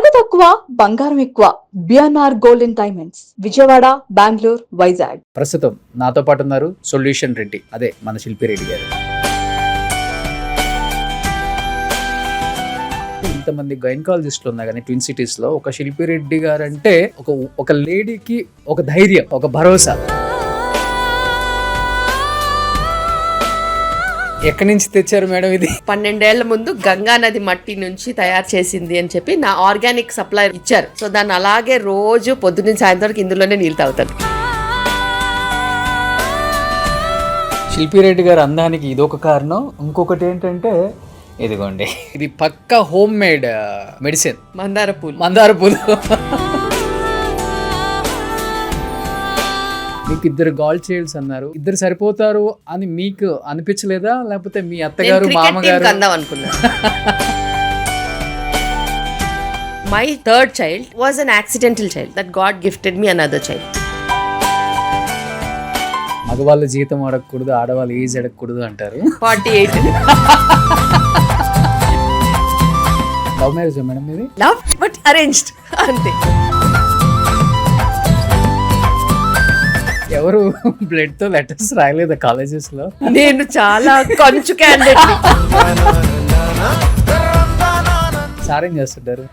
నగదు తక్కువ బంగారం ఎక్కువ. BNR golden diamonds, Vijayawada, Bengaluru, Vizag. ప్రస్తుతం నాతో పాటు ఉన్నారు సొల్యూషన్ రెడ్డి, అదే మన శిల్పి రెడ్డి గారు. ఇంతమంది గైనకాలజిస్టులు ఉన్నా కానీ ట్విన్ సిటీస్ లో ఒక శిల్పి రెడ్డి గారు అంటే ఒక లేడీకి ఒక ధైర్యం, ఒక భరోసా. ఎక్కడి నుంచి తెచ్చారు మేడం ఇది? 12 ఏళ్ల ముందు గంగా నది మట్టి నుంచి తయారు చేసింది అని చెప్పి నా ఆర్గానిక్ సప్లై ఇచ్చారు. సో దాన్ని అలాగే రోజు పొద్దున్న సాయంత్రం వరకు ఇందులోనే నీళ్ళు తాగుతాను. శిల్పి రెడ్డి గారు అందానికి ఇదొక కారణం. ఇంకొకటి ఏంటంటే ఇదిగోండి, ఇది పక్కా హోమ్ మేడ్ మెడిసిన్, మందార పూలు. మీకు 2 గాల్ చైల్డ్స్ అన్నారు, 2 సరిపోతారు అని మీకు అనిపించలేదా? లేకపోతే మీ అత్తగారు మామగారు అందాం అనుకున్నారు. My third child was an accidental child that God gifted me another child. మగవాళ్ళ జీతం అడగకూడదు, ఆడవాళ్ళ ఏజ్ అడగకూడదు అంటారు. 48. లవ్ మ్యారేజ్ మేడం ఇది? లవ్ బట్ అరేంజ్డ్ అంతే. ఎవరు బ్లడ్ తో లెటర్స్ రాయలేదా కాలేజెస్ లో? నేను చాలా కొంచెం క్యాండిడేట్. సార్ ఏం చేస్తుంటారు?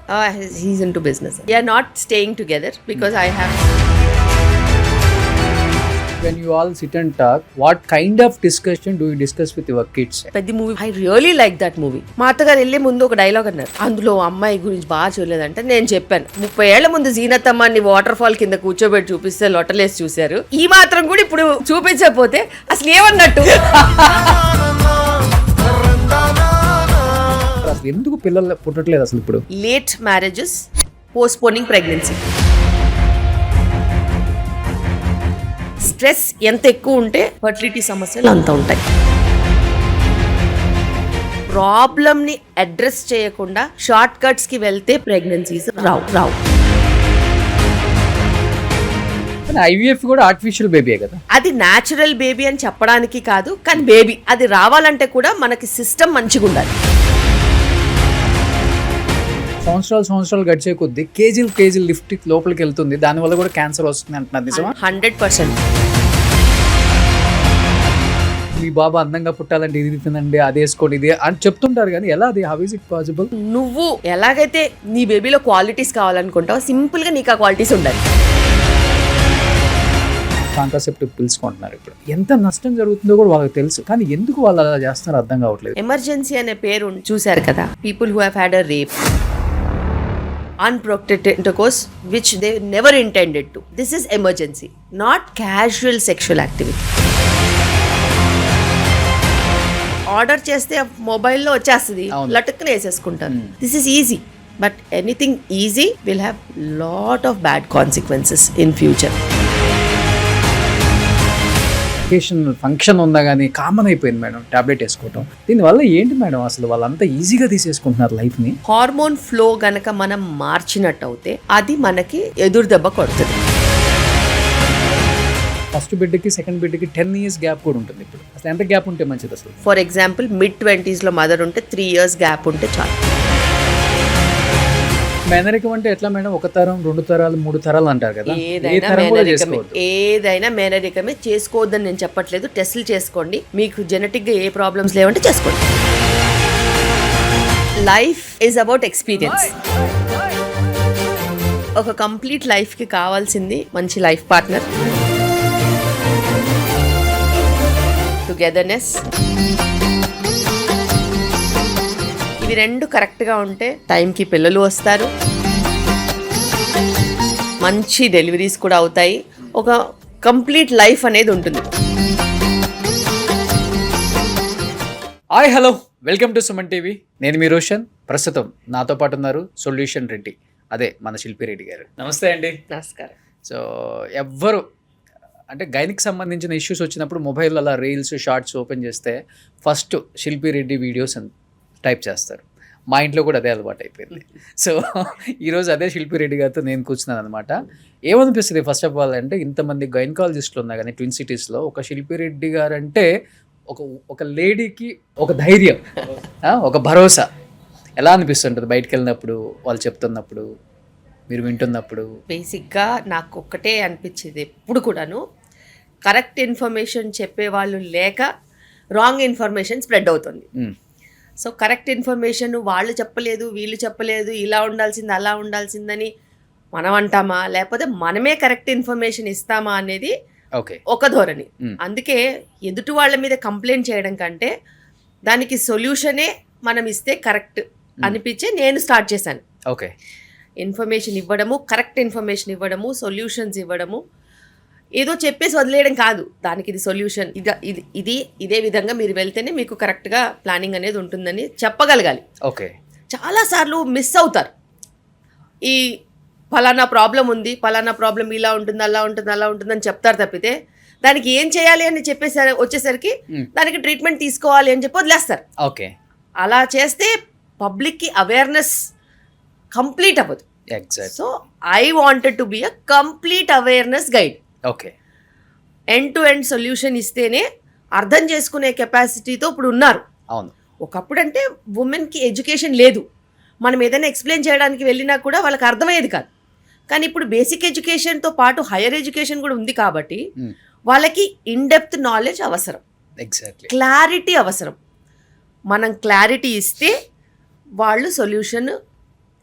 He's into business. We are not staying together because I have. When you all sit and talk, what kind of discussion do you discuss with your kids? పెద్ద movie, I really like that movie. మా అత్తగారు వెళ్ళే ముందు ఒక dialogue అన్నారు, అందులో అమ్మాయి గురించి బాగా చూడలేదంటే నేను చెప్పాను, 30 ఏళ్ల ముందు జీనత్ అమ్మాయిని వాటర్ ఫాల్ కింద కూర్చోబెట్టి చూపిస్తే లొట్టలేసి చూశారు, ఈ మాత్రం కూడా ఇప్పుడు చూపించకపోతే అసలు ఏమన్నట్టు. అసలు ఎందుకు పిల్లలు పుట్టట్లేదు అసలు ఇప్పుడు? Late marriages, postponing pregnancy. Stress ఎంత ఎక్కువ ఉంటే ఫర్టిలిటీ సమస్యలు అంత ఉంటాయి. ప్రాబ్లమ్ ని అడ్రస్ చేయకుండా షార్ట్ కట్స్ కి వెళ్తే ప్రెగ్నెన్సీస్ రావు. ఐవీఎఫ్ కూడా ఆర్టిఫిషియల్ బేబీయే కదా. అది న్యాచురల్ బేబీ అని చెప్పడానికి కాదు, కానీ బేబీ అది రావాలంటే కూడా మనకి సిస్టమ్ మంచిగా ఉండాలి. సంవత్సరాలు గడిచే కొద్దీ కేజీలు లిఫ్ట్ లోపలికి వెళ్తుంది, దానివల్ల కూడా క్యాన్సర్ వస్తుంది అంటున్నారు. నిజమా? 100%. మీ బాబా అందంగా పుట్టాలంటే ఇది తినండి, అది వేసుకోండి, ఇది అని చెప్తుంటారు, కానీ ఎలా అది? How is it possible? నువ్వు ఎలాగైతే నీ బేబీలో క్వాలిటీస్ కావాలనుకుంటావు, సింపుల్ గా నీకు ఆ క్వాలిటీస్ ఉండాలి. కాంట్రాసెప్టివ్ పిల్స్ కొంటున్నారు. ఇప్పుడు ఎంత నష్టం జరుగుతుందో కూడా వాళ్ళకి తెలుసు, కానీ ఎందుకు వాళ్ళు అలా చేస్తున్నారో అర్థం కావట్లేదు. ఎమర్జెన్సీ అనే పేరు చూశారు కదా, people who have had a rape, unprotected intercourse which they never intended to. This is emergency, not casual sexual activity. Order చేస్తే మొబైల్లో వచ్చేస్తుంది, లటుక్కున వేసేసుకుంటారు. This is easy, but anything easy will have lot of bad consequences in future. Function ఉందా కానీ common అయిపోయింది madam tablet వేసుకోవటం. దీనివల్ల ఏంటి మేడం అసలు వాళ్ళంతా ఈజీగా తీసేసుకుంటున్నారు లైఫ్ ని? హార్మోన్ ఫ్లో గనక మనం మార్చినట్టు అవుతే అది మనకి ఎదురు దెబ్బ కొడుతుంది. ఫస్ట్ బిడ్డకి సెకండ్ బిడ్డకి 10 years గ్యాప్ కూడా ఉంటుంది. ఇప్పుడు అసలు ఎంత గ్యాప్ ఉంటే మంచిది అసలు? ఫర్ ఎగ్జాంపుల్ mid-20s లో మదర్ ఉంటే 3 years గ్యాప్ ఉంటే చాలు. మేనరికం అంటే ఎట్లా మేడం? 1 తరం 2 తరాలు 3 తరాలు అంటారు కదా. ఏదైనా మేనరికమే. చేసుకోవద్దని నేను చెప్పట్లేదు, టెస్టులు చేసుకోండి, మీకు జెనెటిక్ గా ఏ ప్రాబ్లమ్స్ లేవంటే చేసుకోండి. Life is about experience. ఒక కంప్లీట్ లైఫ్ కి కావాల్సింది మంచి లైఫ్ పార్ట్నర్, టుగెదర్నెస్. ఇవి 2 కరెక్ట్గా ఉంటే టైంకి పిల్లలు వస్తారు, మంచి డెలివరీస్ కూడా అవుతాయి, ఒక కంప్లీట్ లైఫ్ అనేది ఉంటుంది. Hi hello, welcome to Suman TV. నేను మీ రోషన్. ప్రస్తుతం నాతో పాటు ఉన్నారు సొల్యూషన్ రెడ్డి, అదే మన శిల్పి రెడ్డి గారు. నమస్తే అండి. నమస్కారం. సో ఎవ్వరు అంటే గైనిక్ సంబంధించిన ఇష్యూస్ వచ్చినప్పుడు మొబైల్ అలా రీల్స్ షార్ట్స్ ఓపెన్ చేస్తే ఫస్ట్ శిల్పి రెడ్డి వీడియోస్ అని టైప్ చేస్తారు. మా ఇంట్లో కూడా అదే అలవాటు అయిపోయింది. సో ఈరోజు అదే శిల్పి రెడ్డి గారితో నేను కూర్చున్నాను అనమాట. ఏమనిపిస్తుంది ఫస్ట్ ఆఫ్ ఆల్ అంటే, ఇంతమంది గైనకాలజిస్టులు ఉన్నా కానీ ట్విన్ సిటీస్లో ఒక శిల్పి రెడ్డి గారు అంటే ఒక లేడీకి ఒక ధైర్యం, ఒక భరోసా. ఎలా అనిపిస్తుంటుంది బయటకు వెళ్ళినప్పుడు, వాళ్ళు చెప్తున్నప్పుడు, మీరు వింటున్నప్పుడు? బేసిక్గా నాకు ఒక్కటే అనిపించేది ఎప్పుడు కూడాను, కరెక్ట్ ఇన్ఫర్మేషన్ చెప్పేవాళ్ళు లేక రాంగ్ ఇన్ఫర్మేషన్ స్ప్రెడ్ అవుతుంది. సో కరెక్ట్ ఇన్ఫర్మేషన్ వాళ్ళు చెప్పలేదు, వీళ్ళు చెప్పలేదు, ఇలా ఉండాల్సింది అలా ఉండాల్సిందని మనం అంటామా, లేకపోతే మనమే కరెక్ట్ ఇన్ఫర్మేషన్ ఇస్తామా అనేది ఓకే, ఒక ధోరణి. అందుకే ఎదుటి వాళ్ళ మీద కంప్లైంట్ చేయడం కంటే దానికి సొల్యూషనే మనం ఇస్తే కరెక్ట్ అనిపించే నేను స్టార్ట్ చేశాను. ఓకే, ఇన్ఫర్మేషన్ ఇవ్వడము, కరెక్ట్ ఇన్ఫర్మేషన్ ఇవ్వడము, సొల్యూషన్స్ ఇవ్వడము. ఏదో చెప్పేసి వదిలేయడం కాదు, దానికి ఇది సొల్యూషన్, ఇదే విధంగా మీరు వెళ్తేనే మీకు కరెక్ట్గా ప్లానింగ్ అనేది ఉంటుందని చెప్పగలగాలి. ఓకే, చాలాసార్లు మిస్ అవుతారు. ఈ ఫలానా ప్రాబ్లం ఉంది, ఫలానా ప్రాబ్లం ఇలా ఉంటుంది, అలా ఉంటుంది, అలా ఉంటుందని చెప్తారు తప్పితే దానికి ఏం చేయాలి అని చెప్పేసరి వచ్చేసరికి దానికి ట్రీట్మెంట్ తీసుకోవాలి అని చెప్పి వదిలేస్తారు. ఓకే, అలా చేస్తే పబ్లిక్కి అవేర్నెస్ కంప్లీట్ అవ్వదు. Exact. So I wanted to be a complete awareness guide. Okay, end to end solution ఇస్తేనే అర్థం చేసుకునే కెపాసిటీతో ఇప్పుడు ఉన్నారు. అవును. ఒకప్పుడు అంటే ఉమెన్కి ఎడ్యుకేషన్ లేదు, మనం ఏదైనా ఎక్స్ప్లెయిన్ చేయడానికి వెళ్ళినా కూడా వాళ్ళకి అర్థమయ్యేది కాదు. కానీ ఇప్పుడు బేసిక్ ఎడ్యుకేషన్తో పాటు హైయర్ ఎడ్యుకేషన్ కూడా ఉంది కాబట్టి వాళ్ళకి ఇన్ డెప్త్ నాలెడ్జ్ అవసరం, ఎగ్జాక్ట్లీ, క్లారిటీ అవసరం. మనం క్లారిటీ ఇస్తే వాళ్ళు సొల్యూషన్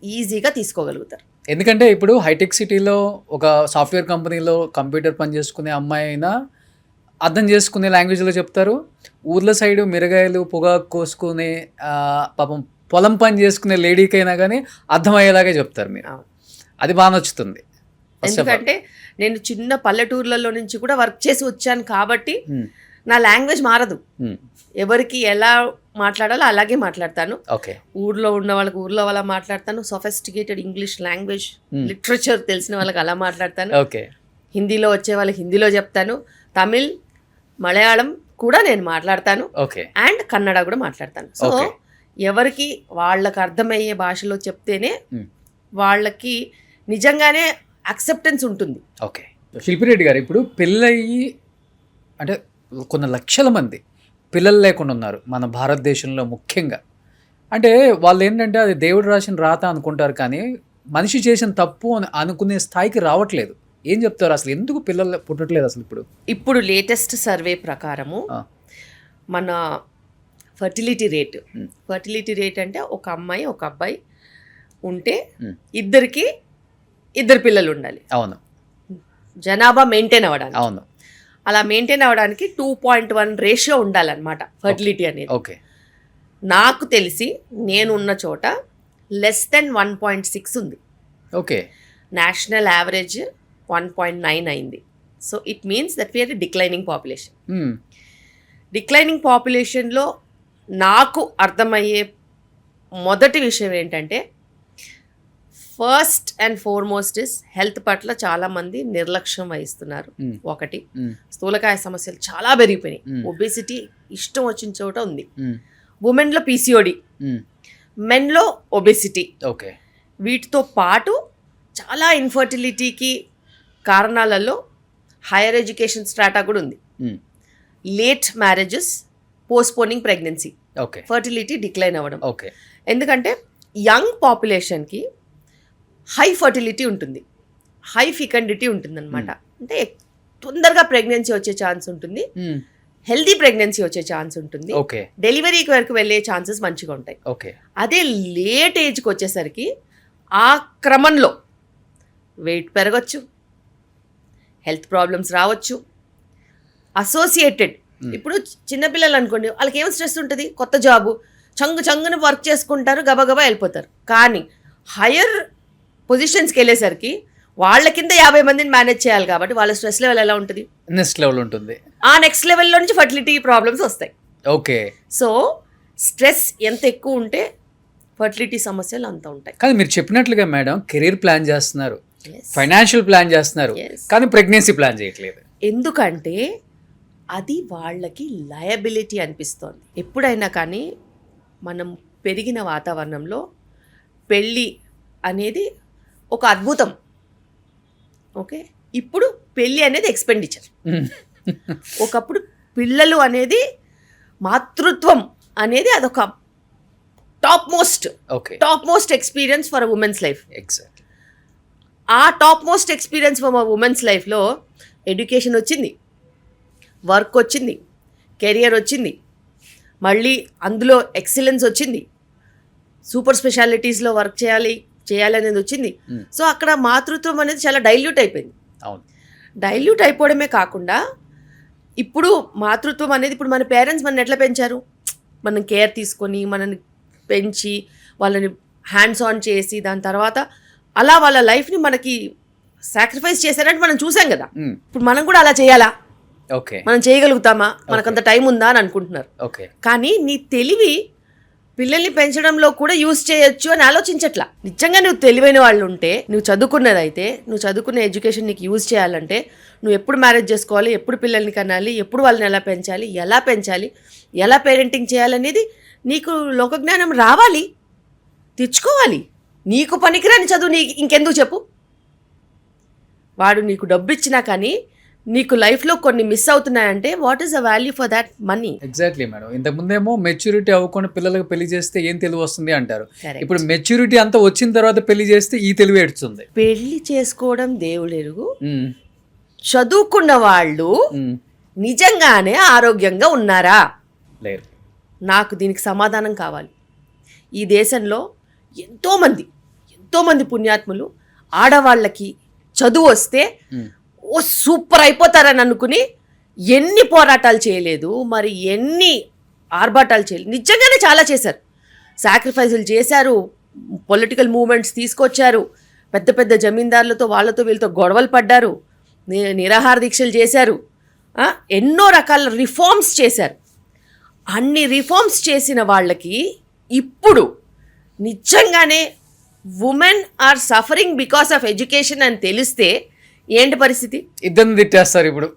ఈజీగా తీసుకోగలుగుతారు. ఎందుకంటే ఇప్పుడు హైటెక్ సిటీలో ఒక సాఫ్ట్వేర్ కంపెనీలో కంప్యూటర్ పని చేసుకునే అమ్మాయి అయినా అర్థం చేసుకునే లాంగ్వేజ్లో చెప్తారు. ఊర్ల సైడు మిరగాయలు పొగాకు కోసుకునే పాపం పొలం పని చేసుకునే లేడీకైనా కానీ అర్థమయ్యేలాగే చెప్తారు మీరు. అది బాగా నచ్చుతుంది. ఎందుకంటే నేను చిన్న పల్లెటూర్లలో నుంచి కూడా వర్క్ చేసి వచ్చాను కాబట్టి నా లాంగ్వేజ్ మారదు. ఎవరికి ఎలా మాట్లాడాలో అలాగే మాట్లాడతాను. ఓకే, ఊర్లో ఉన్న వాళ్ళకి ఊర్లో వాళ్ళ మాట్లాడతాను. సొఫిస్టికేటెడ్ ఇంగ్లీష్ లాంగ్వేజ్, లిటరేచర్ తెలిసిన వాళ్ళకి అలా మాట్లాడతాను. ఓకే, హిందీలో వచ్చే వాళ్ళకి హిందీలో చెప్తాను. తమిళ్, మలయాళం కూడా నేను మాట్లాడతాను. ఓకే, అండ్ కన్నడ కూడా మాట్లాడతాను. సో ఎవరికి వాళ్ళకి అర్థమయ్యే భాషలో చెప్తేనే వాళ్ళకి నిజంగానే అక్సెప్టెన్స్ ఉంటుంది. ఓకే. శిల్పిరెడ్డి గారు, ఇప్పుడు పెళ్ళయి అంటే కొన్ని లక్షల మంది పిల్లలు లేకుండా ఉన్నారు మన భారతదేశంలో ముఖ్యంగా. అంటే వాళ్ళు ఏంటంటే అది దేవుడు రాసిన రాత అనుకుంటారు, కానీ మనిషి చేసిన తప్పు అని అనుకునే స్థాయికి రావట్లేదు. ఏం చెప్తారు అసలు, ఎందుకు పిల్లలు పుట్టట్లేదు అసలు? ఇప్పుడు లేటెస్ట్ సర్వే ప్రకారము మన ఫర్టిలిటీ రేట్ అంటే ఒక అమ్మాయి ఒక అబ్బాయి ఉంటే ఇద్దరు పిల్లలు ఉండాలి. అవును. జనాభా మెయింటైన్ అవ్వడానికి. అవును. అలా మెయింటైన్ అవ్వడానికి 2.1 రేషియో ఉండాలన్నమాట ఫర్టిలిటీ అనేది. ఓకే. నాకు తెలిసి నేను ఉన్న చోట లెస్ దెన్ 1.6 ఉంది. ఓకే. నేషనల్ యావరేజ్ 1.9 అయింది. So it means that we're declining population. Declining పాపులేషన్లో నాకు అర్థమయ్యే మొదటి విషయం ఏంటంటే, first and foremost is health పట్ల చాలామంది నిర్లక్ష్యం వహిస్తున్నారు. ఒకటి, స్థూలకాయ సమస్యలు చాలా పెరిగిపోయినాయి. ఒబేసిటీ ఇష్టం వచ్చిన చోట ఉంది. ఉమెన్లో పీసీఓడి, మెన్లో ఒబేసిటీ. ఓకే. వీటితో పాటు చాలా ఇన్ఫర్టిలిటీకి కారణాలలో హైయర్ ఎడ్యుకేషన్ స్ట్రాటా కూడా ఉంది. Late marriages, postponing pregnancy, fertility decline అవ్వడం. ఓకే. ఎందుకంటే యంగ్ పాపులేషన్కి హై ఫర్టిలిటీ ఉంటుంది, హై ఫికండిటీ ఉంటుంది అనమాట. అంటే తొందరగా ప్రెగ్నెన్సీ వచ్చే ఛాన్స్ ఉంటుంది, హెల్దీ ప్రెగ్నెన్సీ వచ్చే ఛాన్స్ ఉంటుంది, డెలివరీకి వరకు వెళ్ళే ఛాన్సెస్ మంచిగా ఉంటాయి. అదే లేట్ ఏజ్కి వచ్చేసరికి ఆ క్రమంలో వెయిట్ పెరగచ్చు, హెల్త్ ప్రాబ్లమ్స్ రావచ్చు, అసోసియేటెడ్. ఇప్పుడు చిన్నపిల్లలు అనుకోండి, వాళ్ళకి ఏం స్ట్రెస్ ఉంటుంది, కొత్త జాబు, చంగున వర్క్ చేసుకుంటారు, గబగబా వెళ్ళిపోతారు. కానీ హయ్యర్ పొజిషన్స్కి వెళ్ళేసరికి వాళ్ళ కింద 50 మందిని మేనేజ్ చేయాలి కాబట్టి వాళ్ళ స్ట్రెస్ లెవెల్ ఎలా ఉంటుంది, నెక్స్ట్ లెవెల్ ఉంటుంది. ఆ నెక్స్ట్ లెవెల్లో నుంచి ఫర్టిలిటీ ప్రాబ్లమ్స్ వస్తాయి. ఓకే. సో స్ట్రెస్ ఎంత ఎక్కువ ఉంటే ఫర్టిలిటీ సమస్యలు అంత ఉంటాయి. కానీ మీరు చెప్పినట్లుగా మేడం, కెరీర్ ప్లాన్ చేస్తున్నారు, ఫైనాన్షియల్ ప్లాన్ చేస్తున్నారు, కానీ ప్రెగ్నెన్సీ ప్లాన్ చేయట్లేదు. ఎందుకంటే అది వాళ్ళకి లయబిలిటీ అనిపిస్తోంది. ఎప్పుడైనా కానీ మనం పెరిగిన వాతావరణంలో పెళ్ళి అనేది ఒక అద్భుతం. ఓకే. ఇప్పుడు పెళ్ళి అనేది ఎక్స్పెండిచర్. ఒకప్పుడు పిల్లలు అనేది, మాతృత్వం అనేది అదొక top most experience for a women's life. Exactly. ఆ top most experience for a women's లైఫ్లో ఎడ్యుకేషన్ వచ్చింది, వర్క్ వచ్చింది, కెరియర్ వచ్చింది, మళ్ళీ అందులో ఎక్సలెన్స్ వచ్చింది, సూపర్ స్పెషాలిటీస్లో వర్క్ చేయాలి అనేది వచ్చింది. సో అక్కడ మాతృత్వం అనేది చాలా డైల్యూట్ అయిపోయింది. అవును. డైల్యూట్ అయిపోవడమే కాకుండా ఇప్పుడు మాతృత్వం అనేది ఇప్పుడు మన పేరెంట్స్ మనని ఎట్లా పెంచారు, మనం కేర్ తీసుకొని మనని పెంచి వాళ్ళని హ్యాండ్స్ ఆన్ చేసి దాని తర్వాత అలా వాళ్ళ లైఫ్ని మనకి సాక్రిఫైస్ చేశారంటే మనం చూసాం కదా. ఇప్పుడు మనం కూడా అలా చేయాలా, ఓకే, మనం చేయగలుగుతామా, మనకంత టైం ఉందా అని అనుకుంటున్నారు. ఓకే. కానీ నీ తెలివి పిల్లల్ని పెంచడంలో కూడా యూజ్ చేయొచ్చు అని ఆలోచించట్లా. నిజంగా నువ్వు తెలివైన వాళ్ళు ఉంటే, నువ్వు చదువుకున్నదైతే, నువ్వు చదువుకున్న ఎడ్యుకేషన్ నీకు యూజ్ చేయాలంటే నువ్వు ఎప్పుడు మ్యారేజ్ చేసుకోవాలి, ఎప్పుడు పిల్లల్ని కనాలి, ఎప్పుడు వాళ్ళని ఎలా పెంచాలి, ఎలా పేరెంటింగ్ చేయాలనేది నీకు లోకజ్ఞానం రావాలి, తెచ్చుకోవాలి. నీకు పనికిరాని చదువు ఇంకెందుకు చెప్పు. వాడు నీకు డబ్బు ఇచ్చినా కానీ నీకు లైఫ్లో కొన్ని మిస్ అవుతున్నాయంటే what is the value for that money? Exactly madam. ఇంతకుముందేమో మెచ్యూరిటీ అవ్వకుండా పిల్లలకు పెళ్లి చేస్తే ఏం తెలివి వస్తుంది అంటారు. Correct. ఇప్పుడు మెచ్యూరిటీ అంతా వచ్చిన తర్వాత పెళ్లి చేస్తే ఈ తెలివి ఏడుస్తుంది. పెళ్లి చేసుకోవడం దేవుడు ఎరుగు. చదువుకున్న వాళ్ళు నిజంగానే ఆరోగ్యంగా ఉన్నారా? లేరు. నాకు దీనికి సమాధానం కావాలి. ఈ దేశంలో ఎంతోమంది పుణ్యాత్ములు ఆడవాళ్ళకి చదువు వస్తే ఓ సూపర్ అయిపోతారని అనుకుని ఎన్ని పోరాటాలు చేయలేదు, మరి ఎన్ని ఆర్భాటాలు చేయలేదు. నిజంగానే చాలా చేశారు, సాక్రిఫైజులు చేశారు, పొలిటికల్ మూమెంట్స్ తీసుకొచ్చారు, పెద్ద జమీందారులతో వాళ్ళతో వీళ్ళతో గొడవలు పడ్డారు, నిరాహార దీక్షలు చేశారు, ఎన్నో రకాల రిఫార్మ్స్ చేశారు. అన్ని రిఫార్మ్స్ చేసిన వాళ్ళకి ఇప్పుడు నిజంగానే women are suffering because of education అని తెలిస్తే ఏంటి పరిస్థితి? ఇద్దరిని తిట్టేస్తారు ఇప్పుడు.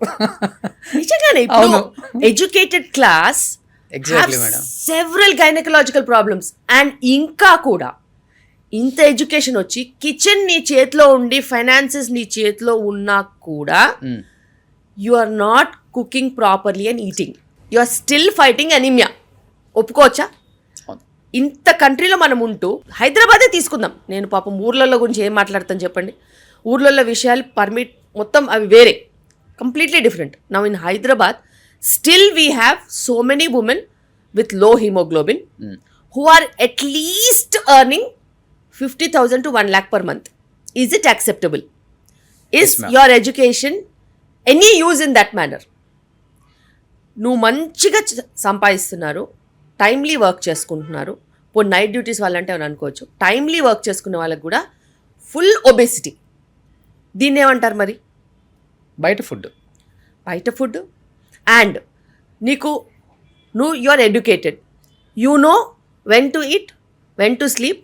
నిజంగానే ఇప్పుడు educated class several gynaecological problems and ఇంకా కూడా ఇంత ఎడ్యుకేషన్ వచ్చి కిచెన్ నీ చేతిలో ఉండి ఫైనాన్సెస్ నీ చేతిలో ఉన్నా కూడా you are not cooking properly and eating, you are still fighting anaemia. ఒప్పుకోవచ్చా? ఇంత కంట్రీలో మనం ఉంటూ హైదరాబాదే తీసుకుందాం. నేను పాపం ఊర్లలో గురించి ఏం మాట్లాడతాను చెప్పండి. ఊర్లలో విషయాలు పర్మిట్ మొత్తం అవి వేరే, completely different. Now in Hyderabad still we have so many women with low haemoglobin who are at least earning 50,000 to 1 lakh per month. Is it acceptable? Is your education any use in that manner? నువ్వు మంచిగా సంపాదిస్తున్నారు, timely work చేసుకుంటున్నారు, ఇప్పుడు night duties వాళ్ళంటే అని అనుకోవచ్చు, timely work చేసుకునే వాళ్ళకి కూడా ఫుల్ ఒబేసిటీ. దీన్ని ఏమంటారు మరి? బయట ఫుడ్. అండ్ నువ్వు you are educated, you know when to eat, when to sleep,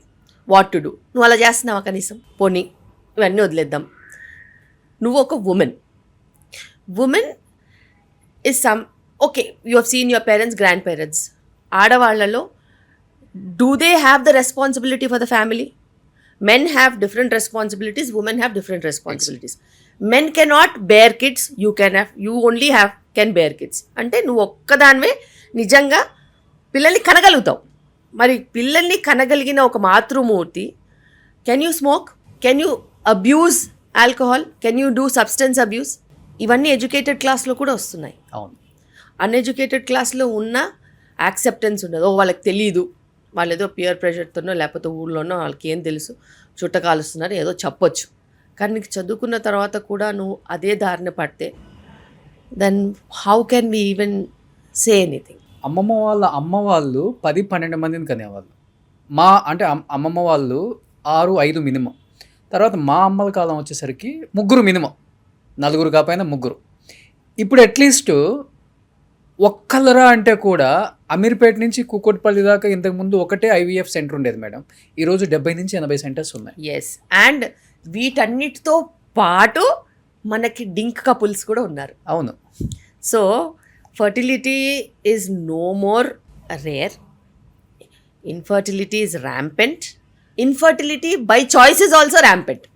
what to do. నువ్వు అలా చేస్తున్నావా కనీసం? పోనీ ఇవన్నీ వదిలేద్దాం. నువ్వు ఒక woman is okay, you have seen your parents, grandparents. ఆడవాళ్లలో do they have the responsibility for the family? Men have different responsibilities, women have different responsibilities. Men cannot bear kids, you only can bear kids. అంటే నువ్వు ఒక్కదానివే నిజంగా పిల్లల్ని కనగలుగుతావు. మరి పిల్లల్ని కనగలిగిన ఒక మాతృమూర్తి, can you smoke, can you abuse alcohol, can you do substance abuse? ఇవన్నీ educated క్లాస్లో కూడా వస్తున్నాయి. అవును. అన్ఎడ్యుకేటెడ్ క్లాస్లో ఉన్న యాక్సెప్టెన్స్ ఉండదు. వాళ్ళకి తెలీదు, వాళ్ళు ఏదో పియర్ ప్రెషర్తోనో లేకపోతే ఊళ్ళోనో వాళ్ళకి ఏం తెలుసు, చుట్ట కాలుస్తున్నారు ఏదో చెప్పొచ్చు. కానీ నీకు చదువుకున్న తర్వాత కూడా నువ్వు అదే దారిన పడితే then how can we even say anything? అమ్మ వాళ్ళు 10-12 మందిని కనేవాళ్ళు. అమ్మమ్మ వాళ్ళు 6-5 మినిమం. తర్వాత మా అమ్మల కాలం వచ్చేసరికి 3 మినిమం, 4 కాకపోయినా 3. ఇప్పుడు అట్లీస్ట్ ఒక్కళ్ళరా అంటే కూడా అమీర్పేట నుంచి కూకట్పల్లి దాకా ఇంతకుముందు ఒకటే IVF సెంటర్ ఉండేది మేడం. ఈరోజు 70-80 సెంటర్స్ ఉన్నాయి. ఎస్, అండ్ వీటన్నిటితో పాటు మనకి డింక్ కపుల్స్ కూడా ఉన్నారు. అవును. So fertility is no more rare, infertility is rampant, infertility by choice is also rampant.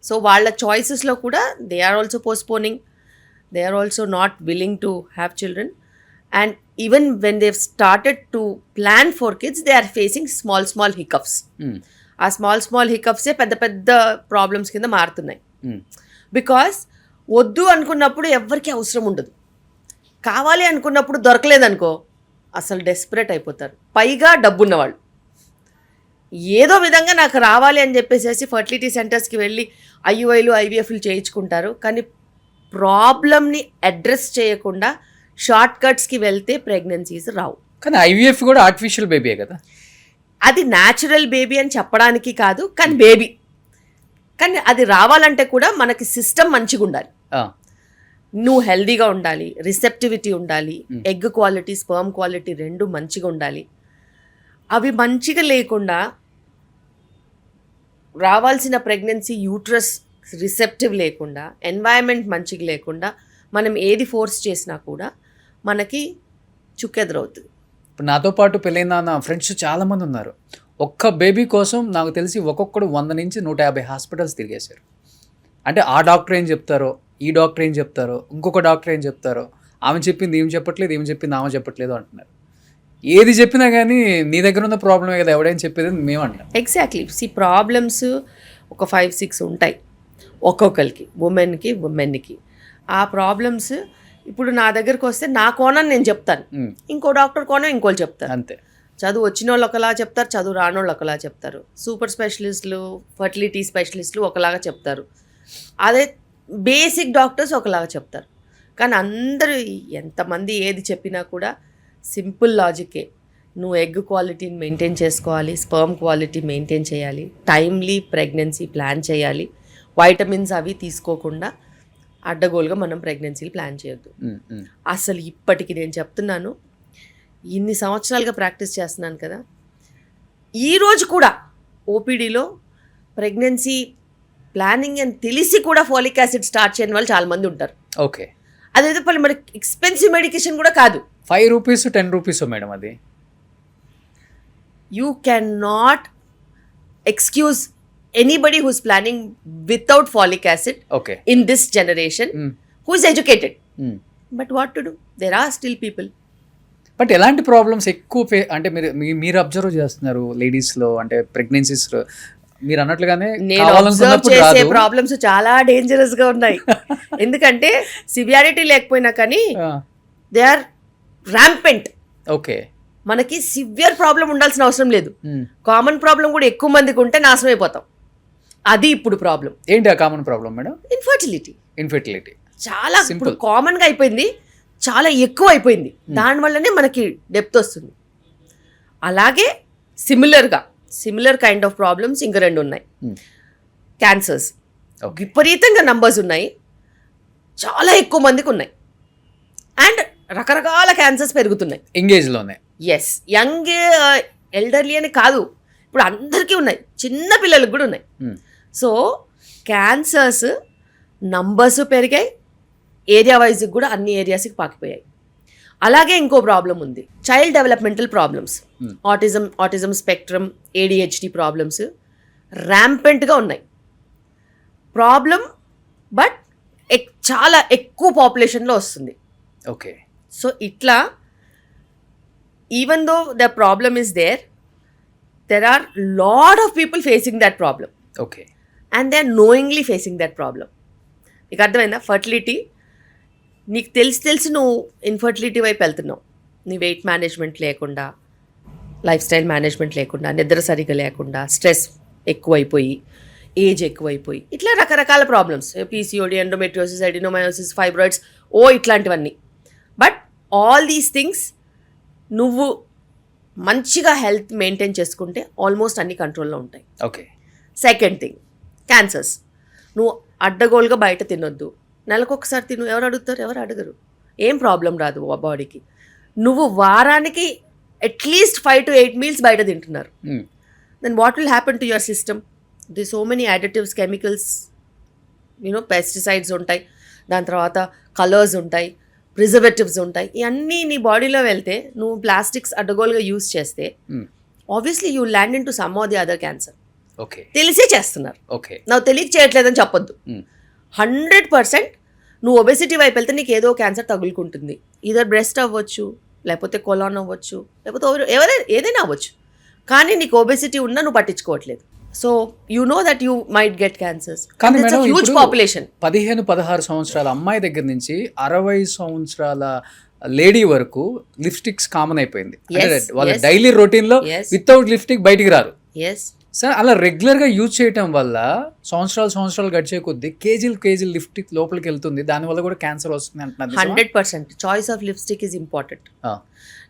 So వాళ్ళ చాయిసెస్లో కూడా they are also postponing, they are also not willing to have children, and even when they've started to plan for kids, they are facing small hiccups. ఆ small హికప్సే పెద్ద పెద్ద problems కింద మారుతున్నాయి. Because వద్దు అనుకున్నప్పుడు ఎవరికి అవసరం ఉండదు, కావాలి అనుకున్నప్పుడు దొరకలేదనుకో అసలు డెస్పరేట్ అయిపోతారు. పైగా డబ్బున్నవాళ్ళు ఏదో విధంగా నాకు రావాలి అని చెప్పేసి ఫర్టిలిటీ సెంటర్స్కి వెళ్ళి ఐయుఐలు ఐవీఎఫ్లు చేయించుకుంటారు. కానీ ప్రాబ్లమ్ని అడ్రస్ చేయకుండా షార్ట్ కట్స్కి వెళ్తే ప్రెగ్నెన్సీస్ రావు. కానీ ఐవీఎఫ్ కూడా ఆర్టిఫిషియల్ బేబీయే కదా. అది న్యాచురల్ బేబీ అని చెప్పడానికి కాదు, కానీ బేబీ. కానీ అది రావాలంటే కూడా మనకి సిస్టమ్ మంచిగా ఉండాలి. నువ్వు హెల్దీగా ఉండాలి, రిసెప్టివిటీ ఉండాలి, ఎగ్ క్వాలిటీ స్పర్మ్ క్వాలిటీ రెండు మంచిగా ఉండాలి. అవి మంచిగా లేకుండా రావాల్సిన ప్రెగ్నెన్సీ యూట్రస్ రిసెప్టివ్ లేకుండా, ఎన్వైరన్మెంట్ మంచిగా లేకుండా మనం ఏది ఫోర్స్ చేసినా కూడా మనకి చుక్కెదురవుతుంది. ఇప్పుడు నాతో పాటు పెళ్ళైన నా ఫ్రెండ్స్ చాలామంది ఉన్నారు. ఒక్క బేబీ కోసం నాకు తెలిసి ఒక్కొక్కడు 100 నుంచి 150 హాస్పిటల్స్ తిరిగేశారు. అంటే ఆ డాక్టర్ ఏం చెప్తారో, ఈ డాక్టర్ ఏం చెప్తారో, ఇంకొక డాక్టర్ ఏం చెప్తారో, ఆమె చెప్పింది ఏం చెప్పట్లేదు, ఏం చెప్పింది ఆమె చెప్పట్లేదు అంటున్నారు. ఏది చెప్పినా కానీ నీ దగ్గర ఉన్న ప్రాబ్లమే కదా ఎవడైనా చెప్పేది మేము అంటాం. ఎగ్జాక్ట్లీ. ప్రాబ్లమ్స్ ఒక 5-6 ఉంటాయి ఒక్కొక్కరికి, ఉమెన్కి. ఆ ప్రాబ్లమ్స్ ఇప్పుడు నా దగ్గరకు వస్తే నా కోణం నేను చెప్తాను, ఇంకో డాక్టర్ కోణం ఇంకోళ్ళు చెప్తారు. అంతే. చదువు వచ్చిన వాళ్ళు ఒకలా చెప్తారు, చదువు రాని వాళ్ళు ఒకలా చెప్తారు. సూపర్ స్పెషలిస్టులు, ఫర్టిలిటీ స్పెషలిస్టులు ఒకలాగా చెప్తారు, అదే బేసిక్ డాక్టర్స్ ఒకలాగా చెప్తారు. కానీ అందరూ ఎంతమంది ఏది చెప్పినా కూడా సింపుల్ లాజికే. నువ్వు ఎగ్ క్వాలిటీని మెయింటైన్ చేసుకోవాలి, స్పర్మ్ క్వాలిటీ మెయింటైన్ చేయాలి, టైమ్లీ ప్రెగ్నెన్సీ ప్లాన్ చేయాలి, వైటమిన్స్ అవి తీసుకోకుండా అడ్డగోలుగా మనం ప్రెగ్నెన్సీలు ప్లాన్ చేయొద్దు. అసలు ఇప్పటికి నేను చెప్తున్నాను, ఇన్ని సంవత్సరాలుగా ప్రాక్టీస్ చేస్తున్నాను కదా, ఈరోజు కూడా ఓపీడీలో ప్రెగ్నెన్సీ ప్లానింగ్ అని తెలిసి కూడా ఫోలిక్ యాసిడ్ స్టార్ట్ చేయని వాళ్ళు చాలామంది ఉంటారు. ఓకే. అదైతే పని మనకి ఎక్స్పెన్సివ్ మెడికేషన్ కూడా కాదు. 5 రూపీస్ 10 రూపీస్ మేడం అది. You can not excuse anybody who's planning without folic acid in this generation who is educated. But what to do, there are still people. But ఎలాంటి problems ఎక్కువ అంటే మీరు observe చేస్తున్నారు లేడీస్లో, అంటే ప్రెగ్నెన్సీస్లో మీరు అన్నట్లుగానే నేను అబ్జర్వ్ చేసే ప్రాబ్లమ్స్ చాలా డేంజరస్ గా ఉన్నాయి. ఎందుకంటే సివియారిటీ లేకపోయినా కానీ దే ఆర్ ర్యాంపెంట్. ఓకే. మనకి సివియర్ ప్రాబ్లం ఉండాల్సిన అవసరం లేదు, కామన్ ప్రాబ్లం కూడా ఎక్కువ మందికి ఉంటే నాశనం అయిపోతాం. అది ఇప్పుడు ప్రాబ్లం. ఏంటి ఆ కామన్ ప్రాబ్లం మేడం? ఇన్ఫర్టిలిటీ చాలా ఇప్పుడు కామన్ గా అయిపోయింది, చాలా ఎక్కువ అయిపోయింది. దానివల్లనే మనకి డెప్త్ వస్తుంది. అలాగే సిమిలర్ కైండ్ ఆఫ్ ప్రాబ్లమ్స్ ఇంకా 2 ఉన్నాయి. క్యాన్సర్స్ విపరీతంగా నంబర్స్ ఉన్నాయి, చాలా ఎక్కువ మందికి ఉన్నాయి. అండ్ రకరకాల క్యాన్సర్స్ పెరుగుతున్నాయి ఎంగేజ్లోనే. ఎస్, యంగ్ ఎల్డర్లీ అని కాదు, ఇప్పుడు అందరికీ ఉన్నాయి, చిన్న పిల్లలకు కూడా ఉన్నాయి. సో క్యాన్సర్స్ నంబర్స్ పెరిగాయి, ఏరియా వైజ్కి కూడా అన్ని ఏరియాస్కి పాకిపోయాయి. అలాగే ఇంకో ప్రాబ్లం ఉంది, child developmental problems, autism spectrum, ADHD problems ర్యాంపెంట్గా ఉన్నాయి. ప్రాబ్లం బట్ చాలా ఎక్కువ పాపులేషన్లో వస్తుంది. ఓకే. సో ఇట్లా even though the problem is there are lot of people facing that problem. Okay. And they are knowingly facing that problem. నీకు అర్థమైందా? Fertility నీకు తెలిసి నువ్వు ఇన్ఫర్టిలిటీ వైపు వెళ్తున్నావు. నీ వెయిట్ మేనేజ్మెంట్ లేకుండా, లైఫ్ స్టైల్ మేనేజ్మెంట్ లేకుండా, నిద్ర సరిగా లేకుండా, స్ట్రెస్ ఎక్కువైపోయి, ఏజ్ ఎక్కువైపోయి, ఇట్లా రకరకాల problems, PCOD, endometriosis, adenomyosis, fibroids, ఇట్లాంటివన్నీ. బట్ ఆల్ దీస్ థింగ్స్ నువ్వు మంచిగా హెల్త్ మెయింటైన్ చేసుకుంటే ఆల్మోస్ట్ అన్ని కంట్రోల్లో ఉంటాయి. ఓకే. Second thing, cancers. నువ్వు అడ్డగోలుగా బయట తినొద్దు, నెలకొకసారి తిను. ఎవరు అడుగుతారు? ఎవరు అడగరు. ఏం ప్రాబ్లం రాదు బాడీకి. నువ్వు వారానికి అట్లీస్ట్ 5 to 8 మీల్స్ బయట తింటున్నారు. Then what will happen to your system? The so many additives, chemicals, pesticides ఉంటాయి, దాని తర్వాత కలర్స్ ఉంటాయి, ప్రిజర్వేటివ్స్ ఉంటాయి. ఇవన్నీ నీ బాడీలో వెళ్తే, నువ్వు ప్లాస్టిక్స్ అడ్డగోలుగా యూజ్ చేస్తే obviously you land in to some of the other cancer. Okay. తెలిసే చేస్తున్నారు. నాకు తెలియక చేయట్లేదని చెప్పొద్దు. 100% నువ్వు ఒబెసిటీ వైపు వెళ్తే నీకు ఏదో క్యాన్సర్ తగులుకుంటుంది. ఈధర్ బ్రెస్ట్ అవ్వచ్చు, లేకపోతే కొలాన్ అవ్వచ్చు, లేకపోతే ఎవరైనా ఏదైనా అవ్వచ్చు. కానీ నీకు ఒబెసిటీ ఉన్నా నువ్వు పట్టించుకోవట్లేదు. So you know that you might get cancers. కానీ మేడం హ్యూజ్ పాపులేషన్. 15-16 సంవత్సరాల అమ్మాయి దగ్గర నుంచి 60 సంవత్సరాల లేడీ వరకు లిప్స్టిక్స్ కామన్ అయిపోయింది. వాళ్ళ డైలీ రొటీన్ లో వితౌట్ లిప్స్టిక్ బయటికి రారు. ఎస్ సార్, అలా రెగ్యులర్ గా యూజ్ చేయటం వల్ల సంవత్సరాలు గడిచే కొద్దీ కేజీలు లిప్స్టిక్ లోపలికి వెళ్తుంది, దానివల్ల కూడా క్యాన్సర్ వస్తుంది అంటున్నారు. 100% choice of lipstick is important.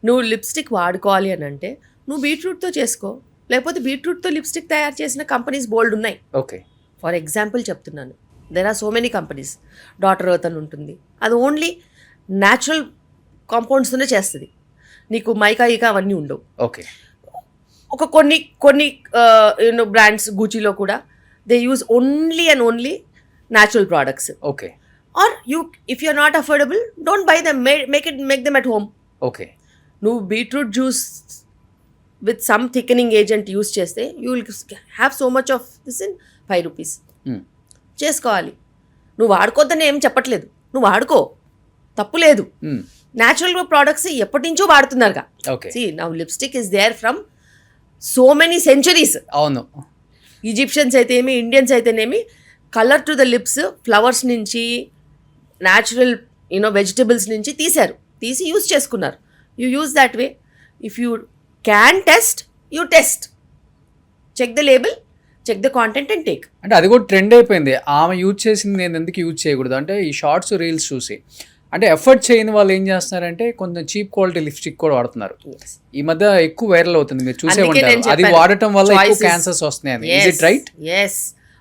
నువ్వు లిప్స్టిక్ వాడుకోవాలి అని అంటే నువ్వు బీట్రూట్తో చేసుకో, లేకపోతే బీట్రూట్తో లిప్స్టిక్ తయారు చేసిన కంపెనీస్ బోల్డ్ ఉన్నాయి. ఓకే, ఫర్ ఎగ్జాంపుల్ చెప్తున్నాను, there are so many companies. Daughter Earth అని ఉంటుంది, అది ఓన్లీ న్యాచురల్ కాంపౌండ్స్తోనే చేస్తుంది, నీకు మైకా ఈకా అవన్నీ ఉండవు. ఓకే. ఒక కొన్ని యూనో బ్రాండ్స్ గూచీలో కూడా they use only and only natural products. Okay. Are you if you are not affordable don't buy them, make them at home. Okay. నువ్వు beetroot juice with some thickening agent use చేస్తే you will have so much of this in 5 rupees. చేసుకోవాలి. నువ్వు వాడుకోద్దని ఏం చెప్పట్లేదు, నువ్వు వాడుకో, తప్పు లేదు. న్యాచురల్ ప్రోడక్ట్స్ ఎప్పటి నుంచో వాడుతున్నారుగా. See now lipstick is there from so many centuries. అవును. ఈజిప్షియన్స్ అయితేనేమి, ఇండియన్స్ అయితేనేమి, colour to the lips flowers నుంచి, న్యాచురల్ వెజిటబుల్స్ నుంచి తీసి యూస్ చేసుకున్నారు. You use that way. If you can test, you test, check the label, check the content and take. అంటే అది కూడా ట్రెండ్ అయిపోయింది. ఆమె యూజ్ చేసింది నేను ఎందుకు యూజ్ చేయకూడదు అంటే ఈ షార్ట్స్ రీల్స్ చూసి, అంటే ఎఫర్ట్ చేయని వాళ్ళు ఏం చేస్తున్నారంటే కొంచెం చీప్ క్వాలిటీ లిప్స్టిక్ కూడా వాడుతున్నారు. ఈ మధ్య ఎక్కువ వైరల్ అవుతుంది, మీరు చూసే ఉంటారు. అది వాడటం వల్ల ఎక్కువ క్యాన్సర్స్ వస్తున్నాయి. Is it right? ఎస్,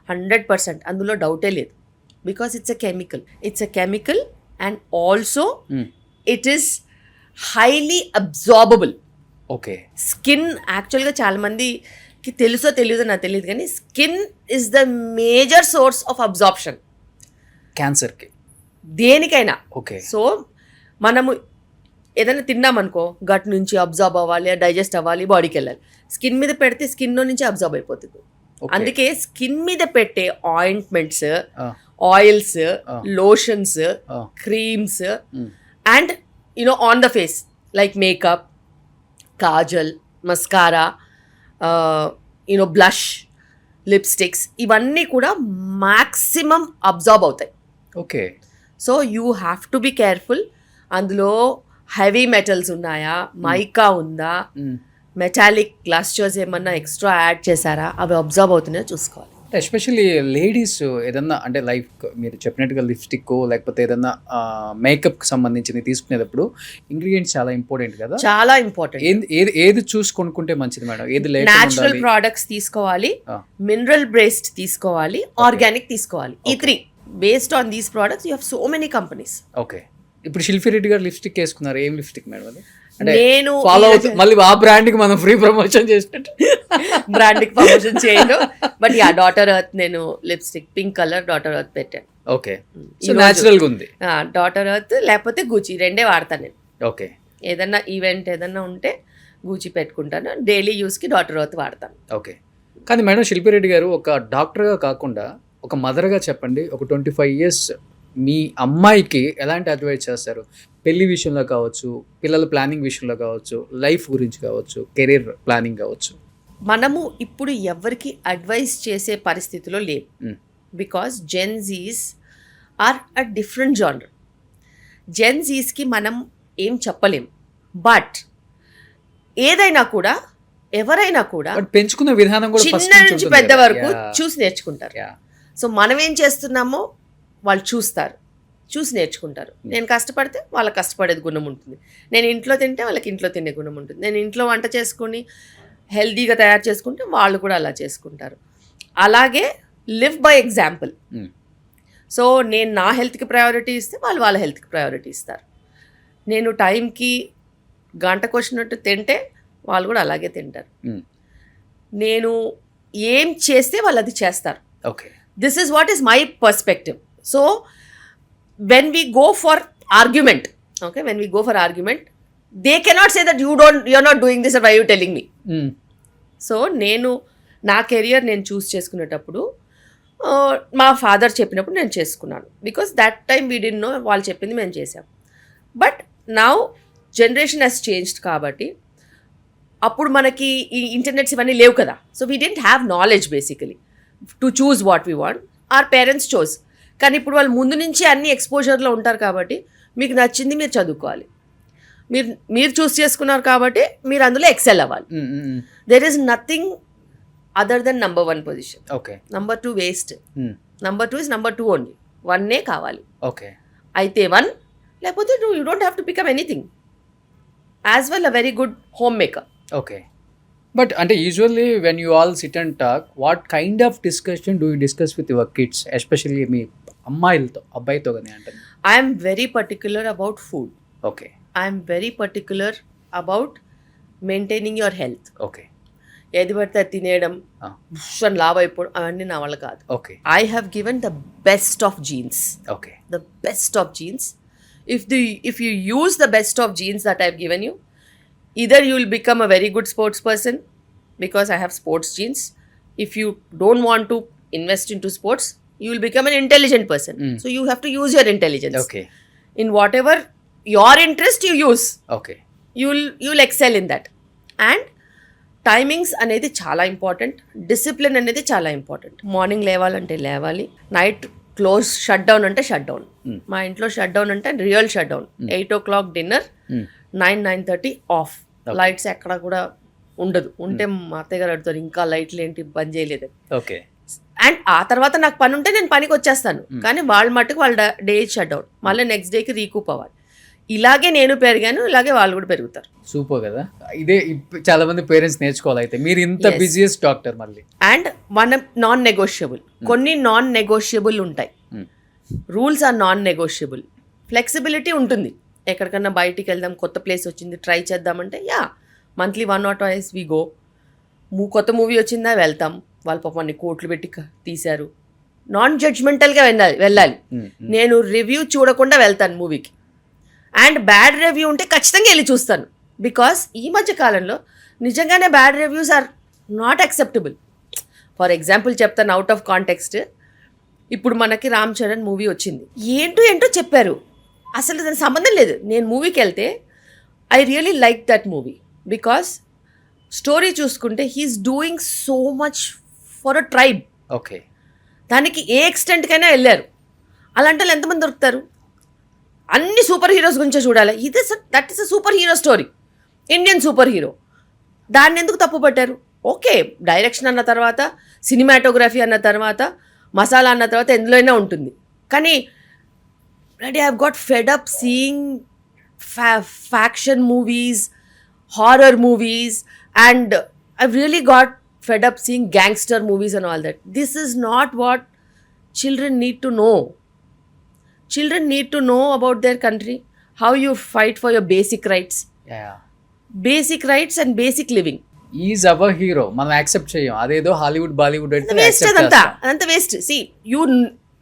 100%. అందులో డౌటే లేదు. Because it's a chemical and also it is highly absorbable. Okay. Skin యాక్చువల్గా చాలా మందికి తెలుసో తెలియదో నాకు తెలియదు, కానీ skin is the major source of absorption క్యాన్సర్కి, దేనికైనా. ఓకే. సో మనము ఏదైనా తిన్నామనుకో, గట్ నుంచి అబ్జార్బ్ అవ్వాలి, డైజెస్ట్ అవ్వాలి, బాడీకి వెళ్ళాలి. స్కిన్ మీద పెడితే స్కిన్లో నుంచి అబ్జార్బ్ అయిపోతుంది. అందుకే స్కిన్ మీద పెట్టే ointments, oils, lotions, creams and on the face like makeup, Kajal, mascara, blush, lipsticks, ఇవన్నీ కూడా మ్యాక్సిమం అబ్జార్బ్ అవుతాయి. Okay. So you have to be careful. అందులో హెవీ మెటల్స్ ఉన్నాయా, మైకా ఉందా, మెటాలిక్ గ్లాస్చర్స్ ఏమన్నా ఎక్స్ట్రా యాడ్ చేశారా, అవి అబ్జర్వ్ అవుతున్నాయో చూసుకోవాలి. ఎస్పెషల్లీ లేడీస్ ఏదన్నా అంటే లైక్ మీరు చెప్పినట్టుగా లిప్స్టిక్ లేకపోతే ఏదన్నా మేకప్కి సంబంధించింది తీసుకునేటప్పుడు ఇంగ్రీడియంట్స్ చాలా ఇంపార్టెంట్ కదా. చాలా ఇంపార్టెంట్. ఏది చూసి కొనుక్కుంటే మంచిది మేడం? ఏది న్యాచురల్ ప్రోడక్ట్స్ తీసుకోవాలి, మినరల్ బేస్డ్ తీసుకోవాలి, ఆర్గానిక్ తీసుకోవాలి. ఈ 3 based on these products you have so many companies. Okay. ఇప్పుడు శిల్పి రెడ్డి గారు లిప్స్టిక్ వేసుకున్నారు. ఏం లిప్స్టిక్ మేడం అది? నేను ఫాలో అవుతూ మళ్ళీ ఆ బ్రాండ్ కి మనం ఫ్రీ ప్రమోషన్ చేసినట్టు బ్రాండ్ కి ప్రమోషన్ చేయను. బట్ యా, డాటర్ ఎర్త్ నేను lipstick pink colour daughter earth పెట్టాను. ఓకే. సో న్యాచురల్ గా ఉంది. డాటర్ ఎర్త్ లేకపోతే గూచి, రెండే వాడతాను నేను. ఓకే. ఏదన్నా ఈవెంట్ ఏదన్నా ఉంటే గూచి పెట్టుకుంటాను, డైలీ యూస్ కి డాటర్ ఎర్త్ వాడతాను. ఓకే. కానీ మేడం శిల్పి రెడ్డి గారు ఒక డాక్టర్గా కాకుండా ఒక మదర్గా చెప్పండి, ఒక 25 years మీ అమ్మాయికి ఎలాంటి అడ్వైస్ చేస్తారు? పెళ్లి విషయంలో కావచ్చు, పిల్లల ప్లానింగ్ విషయంలో కావచ్చు, లైఫ్ గురించి కావచ్చు, కెరీర్ ప్లానింగ్ కావచ్చు. మనము ఇప్పుడు ఎవరికి అడ్వైస్ చేసే పరిస్థితిలో లేవు. Because Gen Zs are a different genre. జెన్జీస్కి మనం ఏం చెప్పలేం. బట్ ఏదైనా కూడా, ఎవరైనా కూడా పెంచుకునే విధానం కూడా చిన్న నుంచి పెద్ద వరకు చూసి నేర్చుకుంటారు. సో మనం ఏం చేస్తున్నామో వాళ్ళు చూసి నేర్చుకుంటారు. నేను కష్టపడితే వాళ్ళకి కష్టపడేది గుణం ఉంటుంది, నేను ఇంట్లో తింటే వాళ్ళకి ఇంట్లో తినే గుణం ఉంటుంది, నేను ఇంట్లో వంట చేసుకొని హెల్తీగా తయారు చేసుకుంటే వాళ్ళు కూడా అలా చేసుకుంటారు. అలాగే లివ్ బై ఎగ్జాంపుల్. సో నేను నా హెల్త్కి ప్రయారిటీ ఇస్తే వాళ్ళు వాళ్ళ హెల్త్కి ప్రయారిటీ ఇస్తారు. నేను టైంకి గంటకు వచ్చినట్టు తింటే వాళ్ళు కూడా అలాగే తింటారు. నేను ఏం చేస్తే వాళ్ళు అది చేస్తారు. Okay. This is what is my perspective. So when we go for argument, they cannot say that you're not doing this, or why are you telling me? So నేను నా కెరియర్ నేను చూస్ చేసుకునేటప్పుడు మా ఫాదర్ చెప్పినప్పుడు నేను చేసుకున్నాను. Because that time we did no, వాళ్ళు చెప్పింది మేము చేసాం. But now generation has changed కాబట్టి అప్పుడు మనకి ఈ ఇంటర్నెట్స్ ఇవన్నీ లేవు కదా. So we don't have knowledge basically to choose what we want. Our parents chose. కానీ ఇప్పుడు వాళ్ళు ముందు నుంచి అన్ని ఎక్స్పోజర్లో ఉంటారు కాబట్టి మీకు నచ్చింది మీరు చదువుకోవాలి. మీరు చూస్ చేసుకున్నారు కాబట్టి మీరు అందులో ఎక్సెల్ అవ్వాలి. There is nothing other than number 1 position. Okay. Number 2 waste. Number 2 is number 2 only. 1 కావాలి. ఓకే. అయితే 1 లేకపోతే you don't have to become anything. As well a very good homemaker. Okay. But అంటే usually when you all sit and talk, what kind of discussion do you discuss with your kids, especially మీ అమ్మాయిలతో, అబ్బాయితో కానీ అంటారు? I'm very particular about food. Okay. I'm very particular about maintaining your health. Okay. ఏది పడితే అది తినేయడం, అని లావ్ అయిపోవడం అవన్నీ నా వల్ల కాదు. Okay. I have given the best of jeans. Okay. The best of genes. If you use the best of genes that I've given you, either you will become a very good sports person because I have sports genes. If you don't want to invest into sports, you will become an intelligent person. So you have to use your intelligence. Okay. In whatever your interest you use, Okay. you'll excel in that. And timings అనేది చాలా important. Discipline అనేది చాలా important. Morning లేవాలంటే లేవాలి. Night close shut down అంటే shut down. మా ఇంట్లో shut down అంటే real shut down. 8 o'clock dinner, 9-9:30 of. Lights ఎక్కడ కూడా ఉండదు. ఉంటే మా అత్తయ్య గారు అడుగుతారు ఇంకా లైట్లు ఏంటి బంద్ చేయలేదు. ఓకే. అండ్ ఆ తర్వాత నాకు పని ఉంటే నేను పనికి వచ్చేస్తాను. కానీ వాళ్ళ మట్టుకు వాళ్ళ డే షట్ డౌన్. మళ్ళీ నెక్స్ట్ డేకి రీకూప్ అవ్వాలి. ఇలాగే నేను పెరిగాను, ఇలాగే వాళ్ళు కూడా పెరుగుతారు. సూపర్ కదా. ఇదే చాలా మంది పేరెంట్స్ నేర్చుకోవాలి. అయితే మీరు ఇంత బిజియెస్ట్ డాక్టర్ మళ్ళీ. అండ్ మన నాన్ నెగోషియబుల్, కొన్ని నాన్ నెగోషియబుల్ ఉంటాయి. Rules are non negotiable. Flexibility ఉంటుంది. ఎక్కడికన్నా బయటికి వెళ్దాం, కొత్త ప్లేస్ వచ్చింది ట్రై చేద్దామంటే మంత్లీ 1 or 2 వి గో. కొత్త మూవీ వచ్చిందా వెళ్తాం. వాళ్ళ పాప అన్ని కోట్లు పెట్టి తీశారు. నాన్ జడ్జ్మెంటల్గా వెళ్ళాలి. నేను రివ్యూ చూడకుండా వెళ్తాను మూవీకి. అండ్ బ్యాడ్ రివ్యూ ఉంటే ఖచ్చితంగా వెళ్ళి చూస్తాను. బికాస్ ఈ మధ్య కాలంలో నిజంగానే bad reviews are not acceptable. For example చెప్తాను అవుట్ ఆఫ్ కాంటెక్స్ట్. ఇప్పుడు మనకి రామ్ చరణ్ మూవీ వచ్చింది. ఏంటో చెప్పారు, అసలు దానికి సంబంధం లేదు. నేను మూవీకి వెళ్తే I really like that movie because story చూసుకుంటే he is doing so much for a tribe. Okay. దానికి ఏ ఎక్స్టెంట్కైనా వెళ్ళారు. అలాంటి వాళ్ళు ఎంతమంది దొరుకుతారు? అన్ని సూపర్ హీరోస్ గురించే చూడాలి. That is a super hero story, Indian super hero. దాన్ని ఎందుకు తప్పు పట్టారు? ఓకే, డైరెక్షన్ అన్న తర్వాత, సినిమాటోగ్రఫీ అన్న తర్వాత, మసాలా అన్న తర్వాత ఎందులోనే ఉంటుంది. కానీ I have got fed up seeing faction movies, horror movies, and I really got fed up seeing gangster movies and all that. This is not what children need to know. Children need to know about their country, how you fight for your basic rights. Yeah. Basic rights and basic living. Is our hero. మనం accept చేయం. అదేదో Hollywood Bollywood అయితే waste. అదంతా waste. See,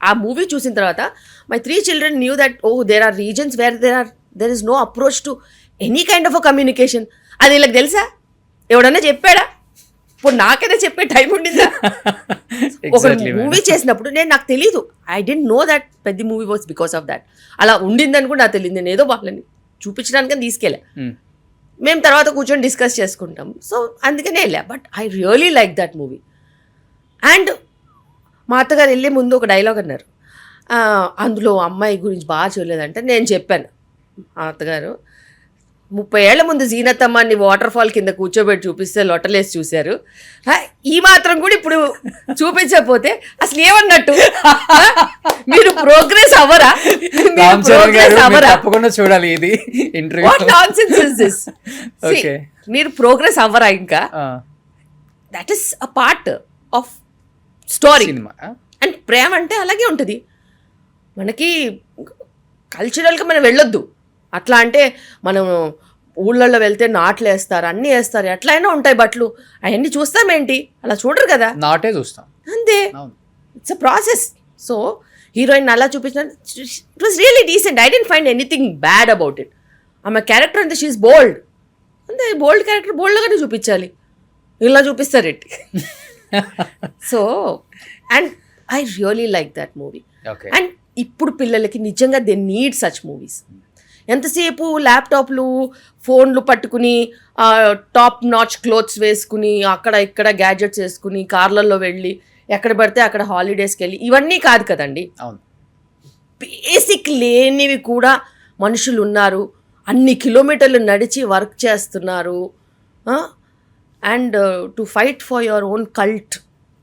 ఆ movie చూసిన తర్వాత my 3 children knew that there are regions where there is no approach to any kind of a communication. అది వీళ్ళకి తెలుసా? ఎవడన్నా చెప్పాడా? ఇప్పుడు నాకైతే చెప్పే టైం ఉండిందా? ఒక మూవీ చేసినప్పుడు నాకు తెలీదు. ఐ డెంట్ నో దట్ పెద్ద movie was because of that. అలా ఉండిందని కూడా నాకు తెలియదు. నేను ఏదో వాళ్ళని చూపించడానికి తీసుకెళ్ళా. మేము తర్వాత కూర్చొని డిస్కస్ చేసుకుంటాం. సో అందుకనే వెళ్ళా. But I really like that movie. And మా అత్తగారు వెళ్ళే ముందు ఒక డైలాగ్ అన్నారు. అందులో అమ్మాయి గురించి బాగా చూడలేదంటే నేను చెప్పాను, మా అత్తగారు 30 ఏళ్ల ముందు జీనతమ్మాన్ని వాటర్ ఫాల్ కింద కూర్చోబెట్టి చూపిస్తే లొట్టలేసి చూశారు. ఈ మాత్రం కూడా ఇప్పుడు చూపించకపోతే అసలు ఏమన్నట్టు? మీరు ప్రోగ్రెస్ అవ్వరా? తప్పకుండా చూడాలి ఇది interview. What nonsense is this? మీరు ప్రోగ్రెస్ అవ్వరా? ఇంకా that is a part of story. And ప్రేమ అంటే అలాగే ఉంటుంది. మనకి కల్చరల్గా మనం వెళ్ళొద్దు. అట్లా అంటే మనం ఊళ్ళల్లో వెళ్తే నాట్లు వేస్తారు, అన్నీ వేస్తారు, ఎట్లయినా ఉంటాయి బట్టలు, అవన్నీ చూస్తామేంటి? అలా చూడరు కదా, నాటే చూస్తాం అంతే. It's a process. So heroine అలా చూపించిన it was really decent. I didn't find anything bad about it. ఆమె క్యారెక్టర్ అంతే, షీఈస్ బోల్డ్. అంతే, బోల్డ్ క్యారెక్టర్ బోల్డ్గానే చూపించాలి. ఇలా చూపిస్తారు it. So and I really like that movie. And ఇప్పుడు పిల్లలకి నిజంగా దే నీడ్ సచ్ మూవీస్. ఎంతసేపు ల్యాప్టాప్లు ఫోన్లు పట్టుకుని టాప్ నాచ్ క్లోత్స్ వేసుకుని అక్కడ ఇక్కడ గ్యాడ్జెట్స్ వేసుకుని కార్లలో వెళ్ళి ఎక్కడ పడితే అక్కడ హాలిడేస్కి వెళ్ళి ఇవన్నీ కాదు కదండి. అవును. బేసిక్ లేనివి కూడా మనుషులు ఉన్నారు, అన్ని కిలోమీటర్లు నడిచి వర్క్ చేస్తున్నారు. And to fight for your own cult.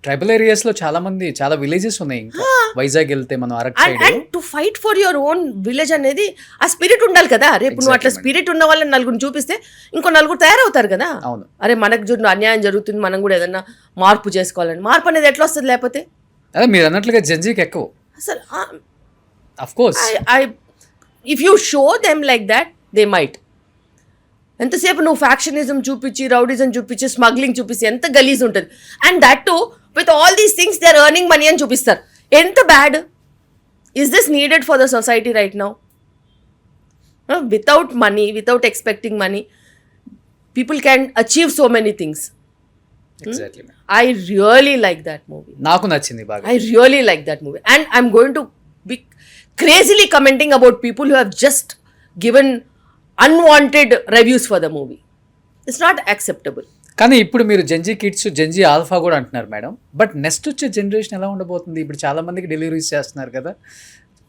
Tribal areas లో చాలా మంది, చాలా విలేజెస్ ఉన్నాయి. ఇంకా వైజాగ్ వెళ్తే మనం Araku side and to fight for your own village అనేది ఆ స్పిరిట్ ఉండాలి కదా. రేపు నువ్వు అట్లా స్పిరిట్ ఉన్న వాళ్ళని నలుగురిని చూపిస్తే ఇంకో నలుగురు తయారవుతారు కదా. అవును. అరే మనకు చూడు అన్యాయం జరుగుతుంది, మనం కూడా ఏదన్నా మార్పు చేసుకోవాలని. మార్పు అనేది ఎట్లా వస్తుంది లేకపోతే? అదే మీరు అన్నట్లుగా జంజీకి ఎక్కువ అసలు of course if you show them like that they might. ఎంతసేపు నువ్వు ఫ్యాక్షనిజం చూపించి, రౌడిజం చూపించి, స్మగ్లింగ్ చూపించి ఎంత గలీజ్ ఉంటుంది. And that to with all these things they are earning money అని చూపిస్తారు. ఎంత bad is this needed for the society right now? Without money, without expecting money, people can achieve so many things. Exactly. I really like that movie. నాకు నచ్చింది బాగా. I really like that movie. And I'm going to be crazily commenting about people who have just given unwanted reviews for the movie. It's not acceptable. కానీ ఇప్పుడు మీరు జంజీ kids, జంజీ alpha కూడా అంటున్నారు madam. But next వచ్చే generation ఎలా ఉండబోతుంది? ఇప్పుడు చాలా మందికి డెలివరీస్ చేస్తున్నారు కదా.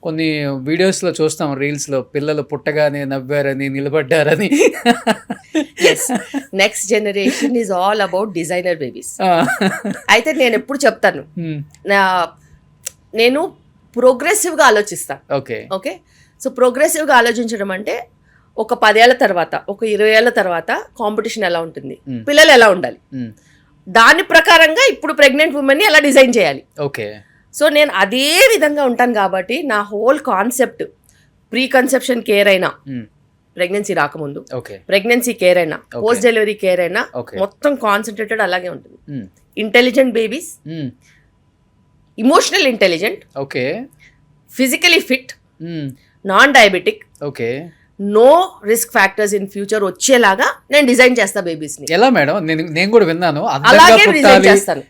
కొన్ని వీడియోస్లో చూస్తాం, రీల్స్లో పిల్లలు పుట్టగానే నవ్వారని, నిలబడ్డారని. Yes. Next generation is all about designer babies. అయితే నేను ఎప్పుడు చెప్తాను, నేను ప్రోగ్రెసివ్గా ఆలోచిస్తాను. ఓకే. ఓకే. సో ప్రోగ్రెసివ్గా ఆలోచించడం అంటే ఒక 10 ఏళ్ల తర్వాత, ఒక 20 ఏళ్ల తర్వాత కాంపిటీషన్ ఎలా ఉంటుంది, పిల్లలు ఎలా ఉండాలి, దాని ప్రకారంగా ఇప్పుడు ప్రెగ్నెంట్ ఉమెన్ని ఎలా డిజైన్ చేయాలి. ఓకే. సో నేను అదే విధంగా ఉంటాను కాబట్టి నా whole concept pre conception care అయినా, ప్రెగ్నెన్సీ రాకముందు ప్రెగ్నెన్సీ కేర్ అయినా, పోస్ట్ డెలివరీ కేర్ అయినా, మొత్తం కాన్సన్ట్రేటెడ్ అలాగే ఉంటుంది. Intelligent babies, emotional intelligent, okay, physically fit, non diabetic, okay, no risk factors in future వచ్చేలాగా నేను డిజైన్ చేస్తా బేబీస్ ని. ఎలా మేడం? నేను కూడా విన్నాను, అలాగే డిజైన్ చేస్తాను.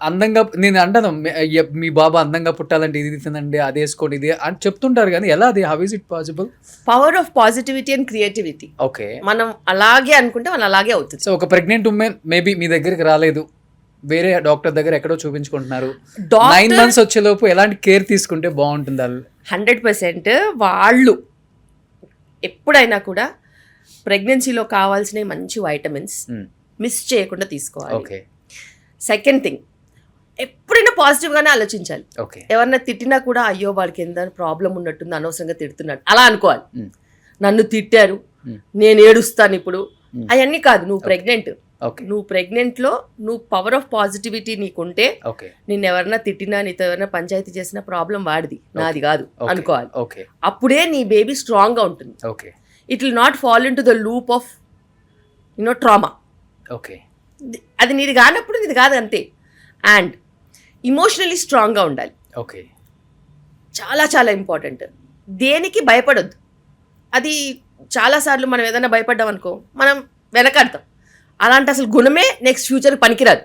అందంగా, నేను అంటాను మీ బాబా అందంగా పుట్టాలంటే ఇది తినండి, అది వేసుకోండి, ఇది అని చెప్తుంటారు, కానీ ఎలా అది, how is it possible? Power of positivity and creativity. Okay. మనం అలాగే అనుకుంటే మనం అలాగే అవుతుంది. సో ఒక ప్రెగ్నెంట్ ఉమెన్ మేబీ మీ దగ్గరికి రాలేదు, వేరే డాక్టర్ దగ్గర ఎక్కడో చూపించుకుంటున్నారు, 9 months వచ్చేలోపు ఎలాంటి కేర్ తీసుకుంటే బాగుంటుంది? 100% వాళ్ళు ఎప్పుడైనా కూడా ప్రెగ్నెన్సీలో కావాల్సిన మంచి వైటమిన్స్ మిస్ చేయకుండా తీసుకోవాలి. ఓకే. సెకండ్ థింగ్, ఎప్పుడైనా పాజిటివ్గానే ఆలోచించాలి. ఓకే. ఎవరన్నా తిట్టినా కూడా అయ్యో వాడికి ఎంత ప్రాబ్లం ఉన్నట్టుంది, అనవసరంగా తిడుతున్నాడు అలా అనుకోవాలి. నన్ను తిట్టారు, నేను ఏడుస్తాను ఇప్పుడు, అవన్నీ కాదు. నువ్వు ప్రెగ్నెంట్, నువ్వు ప్రెగ్నెంట్లో నువ్వు పవర్ ఆఫ్ పాజిటివిటీ నీకుంటే, నిన్ను ఎవరన్నా తిట్టినా, నీతో ఎవరైనా పంచాయతీ చేసిన ప్రాబ్లం వాడిది, నాది కాదు అనుకోవాలి. అప్పుడే నీ బేబీ స్ట్రాంగ్ గా ఉంటుంది. It will not fall in to the loop of trauma. అది నీది కానప్పుడు నీది కాదు, అంతే. అండ్ ఇమోషనలీ స్ట్రాంగ్గా ఉండాలి. చాలా చాలా ఇంపార్టెంట్. దేనికి భయపడొద్దు. అది చాలాసార్లు మనం ఏదైనా భయపడ్డాం అనుకో, మనం వెనకడతాం. అలాంటి అసలు గుణమే నెక్స్ట్ ఫ్యూచర్ పనికిరాదు.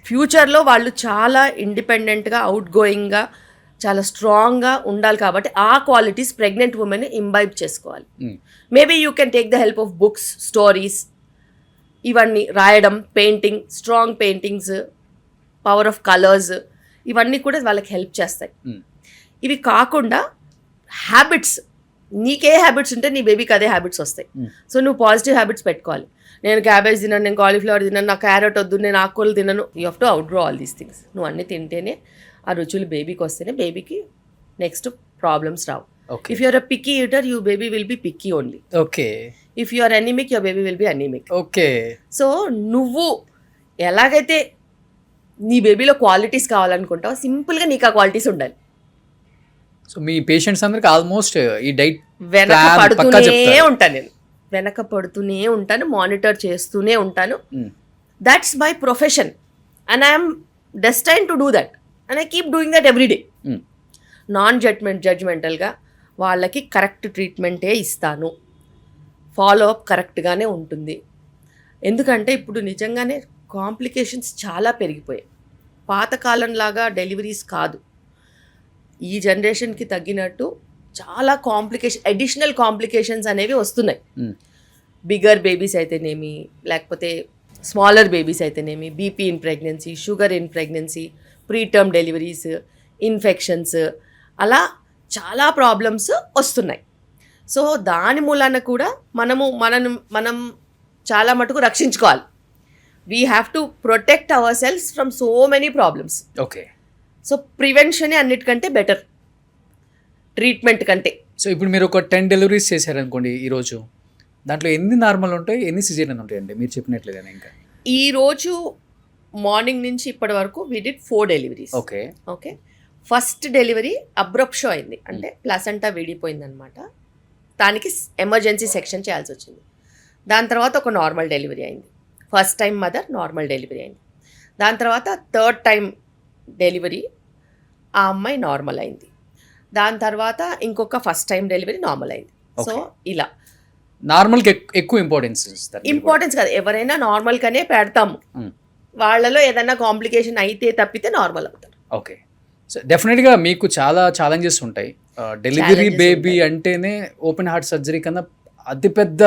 ఫ్యూచర్లో వాళ్ళు చాలా ఇండిపెండెంట్గా, అవుట్ గోయింగ్గా, చాలా స్ట్రాంగ్గా ఉండాలి. కాబట్టి ఆ క్వాలిటీస్ ప్రెగ్నెంట్ ఉమెన్ ఇంబైబ్ చేసుకోవాలి. Maybe you can take the help of books, stories, ఇవన్నీ రాయడం, painting, strong paintings, power of colours, ఇవన్నీ కూడా వాళ్ళకి హెల్ప్ చేస్తాయి. ఇవి కాకుండా హ్యాబిట్స్, నీకే హ్యాబిట్స్ ఉంటే నీ బేబీకి అదే హ్యాబిట్స్ వస్తాయి. సో నువ్వు పాజిటివ్ హ్యాబిట్స్ పెట్టుకోవాలి. నేను క్యాబేజ్ తిన్నాను, నేను కాలీఫ్లవర్ తిన్నాను, నాకు క్యారెట్ వద్దు, నేను ఆకుకూరలు తిన్నాను. You have to outgrow all these things. నువ్వు అన్నీ తింటేనే, ఆ రుచులు బేబీకి వస్తేనే బేబీకి నెక్స్ట్ ప్రాబ్లమ్స్ రావు. If you're a picky eater, you baby will be picky only. If you are anaemic, your baby will be anaemic. So నువ్వు ఎలాగైతే నీ బేబీలో క్వాలిటీస్ కావాలనుకుంటావు, సింపుల్గా నీకు ఆ క్వాలిటీస్ ఉండాలి. సో మీ పేషెంట్స్ అందరికి ఆల్మోస్ట్ ఈ డైట్ వెనక పడుతూనే ఉంటాను, మానిటర్ చేస్తూనే ఉంటాను. That's my profession and I'm destine to do that and I keep doing that every day. Non జడ్జ్మెంటల్గా వాళ్ళకి కరెక్ట్ ట్రీట్మెంటే ఇస్తాను. ఫాలో అప్ కరెక్ట్గానే ఉంటుంది. ఎందుకంటే ఇప్పుడు నిజంగానే కాంప్లికేషన్స్ చాలా పెరిగిపోయాయి. పాతకాలంలాగా డెలివరీస్ కాదు. ఈ జనరేషన్కి తగ్గినట్టు చాలా అడిషనల్ కాంప్లికేషన్స్ అనేవి వస్తున్నాయి. బిగ్గర్ బేబీస్ అయితేనేమి, లేకపోతే స్మాలర్ బేబీస్ అయితేనేమి, BP in pregnancy, sugar in pregnancy, preterm deliveries, infections, అలా చాలా ప్రాబ్లమ్స్ వస్తున్నాయి. సో దాని మూలాన కూడా మనం చాలా మటుకు రక్షించుకోవాలి. We have to protect our cells from so many problems. Okay. So ప్రివెన్షనే అన్నిటికంటే బెటర్ ట్రీట్మెంట్ కంటే. సో ఇప్పుడు మీరు ఒక 10 డెలివరీస్ చేశారనుకోండి ఈరోజు, దాంట్లో ఎన్ని నార్మల్ ఉంటాయి, ఎన్ని సిజేరియన్ ఉంటాయండి మీరు చెప్పినట్లేదని? ఇంకా ఈరోజు మార్నింగ్ నుంచి ఇప్పటి వరకు we did 4 deliveries. Okay. Okay. First delivery అబ్రప్షో అయింది, అంటే ప్లాసెంటా విడిపోయింది అనమాట. దానికి ఎమర్జెన్సీ సెక్షన్ చేయాల్సి వచ్చింది. దాని తర్వాత ఒక నార్మల్ డెలివరీ అయింది. First time mother normal delivery అయింది. దాని తర్వాత థర్డ్ టైం డెలివరీ ఆ అమ్మాయి నార్మల్ అయింది. దాని తర్వాత ఇంకొక ఫస్ట్ టైం డెలివరీ నార్మల్ అయింది. సో ఇలా నార్మల్కి ఎక్కువ ఇంపార్టెన్స్ కాదు, ఎవరైనా నార్మల్గానే పెడతాము. వాళ్ళలో ఏదైనా కాంప్లికేషన్ అయితే తప్పితే నార్మల్ అవుతారు. ఓకే. సో డెఫినెట్గా మీకు చాలా ఛాలెంజెస్ ఉంటాయి. డెలివరీ బేబీ అంటేనే ఓపెన్ హార్ట్ సర్జరీ కన్నా అతిపెద్ద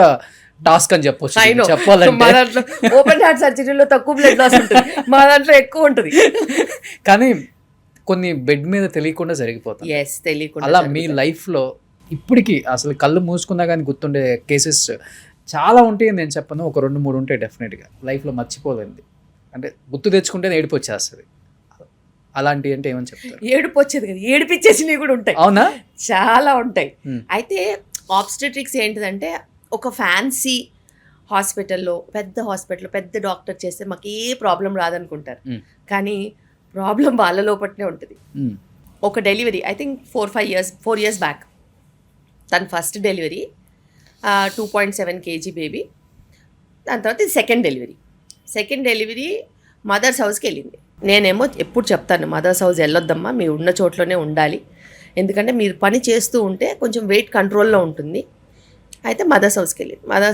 టాస్క్ అని చెప్పొచ్చు చెప్పాలంటే. ఓపెన్ హార్ట్ సర్జరీలో తక్కువ బ్లడ్ లాస్ ఉంటుంది, మా దాంట్లో ఎక్కువ ఉంటుంది. కానీ కొన్ని బెడ్ మీద తెలియకుండా జరిగిపోతాయి. తెలియకుండా. అలా మీ లైఫ్లో ఇప్పటికీ అసలు కళ్ళు మూసుకున్నా కానీ గుర్తుండే కేసెస్ చాలా ఉంటాయి. నేను చెప్పను, ఒక 2-3 ఉంటాయి డెఫినెట్గా లైఫ్లో మర్చిపోలేంది. అంటే గుర్తు తెచ్చుకుంటే ఏడుపు వచ్చేస్తుంది. అలాంటివి అంటే ఏమని చెప్తారు? ఏడుపు వచ్చేది కదా, ఏడిపించేసినవి కూడా ఉంటాయి. అవునా? చాలా ఉంటాయి. అయితే ఆబ్స్టెట్రిక్స్ ఏంటిదంటే, ఒక ఫ్యాన్సీ హాస్పిటల్లో, పెద్ద డాక్టర్ చేస్తే మాకు ఏ ప్రాబ్లం రాదనుకుంటారు. కానీ ప్రాబ్లం వాళ్ళ లోపట్నే ఉంటుంది. ఒక delivery I think 4 years back, తన ఫస్ట్ డెలివరీ 2.7 kg బేబీ. దాని తర్వాత ఇది సెకండ్ డెలివరీ మదర్స్ హౌస్కి వెళ్ళింది. నేనేమో ఎప్పుడు చెప్తాను, మదర్స్ హౌస్ వెళ్ళొద్దమ్మా, మీరు ఉన్న చోట్లోనే ఉండాలి, ఎందుకంటే మీరు పని చేస్తూ ఉంటే కొంచెం వెయిట్ కంట్రోల్లో ఉంటుంది. అయితే మదర్స్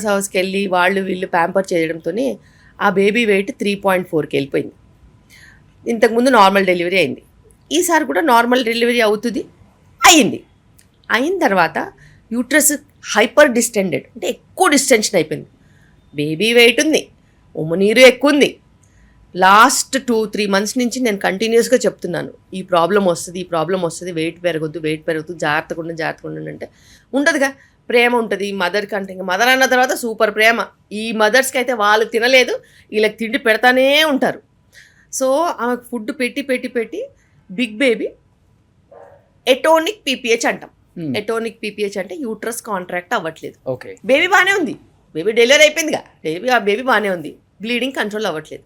హౌస్కి వెళ్ళి వాళ్ళు వీళ్ళు ప్యాంపర్ చేయడంతో ఆ బేబీ వెయిట్ 3.4కి వెళ్ళిపోయింది. ఇంతకుముందు నార్మల్ డెలివరీ అయింది, ఈసారి కూడా నార్మల్ డెలివరీ అయిన తర్వాత యూట్రస్ హైపర్ డిస్టెండెడ్, అంటే ఎక్కువ డిస్టెన్షన్ అయిపోయింది. బేబీ వెయిట్ ఉంది, ఉమ్మనీరు ఎక్కువ ఉంది. లాస్ట్ 2-3 months నుంచి నేను కంటిన్యూస్గా చెప్తున్నాను, ఈ ప్రాబ్లం వస్తుంది, వెయిట్ పెరగొద్దు, జాగ్రత్తగా ఉండండి. అంటే ఉండదుగా, ప్రేమ ఉంటుంది మదర్కి. అంటే ఇంకా మదర్ అన్న తర్వాత సూపర్ ప్రేమ. ఈ మదర్స్కి అయితే వాళ్ళు తినలేదు, వీళ్ళకి తిండి పెడతానే ఉంటారు. సో ఆమెకు ఫుడ్ పెట్టి బిగ్ బేబీ ఎటోనిక్ పీపీహెచ్ అంటాం. ఎటోనిక్ పీపీహెచ్ అంటే యూట్రస్ కాంట్రాక్ట్ అవ్వట్లేదు. ఓకే. బేబీ బాగానే ఉంది, బేబీ డెలివరీ అయిపోయిందిగా, బేబీ బాగానే ఉంది, బ్లీడింగ్ కంట్రోల్ అవ్వట్లేదు.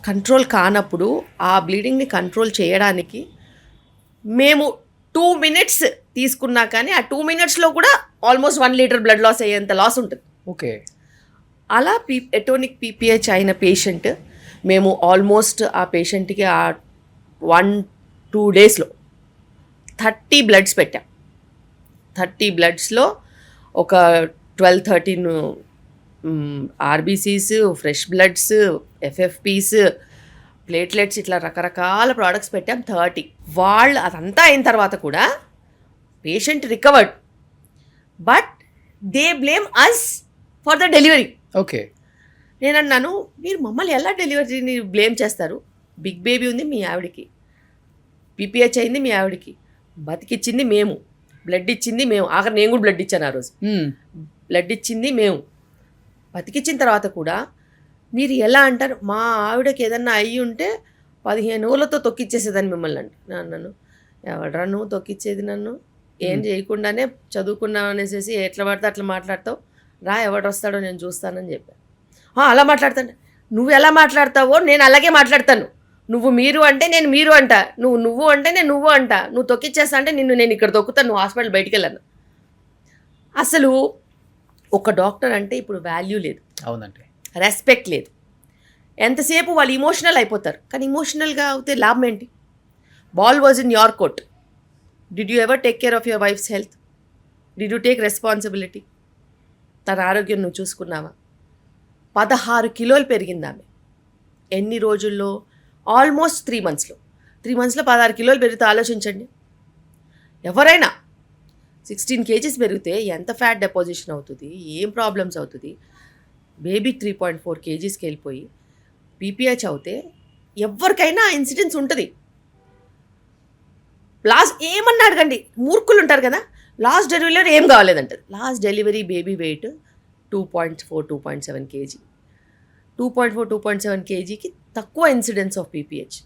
కంట్రోల్ కానప్పుడు ఆ బ్లీడింగ్ని కంట్రోల్ చేయడానికి మేము 2 minutes తీసుకున్నా కానీ ఆ 2 minutesలో కూడా ఆల్మోస్ట్ 1 liter బ్లడ్ లాస్ అయ్యేంత లాస్ ఉంటుంది. ఓకే. అలా ఎటోనిక్ పీపీహెచ్ అయిన పేషెంట్, మేము ఆల్మోస్ట్ ఆ పేషెంట్కి ఆ 1-2 daysలో 30 bloods పెట్టాం. 30 bloodsలో ఒక 12-13 ఆర్బీసీస్, ఫ్రెష్ బ్లడ్స్, ఎఫ్ఎఫ్పీస్, ప్లేట్లెట్స్, ఇట్లా రకరకాల ప్రోడక్ట్స్ పెట్టాం. 30. వాళ్ళు అదంతా అయిన తర్వాత కూడా patient recovered, but they blame us for the delivery. Okay. నేను అన్నాను, మీరు మమ్మల్ని ఎలా డెలివరీని బ్లేమ్ చేస్తారు? బిగ్ బేబీ ఉంది మీ ఆవిడకి, పీపీహెచ్ అయింది మీ ఆవిడకి, బతికిచ్చింది మేము, బ్లడ్ ఇచ్చింది మేము. ఆఖరి నేను కూడా బ్లడ్ ఇచ్చాను ఆ రోజు. బ్లడ్ ఇచ్చింది మేము. బతికిచ్చిన తర్వాత కూడా మీరు ఎలా అంటారు? మా ఆవిడకి ఏదన్నా అయ్యి ఉంటే 15 ఊళ్ళతో తొక్కిచ్చేసేదని మిమ్మల్ని అన్నాను. ఎవడరా నువ్వు తొక్కిచ్చేది? నన్ను ఏం చేయకుండానే చదువుకున్నావు అనేసి ఎట్లా పడితే అట్లా మాట్లాడతావు, రా ఎవడు వస్తాడో నేను చూస్తానని చెప్పాను. అలా మాట్లాడతాను. నువ్వు ఎలా మాట్లాడతావో నేను అలాగే మాట్లాడతాను. నువ్వు మీరు అంటే నేను మీరు అంట, నువ్వు అంటే నేను నువ్వు అంట, నువ్వు తొక్కిచ్చేస్తా అంటే నేను ఇక్కడ తొక్కుతాను, నువ్వు హాస్పిటల్ బయటికి వెళ్ళాను. అసలు ఒక డాక్టర్ అంటే ఇప్పుడు వాల్యూ లేదు. అవునండి. రెస్పెక్ట్ లేదు. ఎంతసేపు వాళ్ళు ఇమోషనల్ అయిపోతారు. కానీ ఇమోషనల్గా అవుతే లాభం ఏంటి? Ball was in your court. Did you ever take care of your wife's health? Did you take responsibility? తన ఆరోగ్యం నువ్వు చూసుకున్నావా? 16 kilos పెరిగింది ఆమె. ఎన్ని రోజుల్లో? ఆల్మోస్ట్ 3 monthsలో 16 kilos పెరిగితే ఆలోచించండి. ఎవరైనా 16 kgs పెరిగితే ఎంత ఫ్యాట్ డెపోజిషన్ అవుతుంది, ఏం ప్రాబ్లమ్స్ అవుతుంది. బేబీ 3.4 kgsకి వెళ్ళిపోయి పీపీహెచ్ అవుతే ఎవరికైనా ఇన్సిడెన్స్ ఉంటుంది. లాస్ట్ ఏమన్నా అడగండి, మూర్ఖులు ఉంటారు కదా, లాస్ట్ డెలివరీలో ఏం కావాలేదంటారు. Last delivery baby weight 2.4 2.7 kg. 2.4 2.7 kgకి తక్కువ ఇన్సిడెన్స్ ఆఫ్ పీపీహెచ్.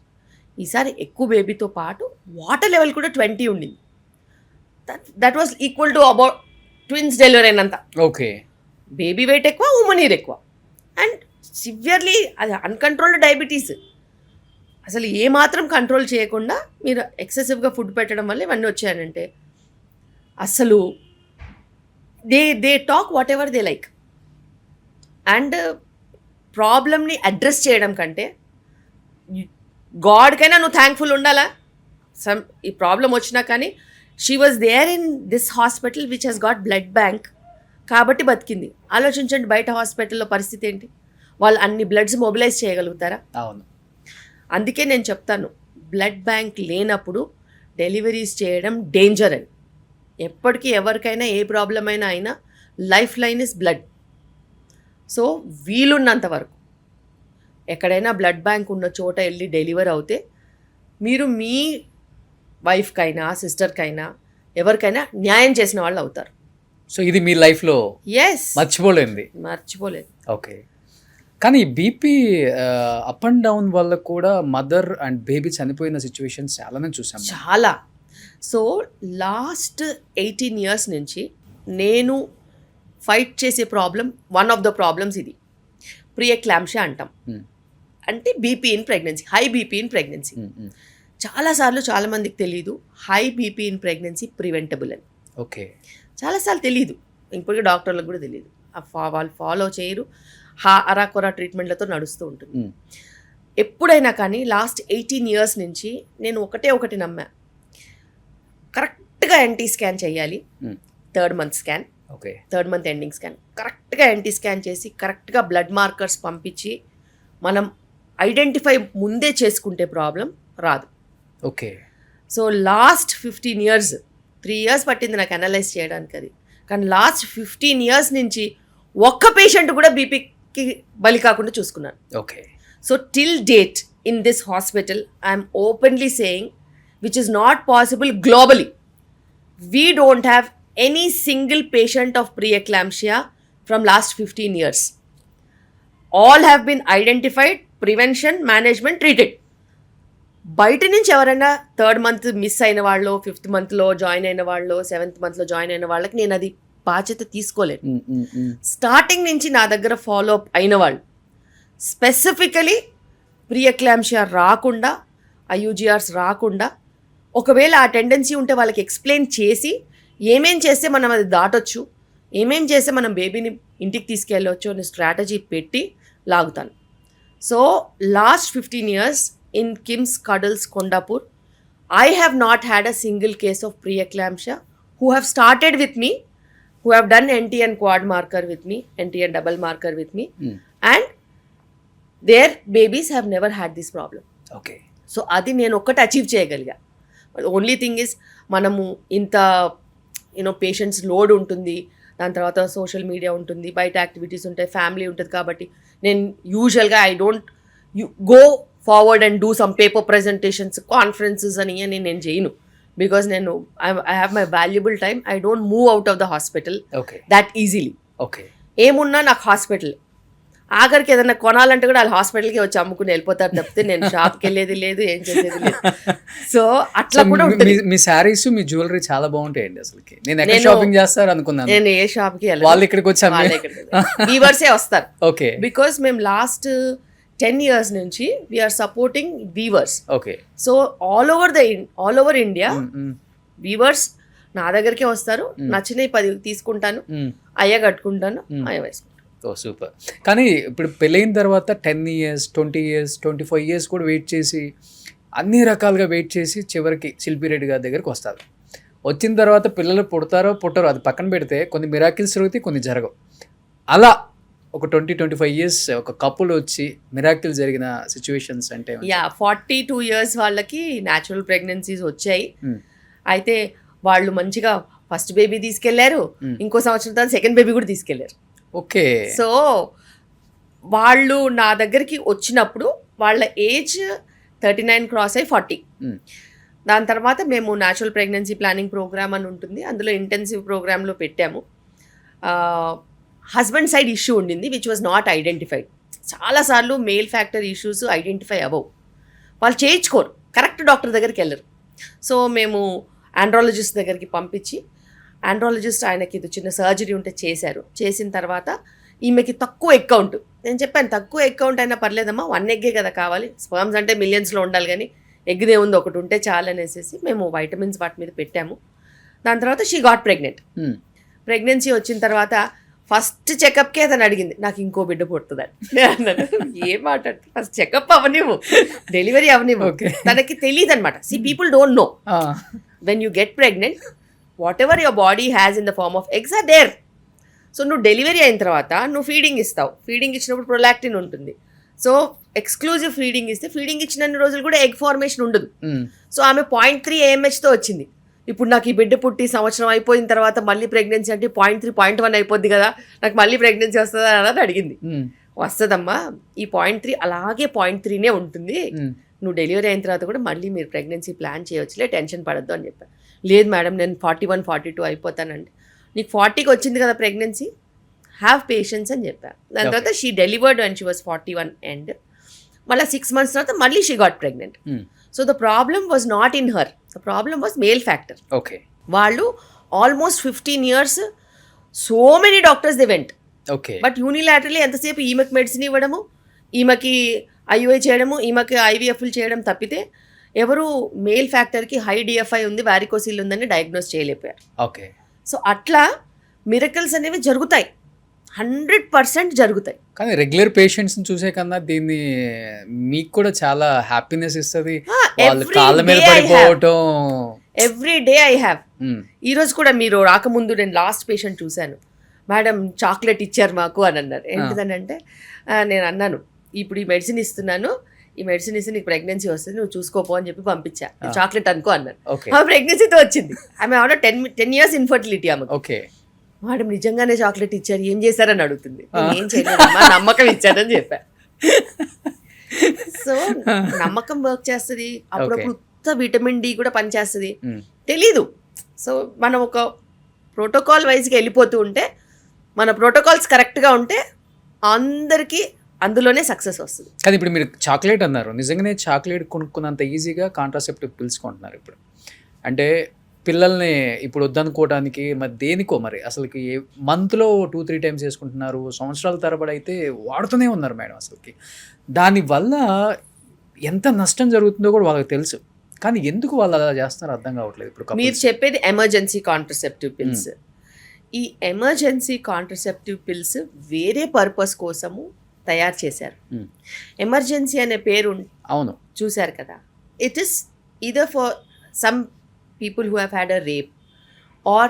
ఈసారి ఎక్కువ బేబీతో పాటు వాటర్ లెవెల్ కూడా 20 ఉండింది. That was equal to about twins delivery అయినంత. ఓకే. బేబీ వెయిట్ ఎక్కువ, ఉమెన్ ఇయర్ ఎక్కువ, అండ్ సివియర్లీ అది అన్కంట్రోల్డ్ డయాబెటీస్. అసలు ఏమాత్రం కంట్రోల్ చేయకుండా మీరు ఎక్సెసివ్గా ఫుడ్ పెట్టడం వల్ల ఇవన్నీ వచ్చాయంటే అసలు they talk what ever they like. And ప్రాబ్లమ్ని అడ్రస్ చేయడం కంటే గాడ్కైనా నువ్వు థ్యాంక్ఫుల్ ఉండాలా. ఈ ప్రాబ్లం వచ్చినా కానీ she was there in this hospital which has got blood bank కాబట్టి బతికింది. ఆలోచించండి బయట హాస్పిటల్లో పరిస్థితి ఏంటి, వాళ్ళు అన్ని బ్లడ్స్ మొబిలైజ్ చేయగలుగుతారా? అవును. అందుకే నేను చెప్తాను, బ్లడ్ బ్యాంక్ లేనప్పుడు డెలివరీస్ చేయడం డేంజర్ అని. ఎప్పటికీ ఎవరికైనా ఏ ప్రాబ్లం అయినా life line is blood. So వీలున్నంత వరకు ఎక్కడైనా బ్లడ్ బ్యాంక్ ఉన్న చోట వెళ్ళి డెలివర్ అవుతే మీరు మీ వైఫ్కైనా సిస్టర్కైనా ఎవరికైనా న్యాయం చేసిన వాళ్ళు అవుతారు. సో ఇది మీ లైఫ్లో ఎస్ మర్చిపోలేదు. ఓకే. కానీ బీపీ అప్ అండ్ డౌన్ వల్ల కూడా మదర్ అండ్ బేబీ చనిపోయిన సిచ్యువేషన్స్ చాలానే చూసాం. చాలా. సో లాస్ట్ 18 years నుంచి నేను ఫైట్ చేసే problem, one of the problems ఇది ప్రీఎక్లాంప్షియా అంటాం. అంటే BP in pregnancy, high BP in pregnancy. చాలాసార్లు చాలామందికి తెలీదు high BP in pregnancy preventable అని. ఓకే. చాలాసార్లు తెలీదు, ఇప్పటికీ డాక్టర్లకు కూడా తెలియదు. వాళ్ళు ఫాలో చేయరు, అరాకొరా ట్రీట్మెంట్లతో నడుస్తూ ఉంటుంది. ఎప్పుడైనా కానీ లాస్ట్ 18 years నుంచి నేను ఒకటి నమ్మా, కరెక్ట్గా ఎన్టీ స్కాన్ చేయాలి. 3rd month scan, okay, 3rd month ending scan, కరెక్ట్గా ఎన్టీ స్కాన్ చేసి కరెక్ట్గా బ్లడ్ మార్కర్స్ పంపించి మనం ఐడెంటిఫై ముందే చేసుకుంటే ప్రాబ్లం రాదు. Okay. So last 15 years, 3 years పట్టింది నాకు అనలైజ్ చేయడానికి అది. కానీ లాస్ట్ 15 years నుంచి ఒక్క పేషెంట్ కూడా బీపీకి బలి కాకుండా చూసుకున్నాను. Okay. So till date in this hospital I'm openly saying which is not possible globally, we don't have any single patient of preeclampsia from last 15 years. All have been identified, prevention, management, treated. బయట నుంచి ఎవరైనా 3rd month miss అయిన వాళ్ళు, 5th monthలో join అయిన వాళ్ళు, 7th monthలో join అయిన వాళ్ళకి నేను అది బాధ్యత తీసుకోలేదు. స్టార్టింగ్ నుంచి నా దగ్గర ఫాలో అప్ అయిన వాళ్ళు స్పెసిఫికలీ ప్రీఎక్లాంప్షియా రాకుండా, ఐయూజీఆర్స్ రాకుండా, ఒకవేళ ఆ టెండెన్సీ ఉంటే వాళ్ళకి ఎక్స్ప్లెయిన్ చేసి ఏమేం చేస్తే మనం అది దాటొచ్చు, ఏమేం చేస్తే మనం బేబీని ఇంటికి తీసుకెళ్ళవచ్చు అనే స్ట్రాటజీ పెట్టి లాగుతాను. So last 15 years in KIMS Cuddles Kondapur, I have not had a single case of preeclampsia who have started with me, who have done NT and quad marker with me, NT and double marker with me, and their babies have never had this problem. Okay. So అది నేను ఒక్కటి achieve చేయగలిగా. Only thing is మనము ఇంత patients load ఉంటుంది, దాని తర్వాత social media ఉంటుంది, బయట యాక్టివిటీస్ ఉంటాయి, ఫ్యామిలీ ఉంటుంది. కాబట్టి నేను యూజువల్గా I don't go forward and do some paper presentations, conferences అని నేను చేయను. బికాస్ నేను I have my valuable time. I don't move out of the hospital that easily. Okay. ఏమున్నా నాకు హాస్పిటల్. ఆఖరికి ఏదైనా కొనాలంటే కూడా వాళ్ళు హాస్పిటల్కి వచ్చి అమ్ముకుని వెళ్ళిపోతారు తప్పితే నేను షాప్కి వెళ్ళేది లేదు, ఏం చేసేది లేదు. సో అట్లా కూడా ఉంటుంది. మీ శారీస్, మీ జ్యువెలరీ చాలా బాగుంటాయండి. అసలుకి నేను షాపింగ్ చేస్తారు అనుకున్నాను. నేను ఏ షాప్కి వెళ్ళాను, వాళ్ళు ఇక్కడికి వచ్చి వీవర్సే వస్తారు. ఓకే. బికాస్ మేము లాస్ట్ 10 years నుంచి we are supporting weavers. Okay. So all over India weavers నా దగ్గరికే వస్తారు. నచ్చినవి 10 తీసుకుంటాను, అయ్యా కట్టుకుంటాను, అయ్యా వేసుకుంటాను. ఓ సూపర్. కానీ ఇప్పుడు పెళ్ళైన తర్వాత 10 years, 20 years, 25 years కూడా వెయిట్ చేసి, అన్ని రకాలుగా వెయిట్ చేసి చివరికి శిల్పి రెడ్డి గారి దగ్గరికి వస్తారు. వచ్చిన తర్వాత పిల్లలు పుడతారో పుట్టరో అది పక్కన పెడితే కొన్ని మిరాకిల్స్ జరుగుతాయి, కొన్ని జరగవు. అలా ఒక 20-25 years ఒక కపుల్ వచ్చి మిరాకిల్ జరిగిన సిచ్యువేషన్స్ అంటే 42 years వాళ్ళకి న్యాచురల్ ప్రెగ్నెన్సీస్ వచ్చాయి. అయితే వాళ్ళు మంచిగా ఫస్ట్ బేబీ తీసుకెళ్లారు, ఇంకో సంవత్సరం తర్వాత సెకండ్ బేబీ కూడా తీసుకెళ్లారు. ఓకే. సో వాళ్ళు నా దగ్గరికి వచ్చినప్పుడు వాళ్ళ ఏజ్ 39 క్రాస్ అయ్యి 40. దాని తర్వాత మేము న్యాచురల్ ప్రెగ్నెన్సీ ప్లానింగ్ ప్రోగ్రామ్ అని ఉంటుంది, అందులో ఇంటెన్సివ్ ప్రోగ్రాంలో పెట్టాము. హస్బెండ్ సైడ్ ఇష్యూ ఉండింది విచ్ వాజ్ నాట్ ఐడెంటిఫైడ్. చాలాసార్లు మేల్ ఫ్యాక్టర్ ఇష్యూస్ ఐడెంటిఫై అవ్వవు, వాళ్ళు చేయించుకోరు, కరెక్ట్ డాక్టర్ దగ్గరికి వెళ్ళరు. సో మేము ఆండ్రాలజిస్ట్ దగ్గరికి పంపించి ఆండ్రాలజిస్ట్ ఆయనకి ఇది చిన్న సర్జరీ ఉంటే చేశారు. చేసిన తర్వాత ఈమెకి తక్కువ ఎగ్ కౌంట్, నేను చెప్పాను తక్కువ ఎగ్ కౌంట్ అయినా పర్లేదమ్మా, 1 ఎగ్గే కదా కావాలి, స్పర్మ్స్ అంటే మిలియన్స్లో ఉండాలి కానీ ఎగ్దే ఉంది ఒకటి ఉంటే చాలు అనేసి మేము వైటమిన్స్ వాటి మీద పెట్టాము. దాని తర్వాత షీ గాట్ ప్రెగ్నెంట్. ప్రెగ్నెన్సీ వచ్చిన తర్వాత ఫస్ట్ చెకప్కే అతను అడిగింది నాకు ఇంకో బిడ్డ పుడుతుందని. నేను అన్నాను ఏం మాట్లాడు, ఫస్ట్ చెకప్ అవనివ్వు, డెలివరీ అవనివ్వు. తనకి తెలియదు అనమాట. See people don't know when you get pregnant whatever your body has in the form of eggs are there. So నువ్వు డెలివరీ అయిన తర్వాత నువ్వు ఫీడింగ్ ఇస్తావు, ఫీడింగ్ ఇచ్చినప్పుడు ప్రొలాక్టిన్ ఉంటుంది. సో ఎక్స్క్లూజివ్ ఫీడింగ్ ఇస్తే ఫీడింగ్ ఇచ్చినన్ని రోజులు కూడా ఎగ్ ఫార్మేషన్ ఉండదు. సో ఆమె 0.3 AMHతో వచ్చింది. ఇప్పుడు నాకు ఈ బిడ్డ పుట్టి సంవత్సరం అయిపోయిన తర్వాత మళ్ళీ ప్రెగ్నెన్సీ అంటే 0.3, 0.1 అయిపోద్ది కదా, నాకు మళ్ళీ ప్రెగ్నెన్సీ వస్తుందా అని అడిగింది. వస్తుందమ్మా, ఈ 0.3 అలాగే 0.3నే ఉంటుంది, నువ్వు డెలివరీ అయిన తర్వాత కూడా మళ్ళీ మీరు ప్రెగ్నెన్సీ ప్లాన్ చేయవచ్చులే, టెన్షన్ పడద్దు అని చెప్పాను. లేదు మేడం నేను 41, 42 అయిపోతానండి. నీకు 40కి వచ్చింది కదా ప్రెగ్నెన్సీ, హ్యావ్ పేషెన్స్ అని చెప్పాను. దాని తర్వాత she delivered and she was 41 and మళ్ళీ 6 months తర్వాత మళ్ళీ she got pregnant. So the problem was not in her, the problem was male factor. Okay. వాళ్ళు almost 15 years so many doctors they went. Okay. But unilaterally ఎంతసేపు ఈమెకి medicine ఇవ్వడము, ఈమెకి IOI చేయడము, ఈమెకి ఐవీఎఫ్లు చేయడం తప్పితే ఎవరు మేల్ ఫ్యాక్టర్కి హై డిఎఫ్ఐ ఉంది, వారికోసిల్ ఉందని డయాగ్నోస్ చేయలేకపోయారు. ఓకే. సో అట్లా మిరకల్స్ అనేవి జరుగుతాయి, 100% జరుగుతాయి. కానీ రెగ్యులర్ పేషెంట్స్ని చూసే కన్నా దీన్ని మీకు కూడా చాలా హ్యాపీనెస్ ఇస్తుంది, వాళ్ళు కాళ్ళ మీద పడిపోవటం. Every day I have. ఈరోజు కూడా మీరు రాకముందు నేను లాస్ట్ పేషెంట్ చూశాను, మేడం చాక్లెట్ ఇచ్చారు మాకు అని అన్నారు. ఏంటిదని అంటే నేను అన్నాను ఇప్పుడు ఈ మెడిసిన్ ఇస్తున్నాను, ఈ మెడిసిన్ ఇస్తే నీకు ప్రెగ్నెన్సీ వస్తుంది, నువ్వు చూసుకోపో అని చెప్పి పంపించా, చాక్లెట్ అనుకో అన్నారు. ఆమె ప్రెగ్నెన్సీతో వచ్చింది, ఆమె ఆవిడ 10 years ఇన్ఫర్టిలిటీ ఆమె. ఓకే. మేడం నిజంగానే చాక్లెట్ ఇచ్చారు, ఏం చేశారని అడుగుతుంది. ఏం చేయలేదమ్మా, నమ్మకం ఇచ్చానని చెప్పా. సో నమ్మకం వర్క్ చేస్తుంది, అప్పుడప్పుడు ఉత్త విటమిన్ డి కూడా పనిచేస్తుంది, తెలీదు. సో మనం ఒక ప్రోటోకాల్ వైజ్గా వెళ్ళిపోతూ ఉంటే, మన ప్రోటోకాల్స్ కరెక్ట్గా ఉంటే అందరికీ అందులోనే సక్సెస్ వస్తుంది. కానీ ఇప్పుడు మీరు చాక్లెట్ అన్నారు, నిజంగానే చాక్లెట్ కొనుక్కున్నంత ఈజీగా కాంట్రాసెప్టివ్ పిల్స్ కొంటున్నారు ఇప్పుడు. అంటే పిల్లల్ని ఇప్పుడు వద్దనుకోవడానికి మరి దేనికో మరి అసలుకి మంత్లో 2-3 times వేసుకుంటున్నారు, సంవత్సరాల తరబడి అయితే వాడుతూనే ఉన్నారు మేడం. అసలుకి దానివల్ల ఎంత నష్టం జరుగుతుందో కూడా వాళ్ళకి తెలుసు, కానీ ఎందుకు వాళ్ళు అలా చేస్తున్నారు అర్థం కావట్లేదు. ఇప్పుడు మీరు చెప్పేది ఎమర్జెన్సీ కాంట్రసెప్టివ్ పిల్స్. ఈ ఎమర్జెన్సీ కాంట్రసెప్టివ్ పిల్స్ వేరే పర్పస్ కోసము తయారు చేశారు. ఎమర్జెన్సీ అనే పేరు అవును చూశారు కదా, it is either for some people who have had a rape or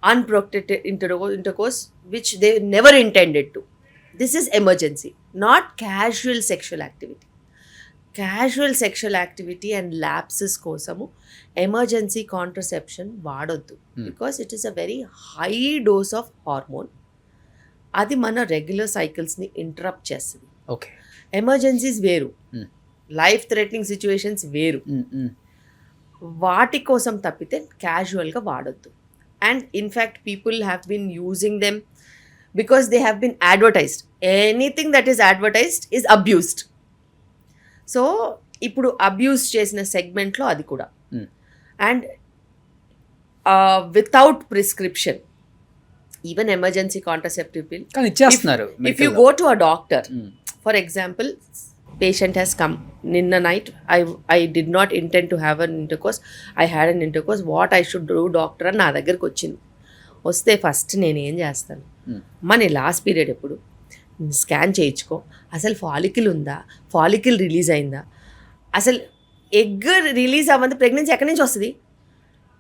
unprotected intercourse which they never intended to. This is emergency, not casual sexual activity. Casual sexual activity and lapses kosamu emergency contraception vaadoddu because it is a very high dose of hormone. Adi mana regular cycles ni interrupt chestadi. Okay. Emergencies veru, life threatening situations veru. వాటి కోసం తప్పితే క్యాజువల్గా వాడొద్దు. And in fact people have been using them because they have been advertised. Anything that is advertised is abused. So ఇప్పుడు abuse చేసిన సెగ్మెంట్లో అది కూడా. And without prescription even emergency contraceptive pill ఇచ్చేస్తున్నారు. If you go to a doctor, for example patient has come ninna night, I did not intend to have an intercourse, I had an intercourse, what I should do doctor అని నా దగ్గరికి వచ్చింది. వస్తే first నేను ఏం చేస్తాను, మన last period ఎప్పుడు స్కాన్ చేయించుకో, అసలు ఫాలికిల్ ఉందా, ఫాలికిల్ రిలీజ్ అయిందా, అసలు ఎగ్ రిలీజ్ అవ్వంది ప్రెగ్నెన్సీ ఎక్కడి నుంచి వస్తుంది.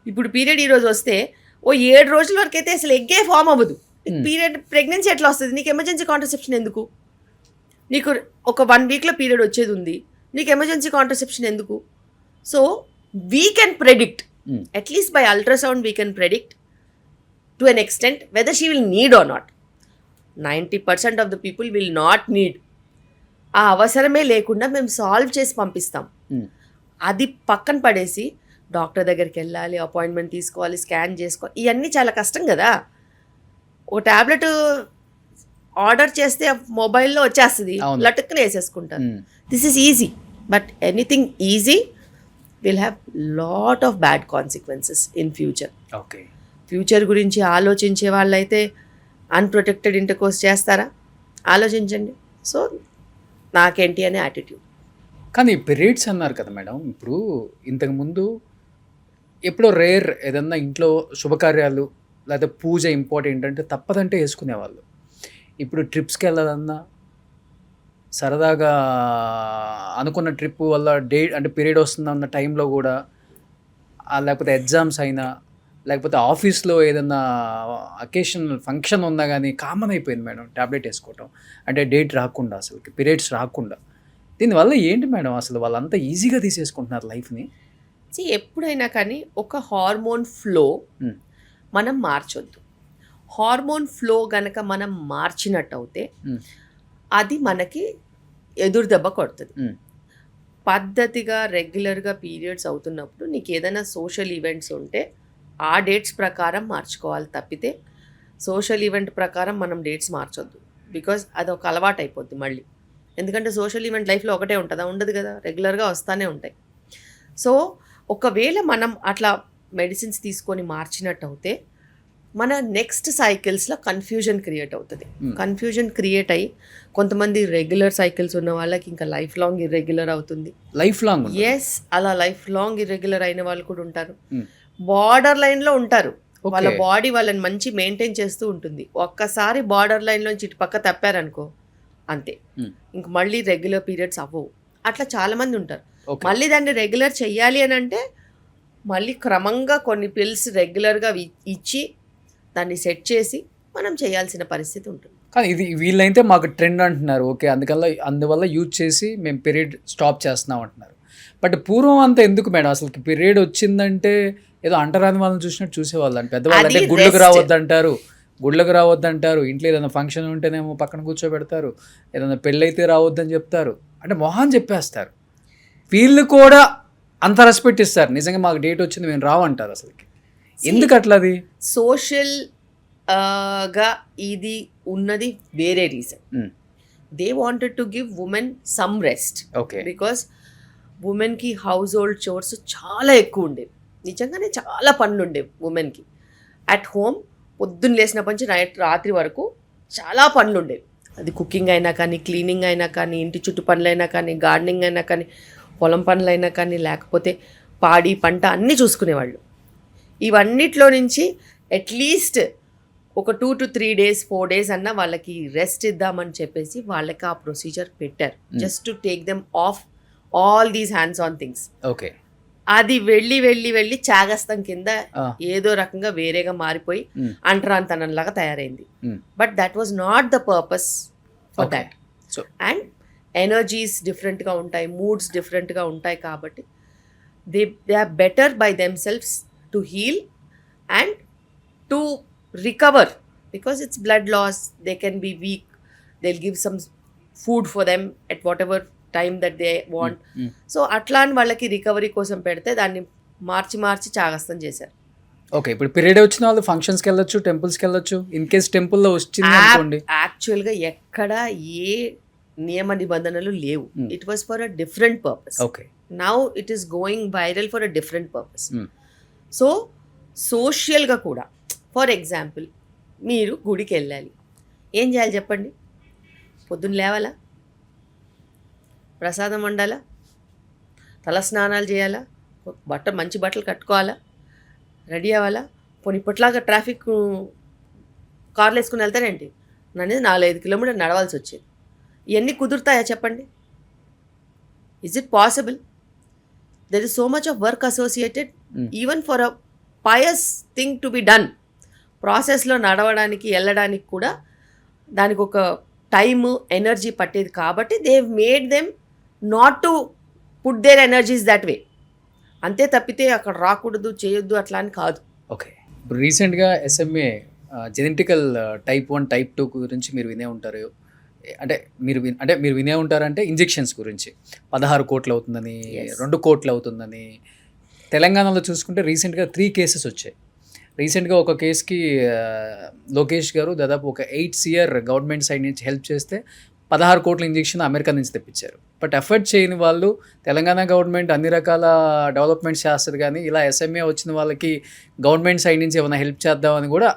ఇప్పుడు పీరియడ్ ఈరోజు వస్తే 7 రోజుల వరకు అయితే అసలు ఎగ్గే ఫామ్ అవ్వదు. పీరియడ్ ప్రెగ్నెన్సీ ఎట్లా వస్తుంది? నీకు ఎమర్జెన్సీ కాంట్రసెప్షన్ ఎందుకు? నీకు ఒక 1 weekలో పీరియడ్ వచ్చేది ఉంది, నీకు ఎమర్జెన్సీ కాంట్రసెప్షన్ ఎందుకు? So we can predict, at least by ultrasound we can predict to an extent, whether she will need or not. 90% of the people will not need. ఆ అవసరమే లేకుండా మేము సాల్వ్ చేసి పంపిస్తాం. అది పక్కన పడేసి డాక్టర్ దగ్గరికి వెళ్ళాలి, అపాయింట్మెంట్ తీసుకోవాలి, స్కాన్ చేసుకోవాలి, ఇవన్నీ చాలా కష్టం కదా. ఒక ట్యాబ్లెట్ ఆర్డర్ చేస్తే మొబైల్లో వచ్చేస్తుంది, అవును. లటుక్కుని వేసేసుకుంటారు. This is easy, but anything easy will have lot of bad consequences in future. Okay. Future గురించి ఆలోచించే వాళ్ళైతే అన్ప్రొటెక్టెడ్ ఇంటర్కోర్స్ చేస్తారా? ఆలోచించండి. సో నాకేంటి అనే యాటిట్యూడ్. కానీ పీరియడ్స్ అన్నారు కదా మేడం, ఇప్పుడు ఇంతకుముందు ఎప్పుడో రేర్ ఏదన్నా ఇంట్లో శుభకార్యాలు లేకపోతే పూజ ఇంపార్టెంట్ అంటే తప్పదంటే వేసుకునేవాళ్ళు. ఇప్పుడు ట్రిప్స్కి వెళ్ళాలన్నా సరదాగా అనుకున్న ట్రిప్ వల్ల అంటే పీరియడ్ వస్తుందన్న టైంలో కూడా, లేకపోతే ఎగ్జామ్స్ అయినా లేకపోతే ఆఫీస్లో ఏదన్నా అకేషనల్ ఫంక్షన్ ఉన్నా కానీ కామన్ అయిపోయింది మేడం ట్యాబ్లెట్ వేసుకోవటం. అంటే డేట్ రాకుండా, అసలుకి పీరియడ్స్ రాకుండా. దీనివల్ల ఏంటి మేడం అసలు వాళ్ళంతా ఈజీగా తీసేసుకుంటున్నారు లైఫ్ని? ఎప్పుడైనా కానీ ఒక హార్మోన్ ఫ్లో మనం మార్చొద్దు. హార్మోన్ ఫ్లో గనక మనం మార్చినట్టు అవుతే అది మనకి ఎదురు దెబ్బ కొడుతుంది. పద్ధతిగా రెగ్యులర్గా పీరియడ్స్ అవుతున్నప్పుడు నీకు ఏదైనా సోషల్ ఈవెంట్స్ ఉంటే ఆ డేట్స్ ప్రకారం మార్చుకోవాలి తప్పితే సోషల్ ఈవెంట్ ప్రకారం మనం డేట్స్ మార్చొద్దు. బికాజ్ అది ఒక అలవాటు అయిపోద్ది మళ్ళీ. ఎందుకంటే సోషల్ ఈవెంట్ లైఫ్లో ఒకటే ఉంటుందా? ఉండదు కదా, రెగ్యులర్గా వస్తూనే ఉంటాయి. సో ఒకవేళ మనం అట్లా మెడిసిన్స్ తీసుకొని మార్చినట్టు అవుతే మన నెక్స్ట్ సైకిల్స్లో కన్ఫ్యూజన్ క్రియేట్ అవుతుంది. కన్ఫ్యూజన్ క్రియేట్ అయ్యి కొంతమంది రెగ్యులర్ సైకిల్స్ ఉన్న వాళ్ళకి ఇంకా లైఫ్ లాంగ్ ఇర్రెగ్యులర్ అవుతుంది. Life long? ఎస్, అలా లైఫ్ లాంగ్ ఇర్రెగ్యులర్ అయిన వాళ్ళు కూడా ఉంటారు. బార్డర్ లైన్లో ఉంటారు. వాళ్ళ బాడీ వాళ్ళని మంచి మెయింటైన్ చేస్తూ ఉంటుంది. ఒక్కసారి బార్డర్ లైన్లోంచి ఇటు పక్క తప్పారనుకో అంతే, ఇంక మళ్ళీ రెగ్యులర్ పీరియడ్స్ అవ్వవు. అట్లా చాలామంది ఉంటారు. మళ్ళీ దాన్ని రెగ్యులర్ చెయ్యాలి అని అంటే మళ్ళీ క్రమంగా కొన్ని పిల్స్ రెగ్యులర్గా ఇచ్చి దాన్ని సెట్ చేసి మనం చేయాల్సిన పరిస్థితి ఉంటుంది. కానీ ఇది వీళ్ళైతే మాకు ట్రెండ్ అంటున్నారు. ఓకే, అందువల్ల యూజ్ చేసి మేము పీరియడ్ స్టాప్ చేస్తున్నాం అంటున్నారు. బట్ పూర్వం అంతా ఎందుకు మేడం అసలు పీరియడ్ వచ్చిందంటే ఏదో అంటరాని వాళ్ళని చూసినట్టు చూసేవాళ్ళు. అంటే పెద్దవాళ్ళు అంటే గుళ్ళకు రావద్దంటారు, ఇంట్లో ఏదైనా ఫంక్షన్ ఉంటేనేమో పక్కన కూర్చోబెడతారు, ఏదైనా పెళ్ళైతే రావద్దని చెప్తారు, అంటే మొహాన్ చెప్పేస్తారు. వీళ్ళు కూడా అంత రెస్పెక్ట్ ఇస్తారు. నిజంగా మాకు డేట్ వచ్చింది మేము రావంటారు. అసలుకి ఎందుకు అట్లా? అది సోషల్ గా ఇది ఉన్నది వేరే reason. They wanted to give women some rest. Okay. Because ఉమెన్కి హౌస్ హోల్డ్ చోర్స్ చాలా ఎక్కువ ఉండేవి. నిజంగానే చాలా పనులు ఉండేవి ఉమెన్కి. అట్ హోమ్ పొద్దున్న లేసినప్పటి నుంచి రాత్రి వరకు చాలా పనులు ఉండేవి. అది కుకింగ్ అయినా కానీ, క్లీనింగ్ అయినా కానీ, ఇంటి చుట్టూ పనులైనా కానీ, గార్డెనింగ్ అయినా కానీ, పొలం పనులైనా కానీ, లేకపోతే పాడి పంట అన్నీ చూసుకునేవాళ్ళు. ఇవన్నిట్లో నుంచి అట్లీస్ట్ ఒక 2 to 3 days 4 days అన్నా వాళ్ళకి రెస్ట్ ఇద్దామని చెప్పేసి వాళ్ళకి ఆ ప్రొసీజర్ పెట్టారు. Just to take them of all these hands on things. Okay. అది వెళ్ళి చాగస్తం కింద ఏదో రకంగా వేరేగా మారిపోయి అంటరాంతనంలాగా తయారైంది. But that was not the purpose for that. And energies డిఫరెంట్గా ఉంటాయి, మూడ్స్ డిఫరెంట్గా ఉంటాయి. కాబట్టి they are better by themselves to heal and to recover, because it's blood loss, they can be weak, they'll give some food for them at whatever time that they want. So అట్లా అని వాళ్ళకి recovery కోసం పెడితే దాన్ని మార్చి చాగస్తం చేశారు. Okay. ఇప్పుడు period వచ్చిన వాళ్ళు ఫంక్షన్స్కి వెళ్ళొచ్చు, టెంపుల్స్కి వెళ్ళొచ్చు. ఇన్ కేస్ టెంపుల్లో వచ్చింది అనుకోండి, యాక్చువల్గా ఎక్కడ ఏ నియమ నిబంధనలు లేవు. It was for a different purpose. Okay. Now it is going viral for a different purpose. So సోషల్గా కూడా, ఫర్ ఎగ్జాంపుల్, మీరు గుడికి వెళ్ళాలి, ఏం చేయాలి చెప్పండి? పొద్దున్న లేవాలా, ప్రసాదం వండాలా, తల స్నానాలు చేయాలా, మంచి బట్టలు కట్టుకోవాలా, రెడీ అవ్వాలా. పోనీ ఇప్పట్లాగా ట్రాఫిక్ కార్లు వేసుకుని వెళ్తారేంటి? నన్ను 4-5 kilometers నడవాల్సి వచ్చేది. ఇవన్నీ కుదురుతాయా చెప్పండి? Is it possible? There is so much of work associated even for a pious thing to be done. ప్రాసెస్లో నడవడానికి వెళ్ళడానికి కూడా దానికి ఒక టైము, ఎనర్జీ పట్టేది. కాబట్టి they made them not to put their energies that way. అంతే తప్పితే అక్కడ రాకూడదు, చేయొద్దు అట్లా అని కాదు. ఓకే. ఇప్పుడు రీసెంట్గా ఎస్ఎంఏ జెనెటికల్ టైప్ 1 టైప్ 2 గురించి మీరు వినే ఉంటారు. అంటే మీరు వినే ఉంటారంటే ఇంజెక్షన్స్ గురించి 16 కోట్లు అవుతుందని, 2 కోట్లు అవుతుందని. తెలంగాణలో చూసుకుంటే రీసెంట్గా 3 కేసెస్ వచ్చాయి. రీసెంట్గా ఒక కేసుకి లోకేష్ గారు దాదాపు ఒక 8 CR గవర్నమెంట్ సైడ్ నుంచి హెల్ప్ చేస్తే 16 కోట్ల ఇంజెక్షన్ అమెరికా నుంచి తెప్పించారు. బట్ ఎఫర్ట్ చేయని వాళ్ళు తెలంగాణ గవర్నమెంట్ అన్ని రకాల డెవలప్మెంట్స్ చేస్తుంది, కానీ ఇలా ఎస్ఎంఏ వచ్చిన వాళ్ళకి గవర్నమెంట్ సైడ్ నుంచి ఏమైనా హెల్ప్ చేద్దామని కూడా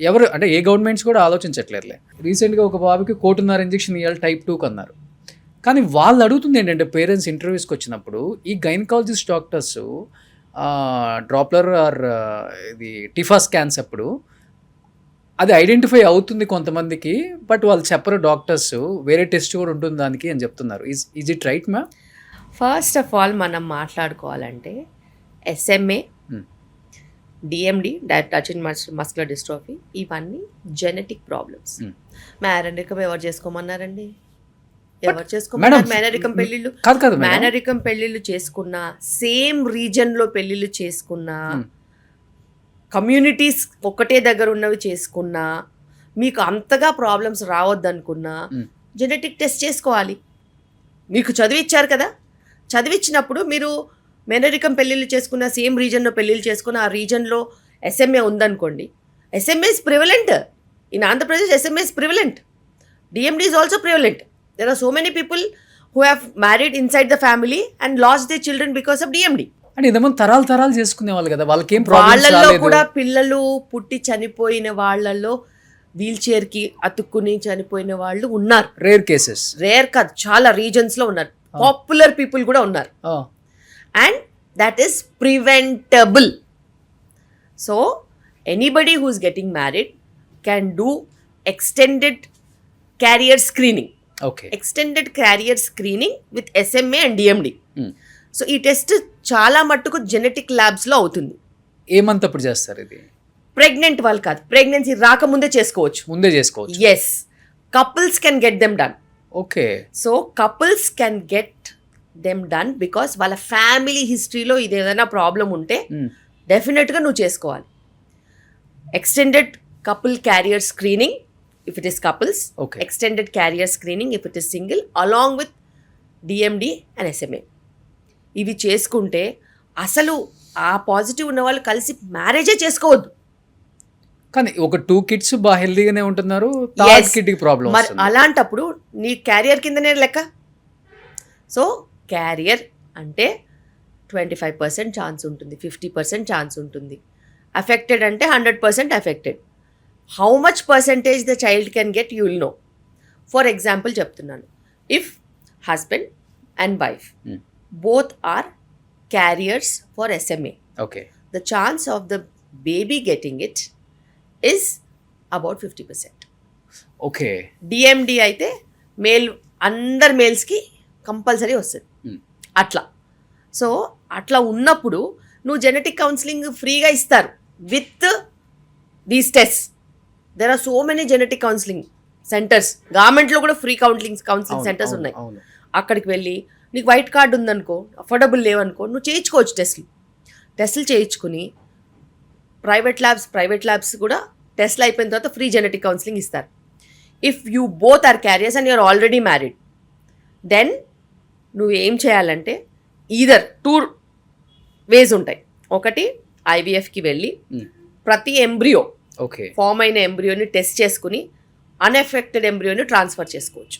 ఎవరు అంటే ఏ గవర్నమెంట్స్ కూడా ఆలోచించట్లేదులే. రీసెంట్గా ఒక బాబుకి 1.5 కోటి ఇంజెక్షన్ ఇవ్వాలి టైప్ 2 అన్నారు. కానీ వాళ్ళు అడుగుతుంది ఏంటంటే పేరెంట్స్ ఇంటర్వ్యూస్కి వచ్చినప్పుడు ఈ గైనకాలజిస్ట్ డాక్టర్స్ డ్రాప్లర్ ఆర్ ఇది టిఫా స్కాన్స్ అప్పుడు అది ఐడెంటిఫై అవుతుంది కొంతమందికి, బట్ వాళ్ళు చెప్పరు డాక్టర్స్, వేరే టెస్ట్ కూడా ఉంటుంది దానికి అని చెప్తున్నారు. Is it right ma'am? First of all మనం మాట్లాడుకోవాలంటే SMA, DND, touch muscular dystrophy, ఇవన్నీ జెనెటిక్ ప్రాబ్లమ్స్. మేనరికం ఎవరు చేసుకోమన్నారండి? ఎవరు చేసుకోమన్నారు? మేనరికం పెళ్ళిళ్ళు కాదు మేనరికం పెళ్ళిళ్ళు చేసుకున్నా, సేమ్ రీజన్లో పెళ్ళిళ్ళు చేసుకున్నా, కమ్యూనిటీస్ ఒకటే దగ్గర ఉన్నవి చేసుకున్నా, మీకు అంతగా ప్రాబ్లమ్స్ రావద్దనుకున్నా జెనెటిక్ టెస్ట్ చేసుకోవాలి. మీకు చదివిచ్చారు కదా, చదివిచ్చినప్పుడు మీరు మేనరికం పెళ్ళిళ్ళు చేసుకున్న, సేమ్ రీజన్లో పెళ్ళిళ్ళు చేసుకున్న, ఆ రీజన్లో ఎస్ఎంఏ ఉందనుకోండి, SMA is prevalent in Andhra Pradesh. SMA is prevalent. DMD is also prevalent. There are so many people who have married inside the family and lost their children because of DMD. అంటే ఇంతమంది తరాలు చేసుకునే వాళ్ళు కదా, వాళ్ళకి ఏం వాళ్ళల్లో కూడా పిల్లలు పుట్టి చనిపోయిన వాళ్ళల్లో వీల్ చైర్కి అతుక్కుని చనిపోయిన వాళ్ళు ఉన్నారు. రేర్ కేసెస్, రేర్ కాదు, చాలా రీజన్స్ లో ఉన్నారు. పాపులర్ పీపుల్ కూడా ఉన్నారు. And that is preventable. So anybody who is getting married can do extended carrier screening. Extended carrier screening with SMA and DND. So ఈ టెస్ట్ చాలా మట్టుకు జెనెటిక్ ల్యాబ్స్లో అవుతుంది. ఏమంత అప్పుడు చేస్తారు ఇది? ప్రెగ్నెంట్ వాళ్ళు కాదు, ప్రెగ్నెన్సీ రాకముందే చేసుకోవచ్చు. ముందే చేసుకోవచ్చు. Yes, couples can get them done. Okay. So couples can get them done because వాళ్ళ ఫ్యామిలీ హిస్టరీలో ఇది ఏదైనా ప్రాబ్లం ఉంటే డెఫినెట్గా నువ్వు చేసుకోవాలి. Extended couple carrier screening if it is couples, extended carrier screening if it is single, along with DMD and SMA. ఇవి చేసుకుంటే అసలు ఆ పాజిటివ్ ఉన్న వాళ్ళు కలిసి మ్యారేజే చేసుకోవద్దు. కానీ ఒక 2 kids బాగా హెల్దీగానే ఉంటున్నారు, థర్డ్ కిడ్కి ప్రాబ్లం. మరి అలాంటప్పుడు నీ క్యారియర్ కిందనే లెక్క. సో క్యారియర్ అంటే 25% ఛాన్స్ ఉంటుంది, 50% ఛాన్స్ ఉంటుంది. అఫెక్టెడ్ అంటే 100% affected. How much percentage the child can get you will know. For example చెప్తున్నాను, if husband and wife both are carriers for SMA. Okay. The chance of the baby getting it is about 50%. Okay. DMD అయితే male అందరు మేల్స్కి compulsory వస్తుంది. అట్లా. So అట్లా ఉన్నప్పుడు నువ్వు genetic counselling ఫ్రీగా ఇస్తారు with these test. There are so many genetic counselling centres. గవర్నమెంట్లో కూడా ఫ్రీ కౌన్సిలింగ్ సెంటర్స్ ఉన్నాయి. అక్కడికి వెళ్ళి నీకు వైట్ కార్డు ఉందనుకో, అఫోర్డబుల్ లేవనుకో, నువ్వు చేయించుకోవచ్చు టెస్టులు చేయించుకుని. ప్రైవేట్ ల్యాబ్స్ కూడా టెస్ట్లు అయిపోయిన తర్వాత ఫ్రీ జెనెటిక్ కౌన్సిలింగ్ ఇస్తారు. If you both are carriers and you're already married, then నువ్వు ఏం చేయాలంటే ఈదర్ 2 ways ఉంటాయి. ఒకటి ఐవీఎఫ్కి వెళ్ళి ప్రతి ఎంబ్రియో ఫామ్ అయిన ఎంబ్రియోని టెస్ట్ చేసుకుని అన్ఎఫెక్టెడ్ ఎంబ్రియోని ట్రాన్స్ఫర్ చేసుకోవచ్చు.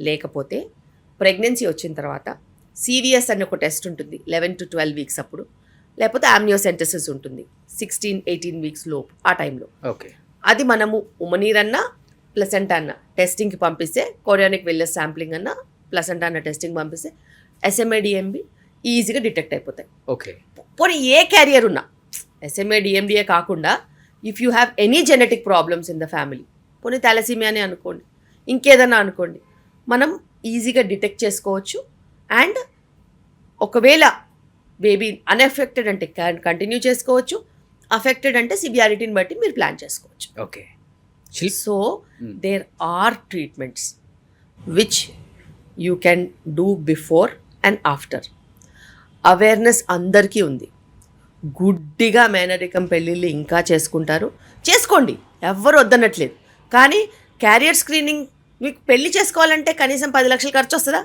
లేకపోతే ప్రెగ్నెన్సీ వచ్చిన తర్వాత సివిఎస్ అని ఒక టెస్ట్ ఉంటుంది 11 to 12 weeks అప్పుడు, లేకపోతే ఆమ్నియోసెంటసిస్ ఉంటుంది 16-18 weeks లోపు. ఆ టైంలో అది మనము ఉమనీర్ అన్న ప్లసెంటా అన్న టెస్టింగ్కి పంపిస్తే, కొరియానిక్ వెల్లెస్ శాంప్లింగ్ అన్న ప్లసెంటా అన్న టెస్టింగ్ పంపిస్తే ఎస్ఎంఏ డిఎంబి ఈజీగా డిటెక్ట్ అయిపోతాయి. పోనీ ఏ క్యారియర్ ఉన్నా, ఎస్ఎంఏ డిఎండిఏ కాకుండా if you have any genetic problems in the family, పోనీ థాలసీమియా అని అనుకోండి, ఇంకేదన్నా అనుకోండి, మనం ఈజీగా డిటెక్ట్ చేసుకోవచ్చు. అండ్ ఒకవేళ బేబీ అన్ఎఫెక్టెడ్ అంటే కంటిన్యూ చేసుకోవచ్చు, అఫెక్టెడ్ అంటే సివియారిటీని బట్టి మీరు ప్లాన్ చేసుకోవచ్చు. So there are treatments which you can do before and after. Awareness అందరికీ ఉంది. గుడ్డిగా మేనరికం పెళ్ళిళ్ళు ఇంకా చేసుకుంటారు. చేసుకోండి, ఎవ్వరు వద్దనట్లేదు. కానీ క్యారియర్ స్క్రీనింగ్ మీకు పెళ్లి చేసుకోవాలంటే కనీసం 10 లక్షలు ఖర్చు వస్తుందా?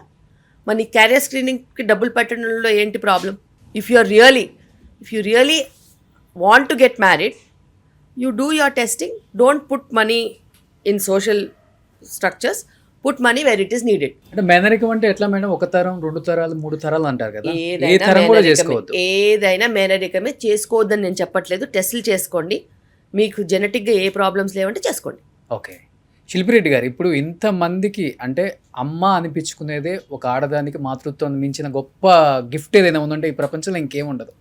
మరి నీ క్యారియర్ స్క్రీనింగ్కి డబ్బులు పెట్టడంలో ఏంటి problem? If you really want to get married, you do your testing. Don't put money in social structures, put money where it is needed. అంటే మేనరికం అంటే ఎట్లా మేడం? 1 తరం 2 తరాలు 3 తరాలు అంటారు కదా, ఏ తరం కూడా చేసుకోవద్దు. ఏదైనా మేనరికమే, చేసుకోవద్దని నేను చెప్పట్లేదు. టెస్టులు చేసుకోండి, మీకు జెనెటిక్గా ఏ ప్రాబ్లమ్స్ లేవంటే చేసుకోండి. ఓకే, శిల్పిరెడ్డి గారు, ఇప్పుడు ఇంతమందికి అంటే అమ్మ అనిపించుకునేదే ఒక ఆడదానికి మాతృత్వం మించిన గొప్ప గిఫ్ట్ ఏదైనా ఉందంటే ఈ ప్రపంచంలో ఇంకేముండదు.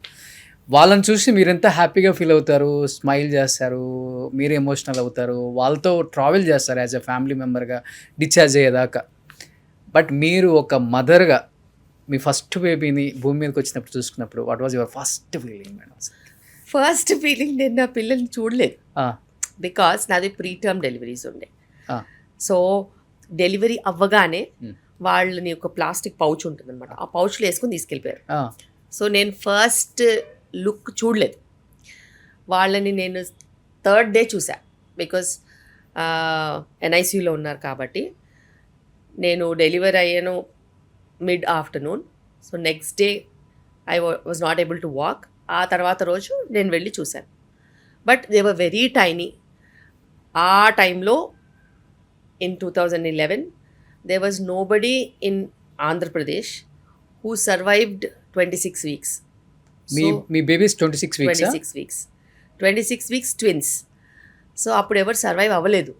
వాళ్ళని చూసి మీరు ఎంత హ్యాపీగా ఫీల్ అవుతారు, స్మైల్ చేస్తారు, మీరు ఎమోషనల్ అవుతారు, వాళ్ళతో ట్రావెల్ చేస్తారు యాజ్ ఎ ఫ్యామిలీ మెంబర్గా డిశ్చార్జ్ అయ్యేదాకా. బట్ మీరు ఒక మదర్గా మీ ఫస్ట్ బేబీని భూమి మీదకి వచ్చినప్పుడు చూసుకున్నప్పుడు what was your first feeling madam? First feeling, నేను నా పిల్లల్ని చూడలేదు. బికాస్ నాది ప్రీటర్మ్ డెలివరీస్ ఉండే. సో డెలివరీ అవ్వగానే వాళ్ళని ఒక ప్లాస్టిక్ పౌచ్ ఉంటుంది అనమాట, ఆ పౌచ్లో వేసుకొని తీసుకెళ్ళిపోయారు. సో నేను ఫస్ట్ లుక్ చూడలేదు వాళ్ళని. నేను 3rd డే చూసా, బికాస్ NICUలో ఉన్నారు కాబట్టి. నేను డెలివరీ అయ్యాను mid afternoon. So next day I was not able to walk. ఆ తర్వాత రోజు నేను వెళ్ళి చూశాను. But they were very tiny. ఆ టైంలో in 2011 there was nobody in Andhra Pradesh who survived 26 weeks. Me babies 26 weeks? 26 weeks twins. So అప్పుడు ఎవరు సర్వైవ్ అవ్వలేదు.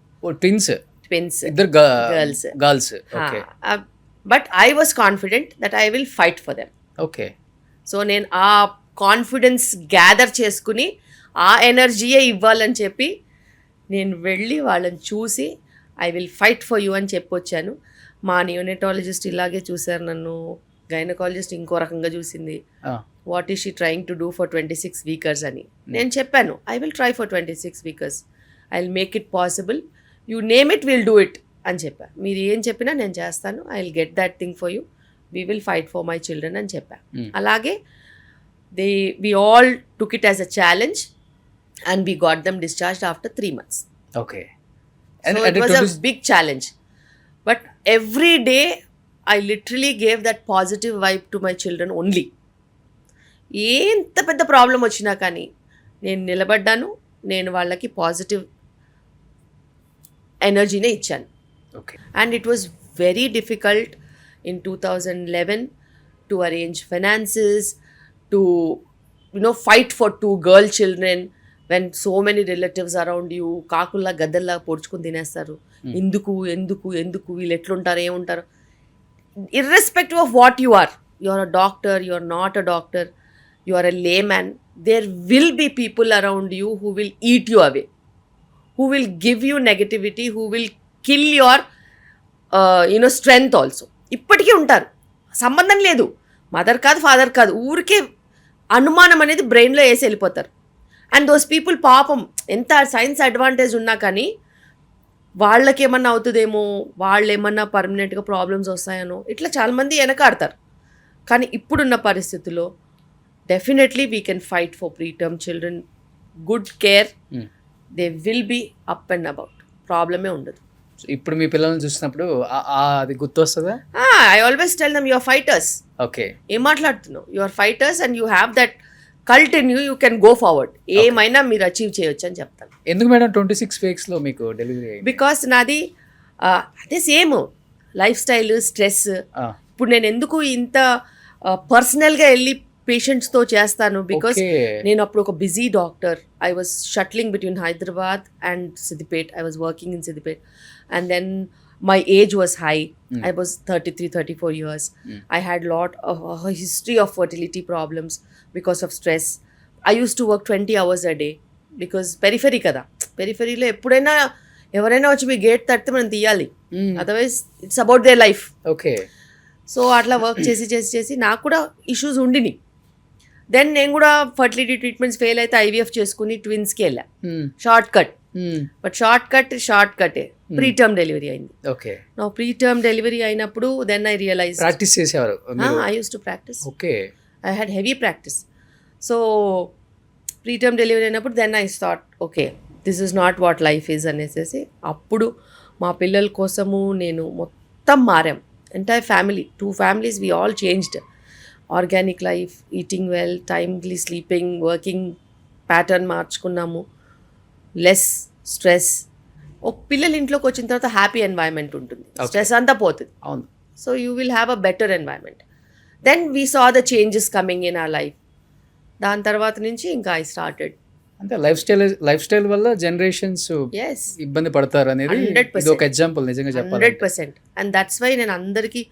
ట్విన్స్ ఇద్దరు girls. Okay, but I was confident that I will fight for them. Okay, so నేను ఆ confidence gather చేసుకుని ఆ ఎనర్జీయే ఇవ్వాలని చెప్పి నేను వెళ్ళి వాళ్ళని చూసి I will fight for you అని చెప్పొచ్చాను. మా నియోనెటాలజిస్ట్ ఇలాగే చూశారు నన్ను, గైనకాలజిస్ట్ ఇంకో రకంగా చూసింది. What is she trying to do for 26 weekers అని నేను చెప్పాను. I will try for 26 weekers, I will make it possible, you name it, will do it అని చెప్పా. మీరు ఏం చెప్పినా నేను చేస్తాను, I will get that thing for you, we will fight for my children అని చెప్పా. అలాగే we all took it as a challenge and we got them discharged after 3 months. Okay. So it was a big challenge. But every day I literally gave that positive vibe to my children only. ఎంత పెద్ద problem వచ్చినా కానీ నేను నిలబడ్డాను, నేను వాళ్ళకి positive ఎనర్జీనే ఇచ్చాను. Okay. And it was very difficult in 2011 to arrange finances, to fight for 2 girl children when so many relatives around you కాకుల్లా గద్దల్లా పొడుచుకుని తినేస్తారు. ఎందుకు వీళ్ళు ఎట్లుంటారు ఏముంటారు. Irrespective of what you are a doctor, you are not a doctor, you are a layman, there will be people around you who will eat you away, who will give you negativity, who will kill your strength also. ఇప్పటికీ ఉంటారు, సంబంధం లేదు, mother కాదు father కాదు, ఊరికే అనుమానం అనేది బ్రెయిన్లో వేసి వెళ్ళిపోతారు. అండ్ దోస్ పీపుల్ పాపం ఎంత సైన్స్ అడ్వాంటేజ్ ఉన్నా కానీ వాళ్ళకి ఏమన్నా అవుతుందేమో, వాళ్ళు ఏమన్నా పర్మనెంట్గా ప్రాబ్లమ్స్ వస్తాయనో ఇట్లా చాలామంది వెనకాడతారు. కానీ ఇప్పుడున్న పరిస్థితుల్లో definitely we can fight for preterm children, good care, they will be up and about, ప్రాబ్లమే ఉండదు. ఇప్పుడు మీ పిల్లల్ని చూసినప్పుడు అది గుర్తొస్తుందా? I always tell them you are fighters. Okay, ఏం మాట్లాడుతున్నావు, you are fighters and you have that cult in you can go forward, ఏమైనా మీరు అచీవ్ చేయొచ్చు అని చెప్తాను. ఎందుకు మేడం 26 వీక్స్లో మీకు డెలివరీ అయింది? బికాస్ నాది అదే సేమ్ లైఫ్ స్టైల్, స్ట్రెస్. ఇప్పుడు నేను ఎందుకు ఇంత పర్సనల్గా వెళ్ళి పేషెంట్స్తో చేస్తాను, బికాస్ నేను అప్పుడు ఒక busy doctor. I was shuttling between Hyderabad and Siddipet. I was working in Siddipet and then my age was high. I was 33-34 years. I had lot of a history of fertility problems because of stress. I used to work 20 hours a day because periphery kada, peripheryలో ఎప్పుడైనా ఎవరైనా వచ్చి మీ gate తడితే మనం తీయాలి, otherwise it's about their life. Okay, so అట్లా work చేసి నాకు కూడా ఇష్యూస్ ఉండినాయి. దెన్ నేను కూడా ఫర్టిలిటీ ట్రీట్మెంట్స్ ఫెయిల్ అయితే IVF చేసుకుని ట్విన్స్కి వెళ్ళా, షార్ట్ కట్. బట్ షార్ట్ కటే ప్రీటర్మ్ డెలివరీ అయింది. ఓకే, నా ప్రీటర్మ్ డెలివరీ అయినప్పుడు దెన్ ఐ రియలైజ్ ప్రాక్టీస్ చేసేవారు. I use to practice. Okay, I had heavy practice. So preterm delivery అయినప్పుడు then I thought okay this is not what life is అనేసి అప్పుడు మా పిల్లల కోసము నేను మొత్తం మారాం. Entire family, 2 families, we all changed. Organic life, eating well, timely sleeping, working pattern మార్చుకున్నాము, లెస్ స్ట్రెస్. ఒక పిల్లలు ఇంట్లోకి వచ్చిన తర్వాత హ్యాపీ ఎన్వైరన్మెంట్ ఉంటుంది, స్ట్రెస్ అంతా పోతుంది. అవును. So you will have a better environment. Then we saw the changes coming in our life. దాని తర్వాత నుంచి ఇంకా ఐ స్టార్టెడ్. అంటే లైఫ్ స్టైల్ వల్ల జనరేషన్స్ ఎస్, ఇబ్బంది పడతారు అనేది 100%. ఇది ఒక ఎగ్జాంపుల్ నిజంగా చెప్పాలి. 100%. అండ్ దట్స్ వై నేను అందరికీ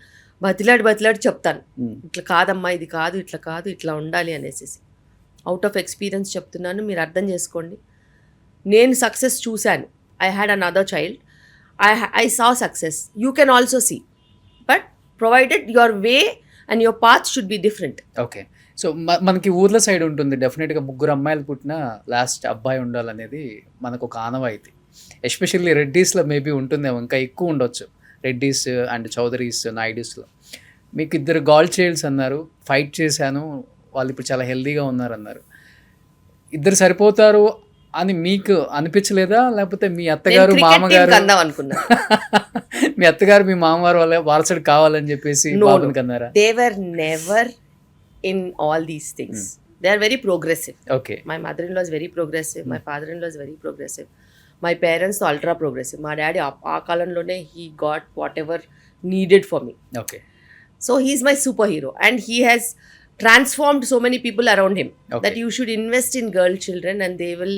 బతిలాడి చెప్తాను, ఇట్లా కాదమ్మా, ఇది కాదు, ఇట్లా కాదు, ఇట్లా ఉండాలి అనేసి. అవుట్ ఆఫ్ ఎక్స్పీరియన్స్ చెప్తున్నాను, మీరు అర్థం చేసుకోండి. నేను సక్సెస్ చూశాను. I had another child, I saw success. You can also see, but provided your way and your path should be different. Okay. So మనకి ఊర్ల సైడ్ ఉంటుంది డెఫినెట్గా 3 అమ్మాయిలు పుట్టిన లాస్ట్ అబ్బాయి ఉండాలనేది మనకు ఒక ఆనవాయితీ. ఎస్పెషల్లీ రెడ్డీస్లో మేబీ ఉంటుందేమో, ఇంకా ఎక్కువ ఉండొచ్చు. రెడ్డీస్ అండ్ చౌదరీస్, నాయుడుస్లో. మీకు 2 గర్ల్ చైల్డ్స్ అన్నారు, ఫైట్ చేశాను, వాళ్ళు ఇప్పుడు చాలా హెల్దీగా ఉన్నారు అన్నారు. 2 సరిపోతారు అని మీకు అనిపించలేదా? లేకపోతే మీ అత్తగారు మామగారు అనుకున్నా మీ అత్తగారు మీ మామగారు వాళ్ళ వారసుడు కావాలని చెప్పేసి బాబుని కన్నారా? They were never in all these things. They are very progressive. Okay. My mother in law is very progressive, my father in law is very progressive, my parents ultra progressive. మా డాడీ ఆ కాలంలోనే he got whatever needed for me. Okay. So he is my super hero and he has transformed so many people around him. Okay. That you should invest in girl children and they will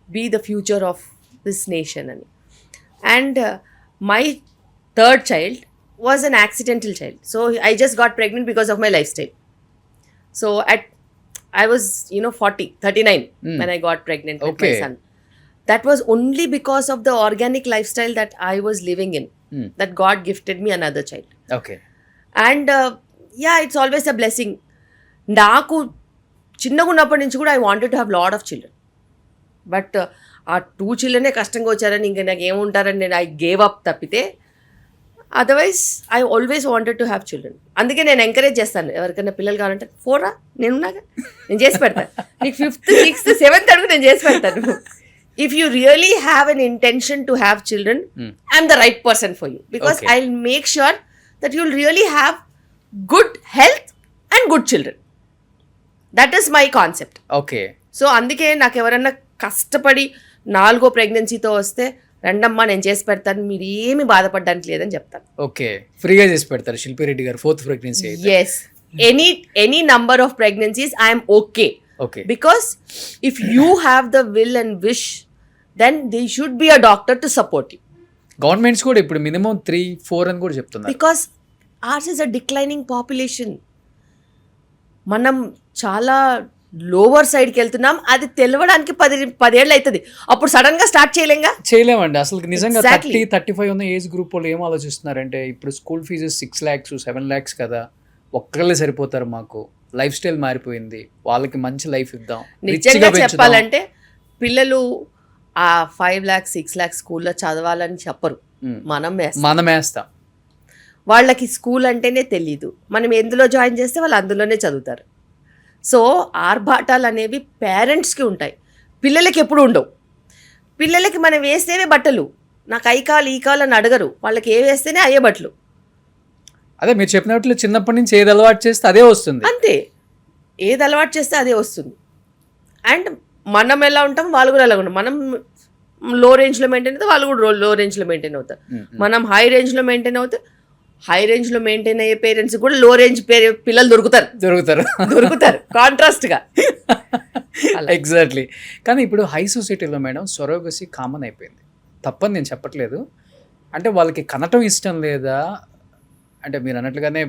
be the future of this nation. And my 3rd child was an accidental child. So I just got pregnant because of my lifestyle. So I was 39 when I got pregnant with my son. That was only because of the organic lifestyle that I was living in, that God gifted me another child. Okay. And yeah, it's always a blessing. నాకు చిన్నగా ఉన్నప్పటి నుంచి కూడా I wanted to have lot of children, but ఆ 2 children కష్టంగా వచ్చారని ఇంకా నాకు ఏముంటారని నేను ఐ గేవ్ అప్ తప్పితే otherwise I always wanted to have children. అందుకే నేను ఎంకరేజ్ చేస్తాను, ఎవరికైనా పిల్లలు కావాలంటే 4 నేనున్నాగా, నేను చేసి పెడతాను. నీకు 5th, 6th, 7th అడుగు నేను చేసి పెడతాను. If you really have an intention to have children, I'm the right person for you, because I will make sure that you'll really have good health and good children. That is my concept. Okay. So అందుకే నాకు ఎవరన్నా కష్టపడి 4వ ప్రెగ్నెన్సీతో వస్తే రండమ్మా నేను చేసి పెడతాను, మీరు ఏమి బాధపడడానికి లేదని చెప్తాను. ఓకే. ఫ్రీగా చేసి పెడతారు శిల్పి రెడ్డి గారు 4th ప్రెగ్నెన్సీ అయితే. Yes, any number of pregnancies I'm okay. Okay. Because if you have the will and wish then they should be a doctor to support you. Governments కూడా ఇప్పుడు మినిమం 3-4 అని కూడా చెప్తున్నారు. Because ours is a declining population. మనం చాలా lower సైడ్కి వెళ్తున్నాం. అది తెలవడానికి 10 ఏళ్ళు అవుతుంది. అప్పుడు సడన్గా స్టార్ట్ చేయలేమండి అసలు. నిజంగా Exactly. 30-35 ఉన్న ఏజ్ గ్రూప్ వాళ్ళు ఏం ఆలోచిస్తున్నారంటే, ఇప్పుడు స్కూల్ ఫీజెస్ 6 lakhs 7 lakhs కదా, ఒక్కళ్ళే సరిపోతారు, మాకు లైఫ్ స్టైల్ మారిపోయింది, వాళ్ళకి మంచి లైఫ్ ఇద్దాం. నిజంగా చెప్పాలంటే పిల్లలు ఆ 5 lakhs 6 lakhs స్కూల్లో చదవాలని చెప్పరు, మనం వేస్తాం. వాళ్ళకి స్కూల్ అంటేనే తెలీదు, మనం ఎందులో జాయిన్ చేస్తే వాళ్ళు అందులోనే చదువుతారు. సో ఆర్భాటాలు అనేవి పేరెంట్స్కి ఉంటాయి, పిల్లలకి ఎప్పుడు ఉండవు. పిల్లలకి మనం వేస్తేనే బట్టలు, నాకు అయి కావాలి ఈ కావాలని అడగరు, వాళ్ళకి ఏ వేస్తేనే అయ్యే బట్టలు. అదే మీరు చెప్పినట్లు చిన్నప్పటి నుంచి ఏది అలవాటు చేస్తే అదే వస్తుంది. అంతే, ఏది అలవాటు చేస్తే అదే వస్తుంది. అండ్ మనం ఎలా ఉంటాం వాళ్ళు కూడా అలా ఉంటాం. మనం లో రేంజ్లో మెయింటైన్ అవుతాం, వాళ్ళు కూడా లో రేంజ్లో మెయింటైన్ అవుతారు. మనం హై రేంజ్లో మెయింటైన్ అవుతాం, హై రేంజ్లో మెయింటైన్ అయ్యే పేరెంట్స్ కూడా లో రేంజ్ పిల్లలు దొరుకుతారు కాంట్రాస్ట్గా. ఎగ్జాక్ట్లీ. కానీ ఇప్పుడు హై సొసైటీలో మేడం సొరోగసీ కామన్ అయిపోయింది, తప్పని నేను చెప్పట్లేదు. అంటే వాళ్ళకి కనటం ఇష్టం లేదా అంటే, మీరు అన్నట్లుగానే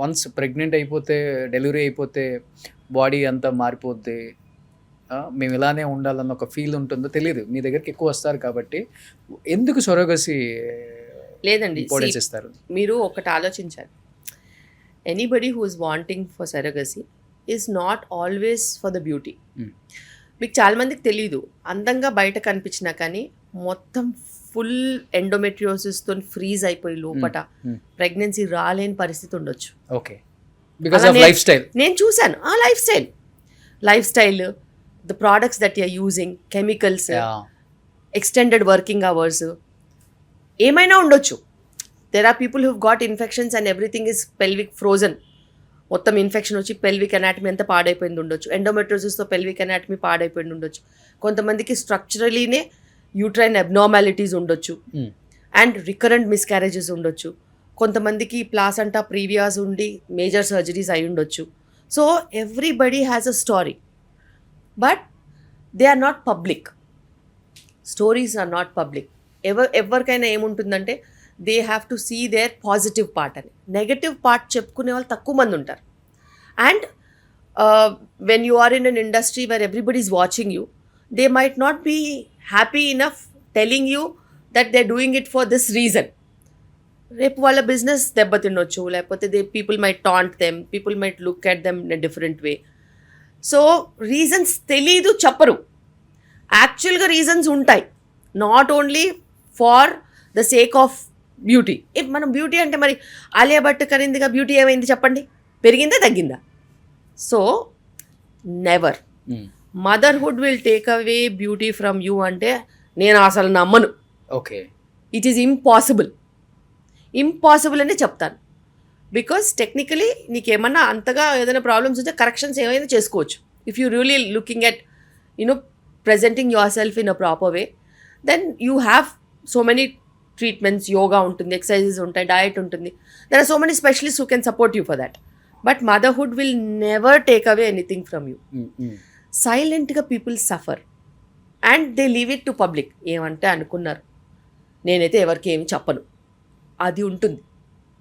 వన్స్ ప్రెగ్నెంట్ అయిపోతే, డెలివరీ అయిపోతే బాడీ అంతా మారిపోద్ది, మేము ఇలానే ఉండాలన్న ఒక ఫీల్ ఉంటుందో తెలియదు. మీ దగ్గరికి ఎక్కువ వస్తారు కాబట్టి ఎందుకు సొరోగసీ లేదండి ఇస్తారు? మీరు ఒకటి ఆలోచించాలి, anybody who is wanting for surrogacy is not always for the beauty. మీకు చాలా మందికి తెలీదు, అందంగా బయట కనిపించినా కానీ మొత్తం ఫుల్ ఎండోమెట్రియోసిస్తో ఫ్రీజ్ అయిపోయి లోపట ప్రెగ్నెన్సీ రాలేని పరిస్థితి ఉండొచ్చు. Okay. Because of life style. నేను చూశాను ఆ life style the products that you're using, chemicals, extended working hours, ఏమైనా ఉండొచ్చు. There are people who've got infections and everything is pelvic frozen. మొత్తం ఇన్ఫెక్షన్ వచ్చి పెల్విక్ అనాటమీ అంతా పాడైపోయింది ఉండొచ్చు. ఎండోమెట్రోసిస్తో పెల్విక్ అనాటమీ పాడైపోయింది ఉండొచ్చు. కొంతమందికి స్ట్రక్చరలీనే యూట్రైన్ అబ్నార్మాలిటీస్ ఉండొచ్చు అండ్ రికరెంట్ మిస్క్యారేజెస్ ఉండొచ్చు. కొంతమందికి ప్లాసెంటా ప్రీవియాస్ ఉండి మేజర్ సర్జరీస్ అయి ఉండొచ్చు. So everybody has a story, but they are not public. Stories are not public. ఎవరికైనా ఏముంటుందంటే they have to see their positive part అని. నెగటివ్ పార్ట్ చెప్పుకునే వాళ్ళు తక్కువ మంది ఉంటారు. And when you are in an industry where everybody is watching you, they might not be happy enough telling you that they are doing it for this reason. రేపు వాళ్ళ business దెబ్బతినొచ్చు, లేకపోతే people might taunt them, people might look at them in a different way. So reasons తెలీదు, చెప్పరు. యాక్చువల్గా reasons ఉంటాయి, not only for the sake of beauty. If మనం beauty అంటే మరి ఆలియా భట్ కనిందిగా బ్యూటీ ఏమైంది చెప్పండి, పెరిగిందా తగ్గిందా? So never. Motherhood will take away beauty from you అంటే నేను అసలు నమ్మను. Okay, it is impossible. Impossible అనే చెప్తాను. బికాస్ టెక్నికలీ నీకేమన్నా అంతగా ఏదైనా ప్రాబ్లమ్స్ ఉంటే కరెక్షన్స్ ఏమైనా చేసుకోవచ్చు. If you really looking at presenting yourself in a proper way, then you have so many treatments, yoga ఉంటుంది, exercises ఉంటాయి, diet ఉంటుంది. There are so many specialists who can support you for that. But motherhood will never take away anything from you. Silentగా people suffer and they leave it to public. ఏమంటే అనుకున్నారు, నేనైతే ఎవరికి ఏమి చెప్పను, అది ఉంటుంది.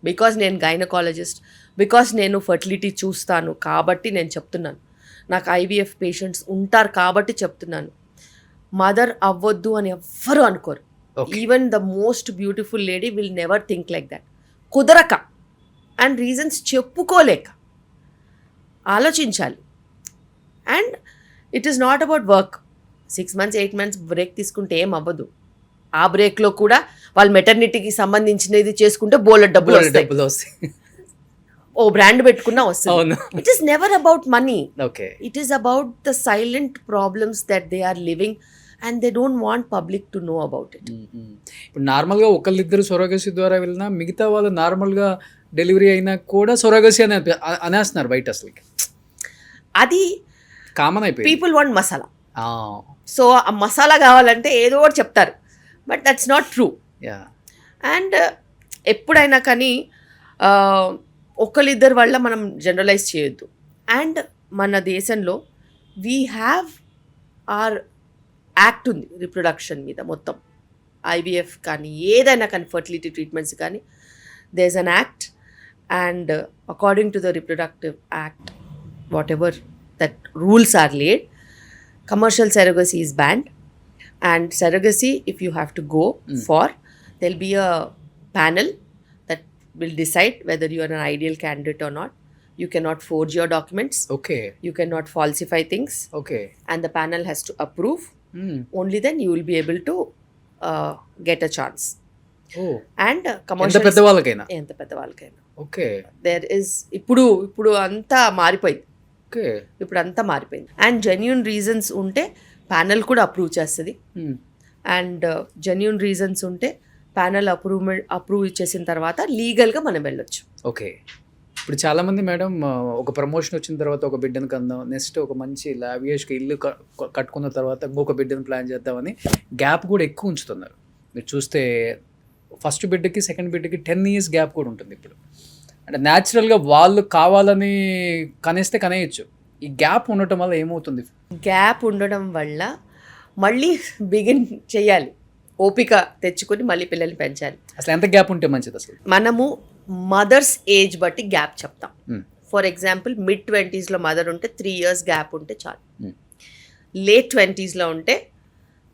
బికాజ్ నేను గైనకాలజిస్ట్, బికాజ్ నేను ఫర్టిలిటీ చూస్తాను కాబట్టి నేను చెప్తున్నాను. నాకు ఐవీఎఫ్ పేషెంట్స్ ఉంటారు కాబట్టి చెప్తున్నాను. మదర్ అవ్వద్దు అని ఎవ్వరు అనుకోరు. Even the most beautiful lady will never think like that. కుదరక అండ్ రీజన్స్ చెప్పుకోలేక ఆలోచించాలి. And it is not about work. 6 months 8 months break తీసుకుంటే ఏం అవ్వదు. ఆ బ్రేక్లో కూడా వాళ్ళు మెటర్నిటీకి సంబంధించినది చేసుకుంటే బోలెడ్ డబ్బులు వస్తాయి. ఓ బ్రాండ్ పెట్టుకున్నా వస్తుంది. It is never about money. It is about the silent problems that they are living and they don't want public to know about it. ఇప్పుడు నార్మల్గా ఒకళ్ళిద్దరు సొరగసి ద్వారా వెళ్ళినా మిగతా వాళ్ళు నార్మల్గా డెలివరీ అయినా కూడా సొరగసి అని అనేస్తున్నారు బయట. అసలు అది కామన్ అయిపోయింది. People want masala. సో ఆ మసాలా కావాలంటే ఏదో ఒకటి చెప్తారు, but that's not true. And ఎప్పుడైనా కానీ ఒకళ్ళిద్దరి వల్ల మనం జనరలైజ్ చేయొద్దు. అండ్ మన దేశంలో వీ హ్యావ్ ఆర్ యాక్ట్ ఉంది రిప్రొడక్షన్ మీద మొత్తం. ఐవీఎఫ్ కానీ ఏదైనా కానీ ఫర్టిలిటీ ట్రీట్మెంట్స్ కానీ there is an act. And according to the reproductive act, whatever that rules are laid, commercial surrogacy is banned. And surrogacy, if you have to go for, there'll be a panel that will decide whether you are an ideal candidate or not. You cannot forge your documents. Okay. You cannot falsify things. Okay. And the panel has to approve. Only then you will be able to get a chance. Oh. And commercial ఎంత పెద్దవాళ్ళకైనా. Okay. There is ఇప్పుడు అంతా మారిపోయింది. ఇప్పుడు అంతా మారిపోయింది. And genuine reasons ఉంటే panel కూడా approve చేస్తుంది. అండ్ జెన్యూన్ రీజన్స్ ఉంటే ప్యానెల్ అప్రూవ్ చేసిన తర్వాత లీగల్గా మనం వెళ్ళొచ్చు. ఓకే. ఇప్పుడు చాలామంది మేడం ఒక ప్రమోషన్ వచ్చిన తర్వాత ఒక బిడ్డను కందాం, నెక్స్ట్ ఒక మంచి లావియస్గా ఇల్లు కట్టుకున్న తర్వాత ఇంకొక బిడ్డను ప్లాన్ చేద్దామని గ్యాప్ కూడా ఎక్కువ ఉంచుతున్నారు. మీరు చూస్తే ఫస్ట్ బిడ్డకి సెకండ్ బిడ్డకి 10 years గ్యాప్ కూడా ఉంటుంది ఇప్పుడు. అంటే న్యాచురల్గా వాళ్ళు కావాలని కనేస్తే కనేయచ్చు. ఈ గ్యాప్ ఉండటం వల్ల ఏమవుతుంది? గ్యాప్ ఉండడం వల్ల మళ్ళీ బిగిన్ చేయాలి, ఓపిక తెచ్చుకొని మళ్ళీ పిల్లల్ని పెంచాలి. అసలు ఎంత గ్యాప్ ఉంటే మంచిది? అసలు మనము మదర్స్ ఏజ్ బట్టి గ్యాప్ చెప్తాం. ఫర్ ఎగ్జాంపుల్ mid-20s మదర్ ఉంటే 3 years గ్యాప్ ఉంటే చాలు. late 20s ఉంటే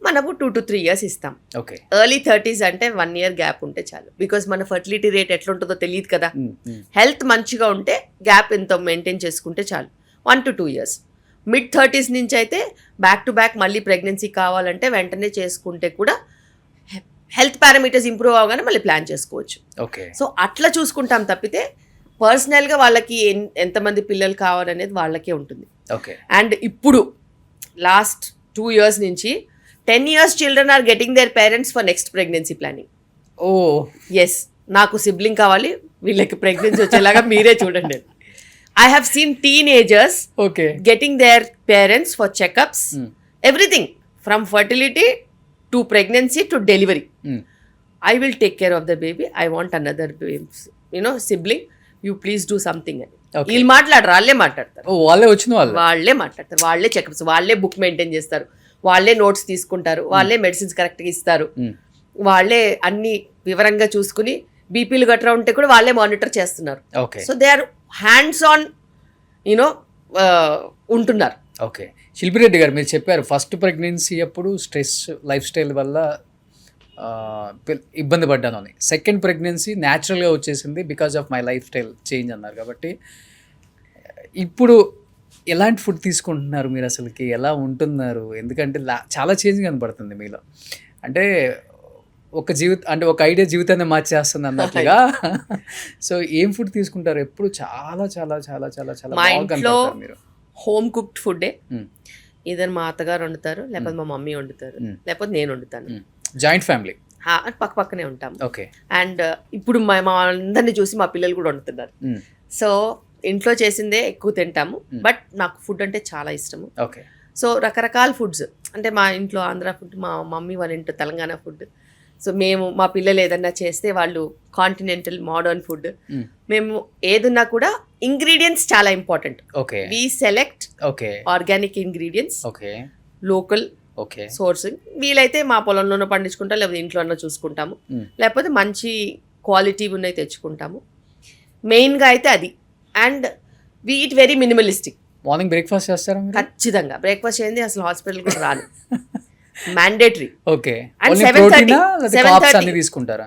మనము 2 to 3 years ఇస్తాం. ఓకే. ఎర్లీ 30s అంటే 1 year గ్యాప్ ఉంటే చాలు. బికాజ్ మన ఫర్టిలిటీ రేట్ ఎట్లుంటుందో తెలియదు కదా. హెల్త్ మంచిగా ఉంటే గ్యాప్ ఎంత మెయింటైన్ చేసుకుంటే చాలు, 1 to 2 years. mid-30s నుంచి అయితే బ్యాక్ టు బ్యాక్ మళ్ళీ ప్రెగ్నెన్సీ కావాలంటే వెంటనే చేసుకుంటే కూడా హెల్త్ పారామీటర్స్ ఇంప్రూవ్ అవగానే మళ్ళీ ప్లాన్ చేసుకోవచ్చు. ఓకే. సో అట్లా చూసుకుంటాం తప్పితే పర్సనల్గా వాళ్ళకి ఎంతమంది పిల్లలు కావాలనేది వాళ్ళకే ఉంటుంది. ఓకే. అండ్ ఇప్పుడు లాస్ట్ 2 years నుంచి 10 years children are getting their parents for next pregnancy planning. Oh yes, నాకు సిబ్లింగ్ కావాలి, వీళ్ళకి ప్రెగ్నెన్సీ వచ్చేలాగా మీరే చూడండి. I have seen teenagers okay getting their parents for checkups, everything from fertility to pregnancy to delivery. I will take care of the baby. I want another sibling. You please do something. Okay. వీళ్ళు మాట్లాడరు, వాళ్ళే మాట్లాడతారు. ఓ వాళ్ళే వచ్చిన వాళ్ళు. వాళ్ళే మాట్లాడతారు, వాళ్ళే చెకప్స్, వాళ్ళే బుక్ మెయింటైన్ చేస్తారు, వాళ్ళే నోట్స్ తీసుకుంటారు, వాళ్ళే మెడిసిన్స్ కరెక్ట్గా ఇస్తారు, వాళ్ళే అన్ని వివరంగా చూసుకుని బీపీలు గట్రా ఉంటే కూడా వాళ్ళే మానిటర్ చేస్తున్నారు. Okay so they are hands on ఉంటున్నారు. ఓకే శిల్పిరెడ్డి గారు, మీరు చెప్పారు ఫస్ట్ ప్రెగ్నెన్సీ అప్పుడు స్ట్రెస్ లైఫ్ స్టైల్ వల్ల ఇబ్బంది పడ్డాను అని. సెకండ్ ప్రెగ్నెన్సీ న్యాచురల్గా వచ్చేసింది because of my life style change అన్నారు. కాబట్టి ఇప్పుడు ఎలాంటి ఫుడ్ తీసుకుంటున్నారు మీరు, అసలుకి ఎలా ఉంటున్నారు? ఎందుకంటే చాలా చేంజ్ కనపడుతుంది మీలో. అంటే ఒక ఐడియా జీవితాన్ని మార్చేస్తుంది అన్నట్లుగా. సో ఏం ఫుడ్ తీసుకుంటారు? ఎప్పుడు చాలా చాలా చాలా చాలా చాలా మా బాగా ఇంట్లో కనపడతారు మీరు. హోమ్ కుక్డ్ ఫుడ్డే, ఇద్దరు మా అత్తగారు వండుతారు, లేకపోతే మా మమ్మీ వండుతారు, లేకపోతే నేను వండుతాను. జాయింట్ ఫ్యామిలీ, పక్క పక్కనే ఉంటాము. ఓకే. అండ్ ఇప్పుడు మా అందరిని చూసి మా పిల్లలు కూడా వండుతున్నారు. సో ఇంట్లో చేసిందే ఎక్కువ తింటాము, బట్ నాకు ఫుడ్ అంటే చాలా ఇష్టము. ఓకే. సో రకరకాల ఫుడ్స్, అంటే మా ఇంట్లో ఆంధ్ర ఫుడ్, మా మమ్మీ వాళ్ళ ఇంట్లో తెలంగాణ ఫుడ్. సో మేము మా పిల్లలు ఏదన్నా చేస్తే వాళ్ళు కాంటినెంటల్ మోడర్న్ ఫుడ్. మేము ఏదున్నా కూడా ఇంగ్రీడియంట్స్ చాలా important. Okay. We select okay organic ingredients, okay, local okay sourcing. వీలైతే మా పొలంలోనూ పండించుకుంటాం, లేకపోతే ఇంట్లోనో చూసుకుంటాము, లేకపోతే మంచి క్వాలిటీ ఉన్నాయి తెచ్చుకుంటాము. మెయిన్గా అయితే అది. And we eat very minimalistic. Morning breakfast చేస్తారా మీరు? ఖచ్చితంగా బ్రేక్ఫాస్ట్ చేయండి అసలు హాస్పిటల్ కూడా రాను. మ్యాండేటరీ. ఓకే. And ఓన్లీ 7:30 ప్రోటీనా లేదా కార్బ్స్ 7:30 అన్ని తీసుకుంటారా?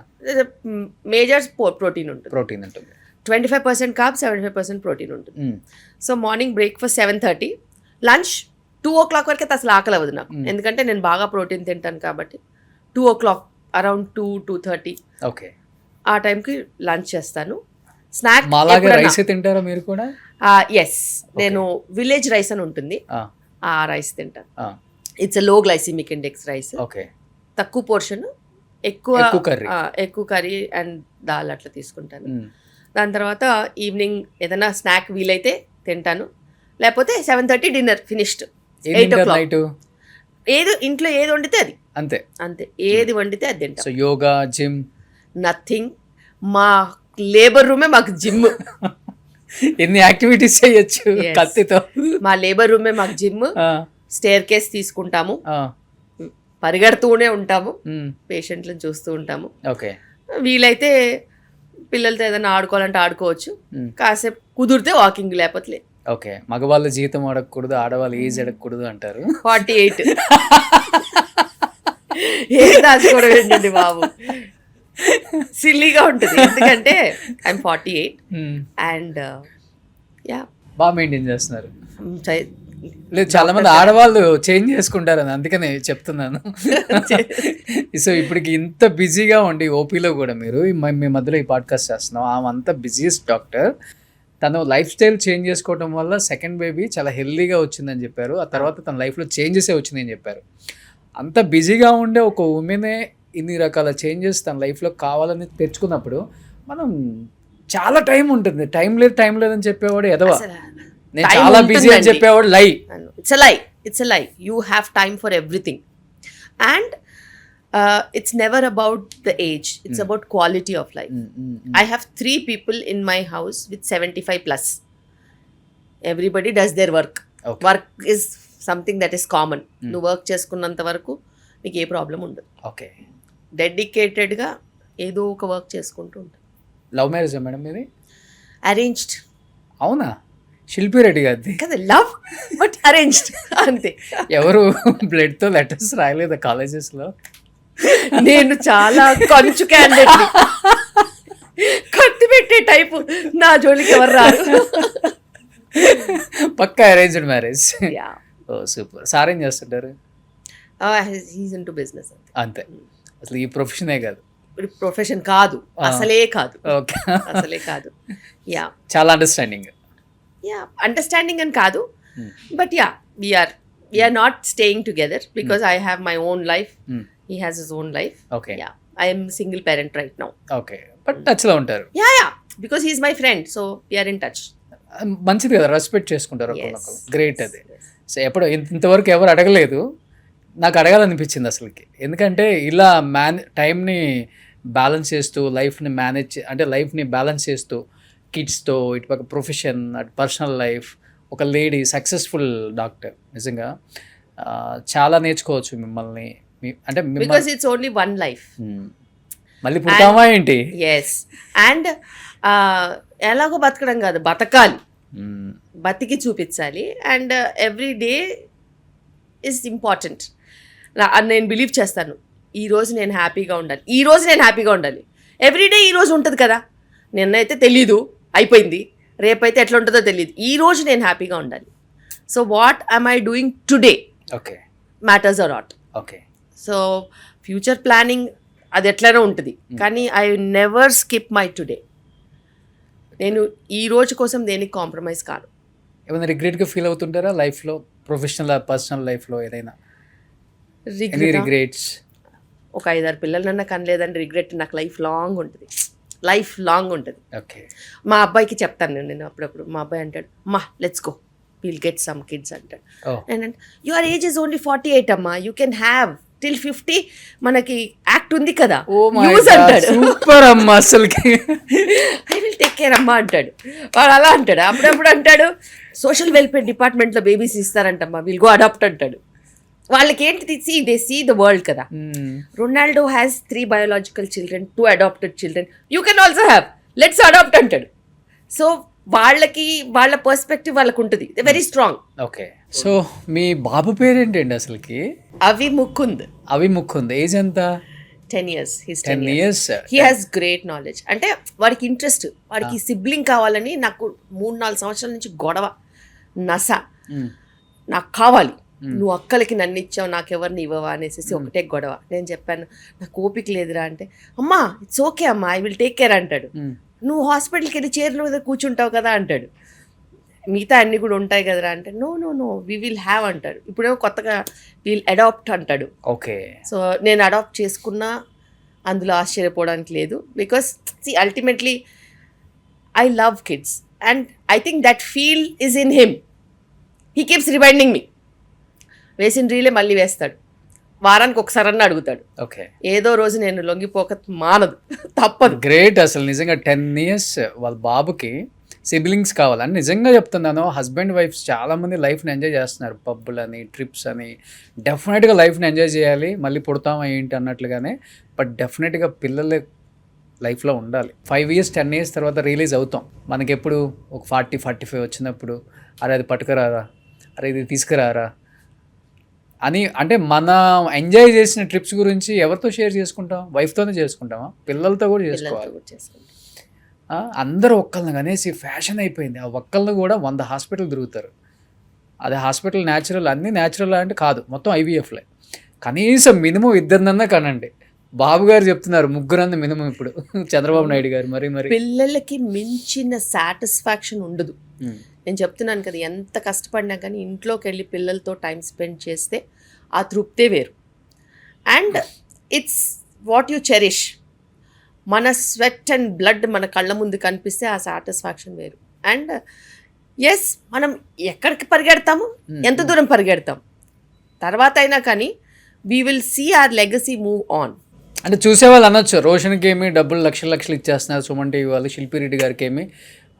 మేజర్ ప్రోటీన్ ఉంటుంది, ప్రోటీన్ ఉంటుంది. 25% కార్బ్స్, 75% ప్రోటీన్ ఉంటుంది. So morning breakfast 7:30, lunch 2 o'clock వరకు అసలు ఆకలి అవ్వదు నాకు, ఎందుకంటే నేను బాగా ప్రోటీన్ తింటాను కాబట్టి. 2 o'clock, అరౌండ్ 2-2:30 ఓకే ఆ టైంకి లంచ్ చేస్తాను. స్నాక్ మాలాగా రైస్ తింటారా మీరు కూడా? ఎస్, నేను విలేజ్ రైస్ అని ఉంటుంది, ఆ రైస్ తింటాను. It's low glycemic index rice. Okay. తక్కువ పోర్షన్, ఎక్కువ కర్రీ అండ్ దాల్ అట్లా తీసుకుంటాను. దాని తర్వాత ఈవినింగ్ ఏదైనా స్నాక్ వీలైతే తింటాను, లేకపోతే 7:30 డిన్నర్ ఫినిష్డ్. 8 o'clock ఇంట్లో ఏది వండితే అది, అంతే అంతే, ఏది వండితే అది తింటాం. So yoga, gym, nothing. మా లేబర్ రూమే మాకు జిమ్. ఎన్ని యాక్టివిటీస్ చేయొచ్చు కత్తితో. మా లేబర్ రూమే మాకు జిమ్. స్టేర్ కేస్ తీసుకుంటాము, పరిగెడుతూనే ఉంటాము, పేషెంట్లను చూస్తూ ఉంటాము. ఓకే. వీలైతే పిల్లలతో ఏదైనా ఆడుకోవాలంటే ఆడుకోవచ్చు, కాసేపు కుదిరితే వాకింగ్, లేకపోతే లేదు. ఓకే. మగవాళ్ళ జీతం అడగకూడదు, ఆడవాళ్ళ ఏజ్ అడగకూడదు అంటారు. 48. ఏం దాచుకోవడం ఏంటండి బాబు, సిల్లీగా ఉంటుంది. ఎందుకంటే ఐఎమ్ 48 అండ్ యా బాగా మెయింటైన్ చేస్తున్నారు. లేదు, చాలా మంది ఆడవాళ్ళు చేంజ్ చేసుకుంటారు అని అందుకనే చెప్తున్నాను. సో ఇప్పటికి ఇంత బిజీగా ఉండి ఓపీలో కూడా మీరు మీ మధ్యలో ఈ పాడ్కాస్ట్ చేస్తున్నాం, ఆమె అంత బిజీయెస్ట్ డాక్టర్. తను లైఫ్ స్టైల్ చేంజ్ చేసుకోవడం వల్ల సెకండ్ బేబీ చాలా హెల్దీగా వచ్చిందని చెప్పారు. ఆ తర్వాత తన లైఫ్లో చేంజెసే వచ్చినాయని చెప్పారు. అంత బిజీగా ఉండే ఒక ఉమెనే ఇన్ని రకాల చేంజెస్ తన లైఫ్లో కావాలని తెచ్చుకున్నప్పుడు మనం చాలా టైం ఉంటుంది. టైం లేదని చెప్పేవాడు ఎదవా, నేను చాలా బిజీ అని చెప్పేవాడు లై. ఇట్స్ ఎ లై. You have time for everything and it's never about the age, it's about quality of life. I have 3 people in my house with 75 plus. Everybody does their work. Okay. Work is something that is common. Nu work చేసుకున్నంత వరకు నీకు ఏ problem ఉండదు. Okay. డెడికేటెడ్గా ఏదో ఒక work చేసుకుంటూ ఉంటాను. Love marriage madam మీది? Arranged. అవునా? శిల్పిరెడ్డి గారిది కదా, లవ్ బట్ అరేంజ్డ్ అంతే. ఎవరు బ్లడ్తో లెటర్స్ రాయలేదా కాలేజెస్లో? నేను చాలా కొంచెం క్యాండిడేట్, కత్తి పెట్టే టైపు, నా జోలికి ఎవరు రారు. పక్కా అరేంజ్డ్ మ్యారేజ్. ఓ సూపర్. సార్ ఏం చేస్తుంటారు? He's into business. అంతే. అసలు ఈ ప్రొఫెషనే కాదు. ప్రొఫెషన్ కాదు, అసలే కాదు. ఓకే, అసలే కాదు. యా, చాలా అండర్స్టాండింగ్. యా, అండర్స్టాండింగ్ అని కాదు, but yeah we're not staying together because I have my own life, he has his own life. Okay yeah, I'm single parent right now. Okay, but టచ్లో ఉంటారు. Yeah because he's my friend, so we're in touch. మంచిది కదా, respect చేసుకుంటారు ఒకరినొకరు. Great అది. So ఎప్పుడు ఇంతవరకు ఎవరు అడగలేదు, నాకు అడగాలనిపించింది అసలుకి. ఎందుకంటే ఇలా టైంని బ్యాలెన్స్ చేస్తూ లైఫ్ని లైఫ్ని బ్యాలెన్స్ చేస్తూ కిడ్స్తో ఇటుపక్క ప్రొఫెషన్, అటు పర్సనల్ లైఫ్, ఒక లేడీ సక్సెస్ఫుల్ డాక్టర్. నిజంగా చాలా నేర్చుకోవచ్చు మిమ్మల్ని. అంటే because it's only one life. మళ్ళీ పుట్టామా ఏంటి? ఎస్, అండ్ ఎలాగో బతకడం కాదు, బతకాలి, బతికి చూపించాలి. And every day is important. నేను బిలీవ్ చేస్తాను, ఈరోజు నేను హ్యాపీగా ఉండాలి. ఎవ్రీడే ఈరోజు ఉంటుంది కదా, నిన్నైతే తెలీదు, అయిపోయింది, రేపైతే ఎట్లా ఉంటుందో తెలియదు. ఈరోజు నేను హ్యాపీగా ఉండాలి. So what I'm I doing today okay matters or not. Okay, so future planning అది ఎట్లనే ఉంటుంది, కానీ I never skip my today. నేను ఈ రోజు కోసం దేనికి కాంప్రమైజ్ కాను. ఏమైనా రిగ్రెట్గా ఫీల్ అవుతుంటారా లైఫ్లో, ప్రొఫెషనల్ పర్సనల్ లైఫ్లో ఏదైనా రిగ్రెట్స్? ఒక 5-6 పిల్లలన్నా కనలేదని రిగ్రెట్ నాకు లైఫ్ లాంగ్ ఉంటుంది. ఓకే, మా అబ్బాయికి చెప్తాను నేను అప్పుడప్పుడు. మా అబ్బాయి అంటాడు, మా let's go, will get some kids అంటాడు. And your age is only 48 అమ్మా, యూ కెన్ హ్యావ్ టిల్ 50. మనకి యాక్ట్ ఉంది కదా, యూజ్ అంటాడు. సూపర్ అమ్మా, అసలుకి ఐ విల్ టేక్ కేర్ అమ్మా అంటాడు వాడు. అలా అంటాడు. అప్పుడప్పుడు అంటాడు, సోషల్ వెల్ఫేర్ డిపార్ట్మెంట్లో బేబీస్ ఇస్తారంటమ్మా, విల్ గో అడాప్ట్ అంటాడు. వాళ్ళకి ఏంటిది, దే సీ ద వరల్డ్ కదా. Ronaldo has 3 biological children, 2 adopted children, you can also have, let's adopt అంటాడు. సో వాళ్ళ పర్స్పెక్టివ్ వాళ్ళకు ఉంటుంది, they very strong. Okay, so మీ బాబు పేరేంటండి అసలుకి? అవి ముక్కుంద్. ఏజ్ ఎంత? 10 years. He's 10 years. He has great knowledge. అంటే వాడికి ఇంట్రెస్ట్, వాడికి సిబ్లింగ్ కావాలని. నాకు 3-4 సంవత్సరాల నుంచి గొడవ, నస, నాకు కావాలి, నువ్వు అక్కలకి నన్ను ఇచ్చావు, నాకెవరిని ఇవ్వవా అనేసి ఒకటే గొడవ. నేను చెప్పాను, నాకు ఓపిక లేదురా అంటే, అమ్మా ఇట్స్ ఓకే అమ్మా, ఐ విల్ టేక్ కేర్ అంటాడు. నువ్వు హాస్పిటల్కి వెళ్ళి చైర్ల మీద కూర్చుంటావు కదా అంటాడు. మిగతా అన్నీ కూడా ఉంటాయి కదరా అంటే, నో వి విల్ హ్యావ్ అంటాడు. ఇప్పుడేమో కొత్తగా విల్ అడాప్ట్ అంటాడు. ఓకే, సో నేను అడాప్ట్ చేసుకున్నా అందులో ఆశ్చర్యపోవడానికి లేదు. Because ultimately I love kids and I think that feel is in him. He keeps reminding me. వేసిన రీలే మళ్ళీ వేస్తాడు, వారానికి ఒకసారన్నా అడుగుతాడు. ఓకే, ఏదో రోజు నేను లొంగిపోక మానదు, తప్పదు. గ్రేట్ అసలు. నిజంగా 10 years వాళ్ళ బాబుకి సిబ్లింగ్స్ కావాలని నిజంగా చెప్తున్నాను. హస్బెండ్ వైఫ్స్ చాలామంది లైఫ్ని ఎంజాయ్ చేస్తున్నారు, పబ్బులని, ట్రిప్స్ అని. డెఫినెట్గా లైఫ్ని ఎంజాయ్ చేయాలి, మళ్ళీ పుడతామా ఏంటి అన్నట్లుగానే. బట్ డెఫినెట్గా పిల్లలే లైఫ్లో ఉండాలి. 5 years 10 years తర్వాత రిలీజ్ అవుతాం. మనకి ఎప్పుడు ఒక 40-45 వచ్చినప్పుడు, అరే అది పట్టుకురారా, అరే ఇది తీసుకురారా అని. అంటే మనం ఎంజాయ్ చేసిన ట్రిప్స్ గురించి ఎవరితో షేర్ చేసుకుంటాం? వైఫ్తోనే చేసుకుంటామా? పిల్లలతో కూడా చేసుకోవాలి. అందరూ ఒక్కళ్ళని అనేసి ఫ్యాషన్ అయిపోయింది. ఆ ఒక్కళ్ళని కూడా 100 హాస్పిటల్ తిరుగుతారు. అదే హాస్పిటల్ న్యాచురల్, అన్నీ న్యాచురల్ అంటే కాదు, మొత్తం IVFలే. కనీసం మినిమం 2 కనండి. బాబు గారు చెప్తున్నారు 3 మినిమం ఇప్పుడు, చంద్రబాబు నాయుడు గారు. మరి పిల్లలకి మించిన సాటిస్ఫాక్షన్ ఉండదు. నేను చెప్తున్నాను కదా, ఎంత కష్టపడినా కానీ ఇంట్లోకి వెళ్ళి పిల్లలతో టైం స్పెండ్ చేస్తే ఆ తృప్తే వేరు. And it's what you cherish. మన స్వెట్ అండ్ బ్లడ్ మన కళ్ళ ముందు కనిపిస్తే ఆ సాటిస్ఫాక్షన్ వేరు. అండ్ ఎస్, మనం ఎక్కడికి పరిగెడతాము, ఎంత దూరం పరిగెడతాం తర్వాత అయినా కానీ we will see our legacy move on. అంటే చూసేవాళ్ళు అనొచ్చు, రోషన్కి ఏమి డబ్బులు లక్షలు ఇచ్చేస్తున్నారు, సుమన్ టీవీ వాళ్ళు, శిల్పి రెడ్డి గారికి ఏమి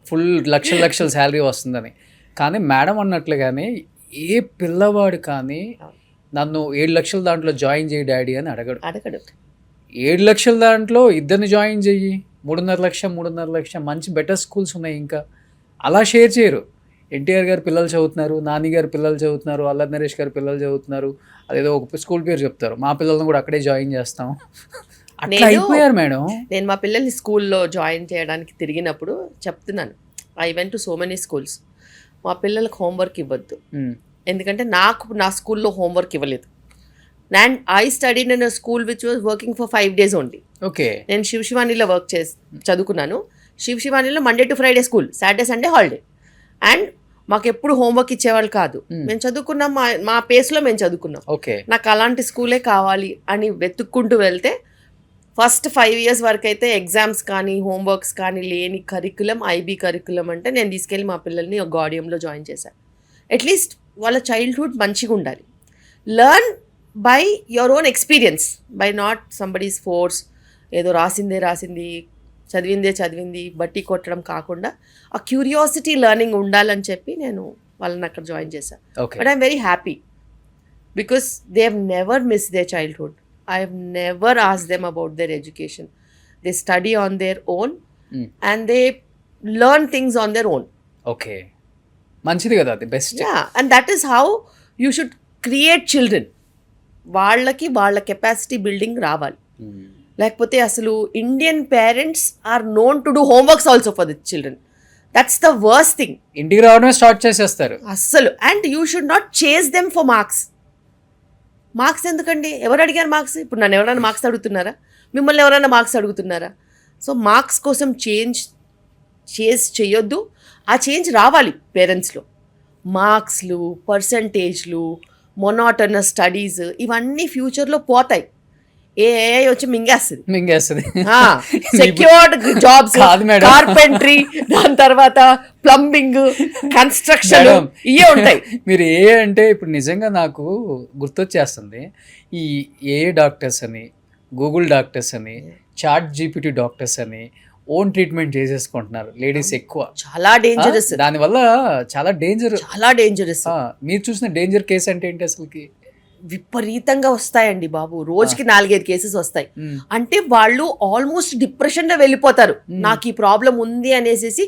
ఫుల్ లక్షల శాలరీ వస్తుందని. కానీ మేడం అన్నట్లుగానే ఏ పిల్లవాడు కానీ నన్ను 7 లక్షల దాంట్లో జాయిన్ చేయి డాడీ అని అడగడు. 7 లక్షల దాంట్లో 2 జాయిన్ చెయ్యి, 3.5 లక్ష మంచి బెటర్ స్కూల్స్ ఉన్నాయి. ఇంకా అలా షేర్ చేయరు. ఎన్టీఆర్ గారు పిల్లలు చదువుతున్నారు, నాని గారు పిల్లలు చదువుతున్నారు, అల్లరి నరేష్ గారు పిల్లలు చదువుతున్నారు, అదేదో ఒక స్కూల్ పేరు చెప్తారు, మా పిల్లల్ని కూడా అక్కడే జాయిన్ చేస్తాం. అట్లా అయిపోయారు మేడం. నేను మా పిల్లల్ని స్కూల్లో జాయిన్ చేయడానికి తిరిగినప్పుడు చెప్తున్నాను, I went to so many schools. మా పిల్లలకు హోంవర్క్ ఇవ్వద్దు, ఎందుకంటే నా స్కూల్లో హోంవర్క్ ఇవ్వలేదు. And I studied in a school which was working for 5 days only. Okay, నేను శివానీలో చదువుకున్నాను. శివానీలో Monday to Friday school, Saturday Sunday holiday. And మాకు ఎప్పుడు హోంవర్క్ ఇచ్చేవాళ్ళు కాదు. మేము చదువుకున్నాం, మా పేస్లో మేము చదువుకున్నాం. ఓకే. నాకు అలాంటి స్కూలే కావాలి అని వెతుక్కుంటూ వెళ్తే ఫస్ట్ 5 years వరకు అయితే ఎగ్జామ్స్ కానీ హోంవర్క్స్ కానీ లేని కరికులం, ఐబీ కరికులం అంటే నేను తీసుకెళ్ళి మా పిల్లల్ని ఒక గాడియంలో జాయిన్ చేశాను. అట్లీస్ట్ వాళ్ళ చైల్డ్హుడ్ మంచిగా ఉండాలి. Learn by your own experience, by not somebody's force. ఏదో రాసింది చదివింది బట్టి కొట్టడం కాకుండా ఆ క్యూరియాసిటీ లెర్నింగ్ ఉండాలని చెప్పి నేను వాళ్ళని అక్కడ జాయిన్ చేశాను. But I'm very happy because they have never miss their childhood. I have never asked them about their education. They study on their own and they learn things on their own. Okay. మంచిది కదా, అది best. Yeah, and that is how you should create children. వాళ్ళకి వాళ్ళ capacity building రావాలి. లేకపోతే అసలు Indian parents are known to do homeworks also for the children. That's the worst thing. ఇంటికి రావడమే స్టార్ట్ చేసేస్తారు అస్సలు. And you should not chase them for marks ఎందుకండి? ఎవరు అడిగారు మార్క్స్? ఇప్పుడు నన్ను ఎవరైనా మార్క్స్ అడుగుతున్నారా? మిమ్మల్ని ఎవరైనా మార్క్స్ అడుగుతున్నారా? సో మార్క్స్ కోసం చేయొద్దు. ఆ చేంజ్ రావాలి పేరెంట్స్లో. మార్క్స్లు, పర్సంటేజ్లు, మొనాటనస్ స్టడీస్ ఇవన్నీ ఫ్యూచర్లో పోతాయి. ఏఐ వచ్చి మింగేస్తుంది. సెక్యూర్డ్ జాబ్స్, కార్పెంటరీ, దాని తర్వాత ప్లంబింగ్, కన్స్ట్రక్షన్ ఇవే ఉంటాయి. మీరు ఏ అంటే ఇప్పుడు నిజంగా నాకు గుర్తొచ్చేస్తుంది ఈ ఏఏ డాక్టర్స్ అని, గూగుల్ డాక్టర్స్ అని, చాట్ జీపీటీ డాక్టర్స్ అని ఓన్ ట్రీట్మెంట్ చేసేసుకుంటున్నారు లేడీస్ ఎక్కువ. చాలా డేంజరస్. దానివల్ల చాలా డేంజరస్. మీరు చూసిన డేంజర్ కేసు అంటే ఏంటి అసలుకి? విపరీతంగా వస్తాయండి బాబు. రోజుకి 4-5 కేసెస్ వస్తాయి. అంటే వాళ్ళు ఆల్మోస్ట్ డిప్రెషన్ లో వెళ్ళిపోతారు. నాకు ఈ ప్రాబ్లం ఉంది అనేసి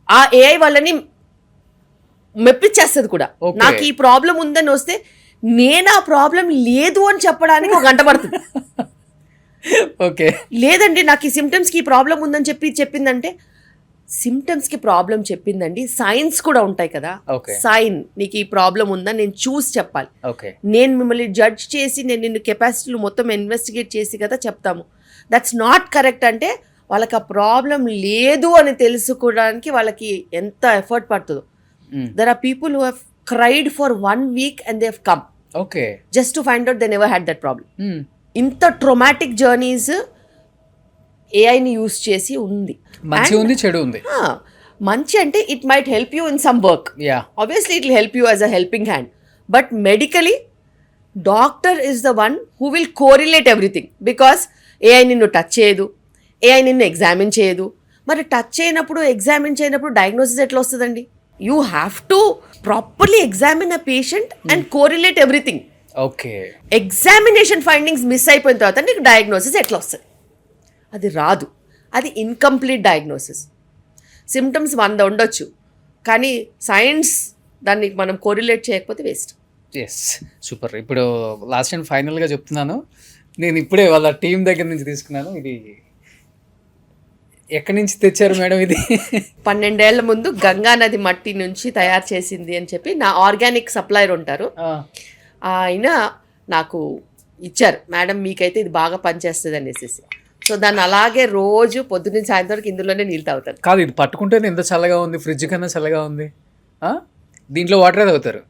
ఆ ఏఐ వాళ్ళని మెప్పించేస్తుంది కూడా. నాకు ఈ ప్రాబ్లం ఉందని వస్తే నేను ఆ ప్రాబ్లం లేదు అని చెప్పడానికి 1 గంట పడుతుంది. ఓకే, లేదండి నాకు ఈ సిమ్టమ్స్కి ఈ ప్రాబ్లం ఉందని చెప్పిందంటే సిమ్టమ్స్కి ప్రాబ్లం చెప్పిందండి. సైన్స్ కూడా ఉంటాయి కదా. సైన్ నీకు ఈ ప్రాబ్లం ఉందని నేను చూసి చెప్పాలి. నేను మిమ్మల్ని జడ్జ్ చేసి నేను నిన్ను కెపాసిటీలు మొత్తం ఇన్వెస్టిగేట్ చేసి కదా చెప్తాము. That's not correct. అంటే వాళ్ళకి ఆ ప్రాబ్లం లేదు అని తెలుసుకోవడానికి వాళ్ళకి ఎంత ఎఫర్ట్ పడుతుందో. There are people who have cried for 1 week and they have come just to find out they never had that problem. ఇంత ట్రొమాటిక్ జర్నీస్ ఏఐని యూస్ చేసి ఉంది. మంచి ఉంది, చెడు ఉంది. మంచి అంటే it might help you in some work. Obviously it will help you as a helping hand. But medically doctor is the one who will correlate everything. Because AI నిన్ను టచ్ చేయదు, ఏఐ నిన్ను ఎగ్జామిన్ చేయదు. మరి touch చేయనప్పుడు, examine చేయనప్పుడు diagnosis ఎట్లా వస్తుందండి? You have to properly examine a patient and correlate everything. Examination findings miss అయిపోయిన తర్వాత నీకు డయాగ్నోసిస్ ఎట్లా వస్తుంది? అది రాదు. అది ఇన్కంప్లీట్ డయాగ్నోసిస్. సిమ్టమ్స్ 100 ఉండొచ్చు, కానీ సైన్స్ దాన్ని మనం కోరిలేట్ చేయకపోతే వేస్ట్. Yes, super. ఇప్పుడు లాస్ట్ అండ్ ఫైనల్గా చెప్తున్నాను, నేను ఇప్పుడే వాళ్ళ టీం దగ్గర నుంచి తీసుకున్నాను. ఇది ఎక్కడి నుంచి తెచ్చారు మేడం? ఇది 12 ఏళ్ల ముందు గంగా నది మట్టి నుంచి తయారు చేసింది అని చెప్పి నా ఆర్గానిక్ సప్లయర్ ఉంటారు, ఆయన నాకు ఇచ్చారు. మేడం మీకైతే ఇది బాగా పనిచేస్తుంది అనేసి. సో దాన్ని అలాగే రోజు పొద్దున్న సాయంత్రం వరకు ఇందులోనే నీళ్ళు తాగుతారు. కాదు, ఇది పట్టుకుంటేనే ఎంత చల్లగా ఉంది, ఫ్రిడ్జ్ కన్నా చల్లగా ఉంది. దీంట్లో వాటరే తాగుతారు.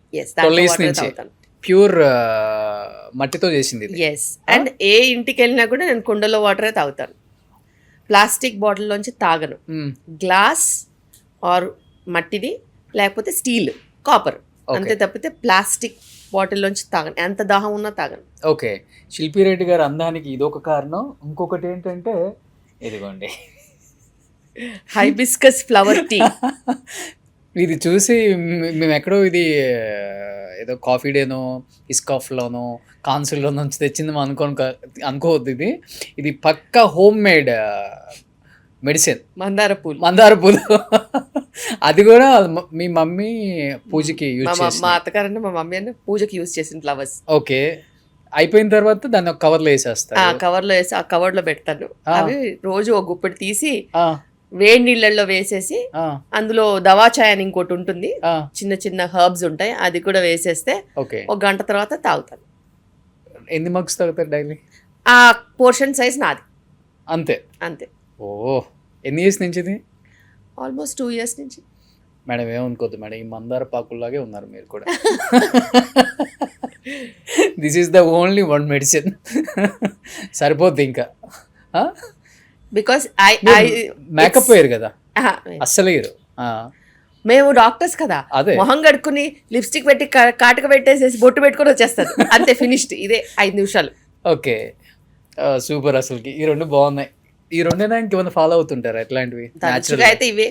ప్యూర్ మట్టితో చేసింది. ఎస్, అండ్ ఏ ఇంటికి వెళ్ళినా కూడా నేను కుండలో వాటరే తాగుతాను. ప్లాస్టిక్ బాటిల్లోంచి తాగను. గ్లాస్ ఆర్ మట్టిది, లేకపోతే స్టీల్, కాపర్, అంతే తప్పితే ప్లాస్టిక్ బాటిల్లోంచి తాగను. ఎంత దాహం ఉన్నా తాగను. ఓకే, శిల్పి రెడ్డి గారు అందానికి ఇదొక కారణం. ఇంకొకటి ఏంటంటే ఇదిగోండి హైబిస్కస్ ఫ్లవర్ టీ. ఇది చూసి మేము ఎక్కడో ఇది ఏదో కాఫీ డేనో ఇస్కాఫ్లోనో కాన్సిల్లో నుంచి తెచ్చింది అనుకోవద్దు. ఇది పక్కా హోమ్ మేడ్ మెడిసిన్. మందార పూలు. అది కూడా మీ మమ్మీ పూజకి యూజ్ చేసి, మా అత్తగారంటే మా మమ్మీ అంటే పూజకి యూజ్ చేసిన ఫ్లవర్స్. ఓకే, అయిపోయిన తర్వాత దాన్ని ఒక కవర్లో వేసేస్తాను. కవర్లో వేసి ఆ కవర్లో పెడతాను. అవి రోజు ఒక గుప్పెడు తీసి వేడి నీళ్ళల్లో వేసేసి అందులో దవాచాయ్ అని ఇంకోటి ఉంటుంది, చిన్న చిన్న హర్బ్స్ ఉంటాయి, అది కూడా వేసేస్తే 1 గంట తర్వాత తాగుతాను. ఎన్ని మగ్స్ తాగుతారు డైలీ? ఆ పోర్షన్ సైజ్ నాది. అంతే. అంతే. ఓ, ఎన్ని ఇయర్స్ నుంచి ఇది? ఆల్మోస్ట్ 2 years నుంచి. మేడం ఏమనుకోద్దు మేడం, ఈ మందార పాకుల్లాగే ఉన్నారు మీరు కూడా. This is the only one medicine. సరిపోద్ది ఇంకా. బికాస్ మేకప్ వేయరు కదా అస్సలు వేయరు. మేము డాక్టర్స్ కదా, అదే. మొహం కడుక్కుని లిప్స్టిక్ పెట్టి కాటుక పెట్టేసేసి బొట్టు పెట్టుకొని వచ్చేస్తారు అంతే, ఫినిష్డ్. ఇదే 5 నిమిషాలు. Okay, super. అసలుకి ఈ రెండు బాగున్నాయి. ఈ రెండైనా ఇంకేమైనా ఫాలో అవుతుంటారా ఇట్లాంటివి? తరచుగా అయితే ఇవే.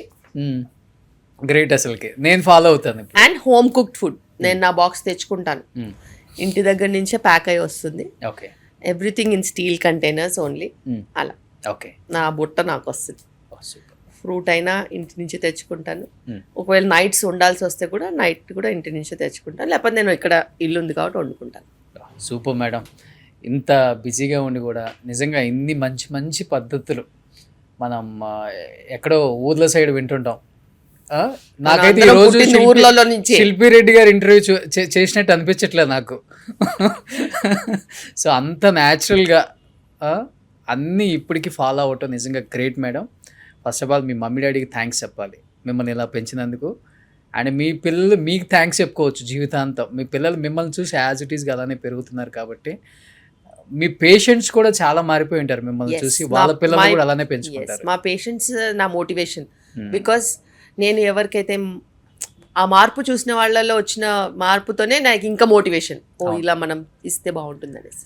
గ్రేట్. అసలుకి నేను ఫాలో అవుతాను ఇప్పుడు. అండ్ హోమ్ కుక్డ్ ఫుడ్ నేను నా బాక్స్ తెచ్చుకుంటాను, ఇంటి దగ్గర నుంచే ప్యాక్ అయ్యి వస్తుంది. Okay, everything in steel containers only. అలా ఓకే, నా బుట్ట నాకు వస్తుంది. సూపర్. ఫ్రూట్ అయినా ఇంటి నుంచి తెచ్చుకుంటాను. ఒకవేళ నైట్స్ ఉండాల్సి వస్తే కూడా నైట్ కూడా ఇంటి నుంచే తెచ్చుకుంటాను, లేకపోతే నేను ఇక్కడ ఇల్లు ఉంది కాబట్టి వండుకుంటాను. Super madam. ఇంత బిజీగా ఉండి కూడా నిజంగా ఇన్ని మంచి మంచి పద్ధతులు మనం ఎక్కడో ఊర్ల సైడ్ వింటుంటాం. నాకైతే ఈ రోజు ఊర్లలో నుంచి శిల్పి రెడ్డి గారు ఇంటర్వ్యూ చేసినట్టు అనిపించట్లేదు నాకు. సో అంత న్యాచురల్గా అన్నీ ఇప్పటికీ ఫాలో అవటం నిజంగా great madam. First of all me mummy డాడీకి థ్యాంక్స్ చెప్పాలి మిమ్మల్ని ఇలా పెంచినందుకు. అండ్ మీ పిల్లలు మీకు థ్యాంక్స్ చెప్పుకోవచ్చు జీవితాంతం. మీ పిల్లలు మిమ్మల్ని చూసి యాజ్ ఇట్ ఈస్గా అలానే పెరుగుతున్నారు కాబట్టి. మీ పేషెంట్స్ కూడా చాలా మారిపోయి ఉంటారు మిమ్మల్ని చూసి, వాళ్ళ పిల్లలు కూడా అలానే పెంచుకుంటారు. మా పేషెంట్స్ నా మోటివేషన్. బికాస్ నేను ఎవరికైతే ఆ మార్పు చూసిన వాళ్ళలో వచ్చిన మార్పుతోనే నాకు ఇంకా మోటివేషన్, ఇలా మనం ఇస్తే బాగుంటుంది అనేసి.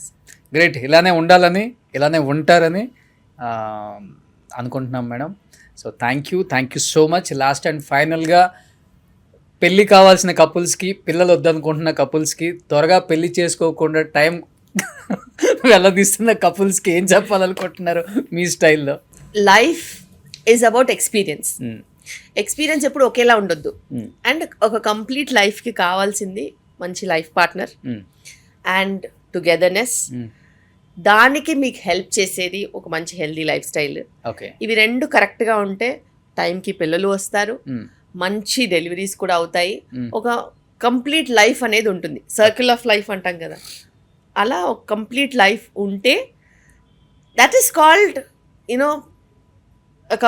గ్రేట్. ఇలానే ఉండాలని, ఇలానే ఉంటారని అనుకుంటున్నాం madam. So thank you so much. Last and ఫైనల్గా పెళ్ళి కావాల్సిన కపుల్స్కి, పిల్లలు వద్దనుకుంటున్న కపుల్స్కి, త్వరగా పెళ్ళి చేసుకోకుండా టైం వెళ్ళదీస్తున్న కపుల్స్కి ఏం చెప్పాలనుకుంటున్నారు మీ స్టైల్లో? Life is about experience. Experience ఎప్పుడు ఒకేలా ఉండొద్దు. అండ్ ఒక కంప్లీట్ లైఫ్కి కావాల్సింది మంచి లైఫ్ పార్ట్నర్ అండ్ టుగెదర్నెస్. దానికి మీకు హెల్ప్ చేసేది ఒక మంచి హెల్దీ లైఫ్ స్టైల్. ఇవి రెండు కరెక్ట్గా ఉంటే టైంకి పిల్లలు వస్తారు, మంచి డెలివరీస్ కూడా అవుతాయి, ఒక కంప్లీట్ లైఫ్ అనేది ఉంటుంది. సర్కిల్ ఆఫ్ లైఫ్ అంటాం కదా, అలా ఒక కంప్లీట్ లైఫ్ ఉంటే that is called you know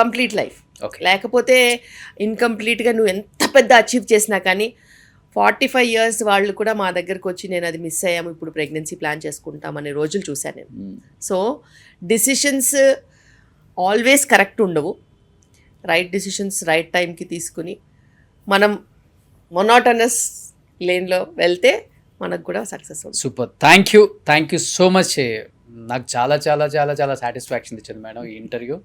complete life. లేకపోతే ఇన్కంప్లీట్గా నువ్వు ఎంత పెద్ద అచీవ్ చేసినా కానీ 45 years వాళ్ళు కూడా మా దగ్గరకు వచ్చి నేను అది మిస్ అయ్యాము, ఇప్పుడు ప్రెగ్నెన్సీ ప్లాన్ చేసుకుంటామనే రోజులు చూశాను నేను. సో డిసిషన్స్ ఆల్వేస్ కరెక్ట్ ఉండవు. రైట్ డిసిషన్స్ రైట్ టైంకి తీసుకుని మనం మొనోటనస్ లేన్లో వెళ్తే మనకు కూడా సక్సెస్ అవుతుంది. Super. Thank you so much. నాకు చాలా చాలా చాలా చాలా సాటిస్ఫాక్షన్ ఇచ్చింది మేడం ఈ ఇంటర్వ్యూ.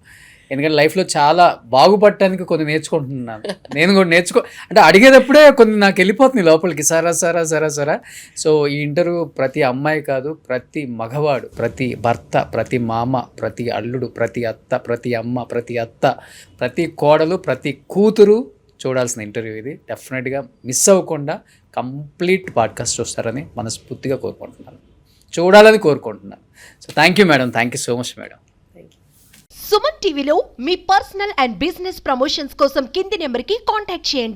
ఎందుకంటే లైఫ్లో చాలా బాగుపడటానికి కొన్ని నేర్చుకుంటున్నాను. నేను కూడా అంటే అడిగేటప్పుడే కొన్ని నాకు వెళ్ళిపోతుంది లోపలికి సరా. సో ఈ ఇంటర్వ్యూ ప్రతి అమ్మాయి కాదు, ప్రతి మగవాడు, ప్రతి భర్త, ప్రతి మామ, ప్రతి అల్లుడు, ప్రతి అత్త, ప్రతి అమ్మ, ప్రతి అత్త, ప్రతి కోడలు, ప్రతి కూతురు చూడాల్సిన ఇంటర్వ్యూ ఇది. డెఫినెట్గా మిస్ అవ్వకుండా కంప్లీట్ పాడ్కాస్ట్ చూస్తారని మనస్ఫూర్తిగా కోరుకుంటున్నాను, చూడాలని కోరుకుంటున్నాను. So thank you madam. Thank you so much madam. Suman టీవీలో మీ పర్సనల్ అండ్ బిజినెస్ ప్రమోషన్స్ కోసం కింది నెంబర్కి కాంటాక్ట్ చేయండి.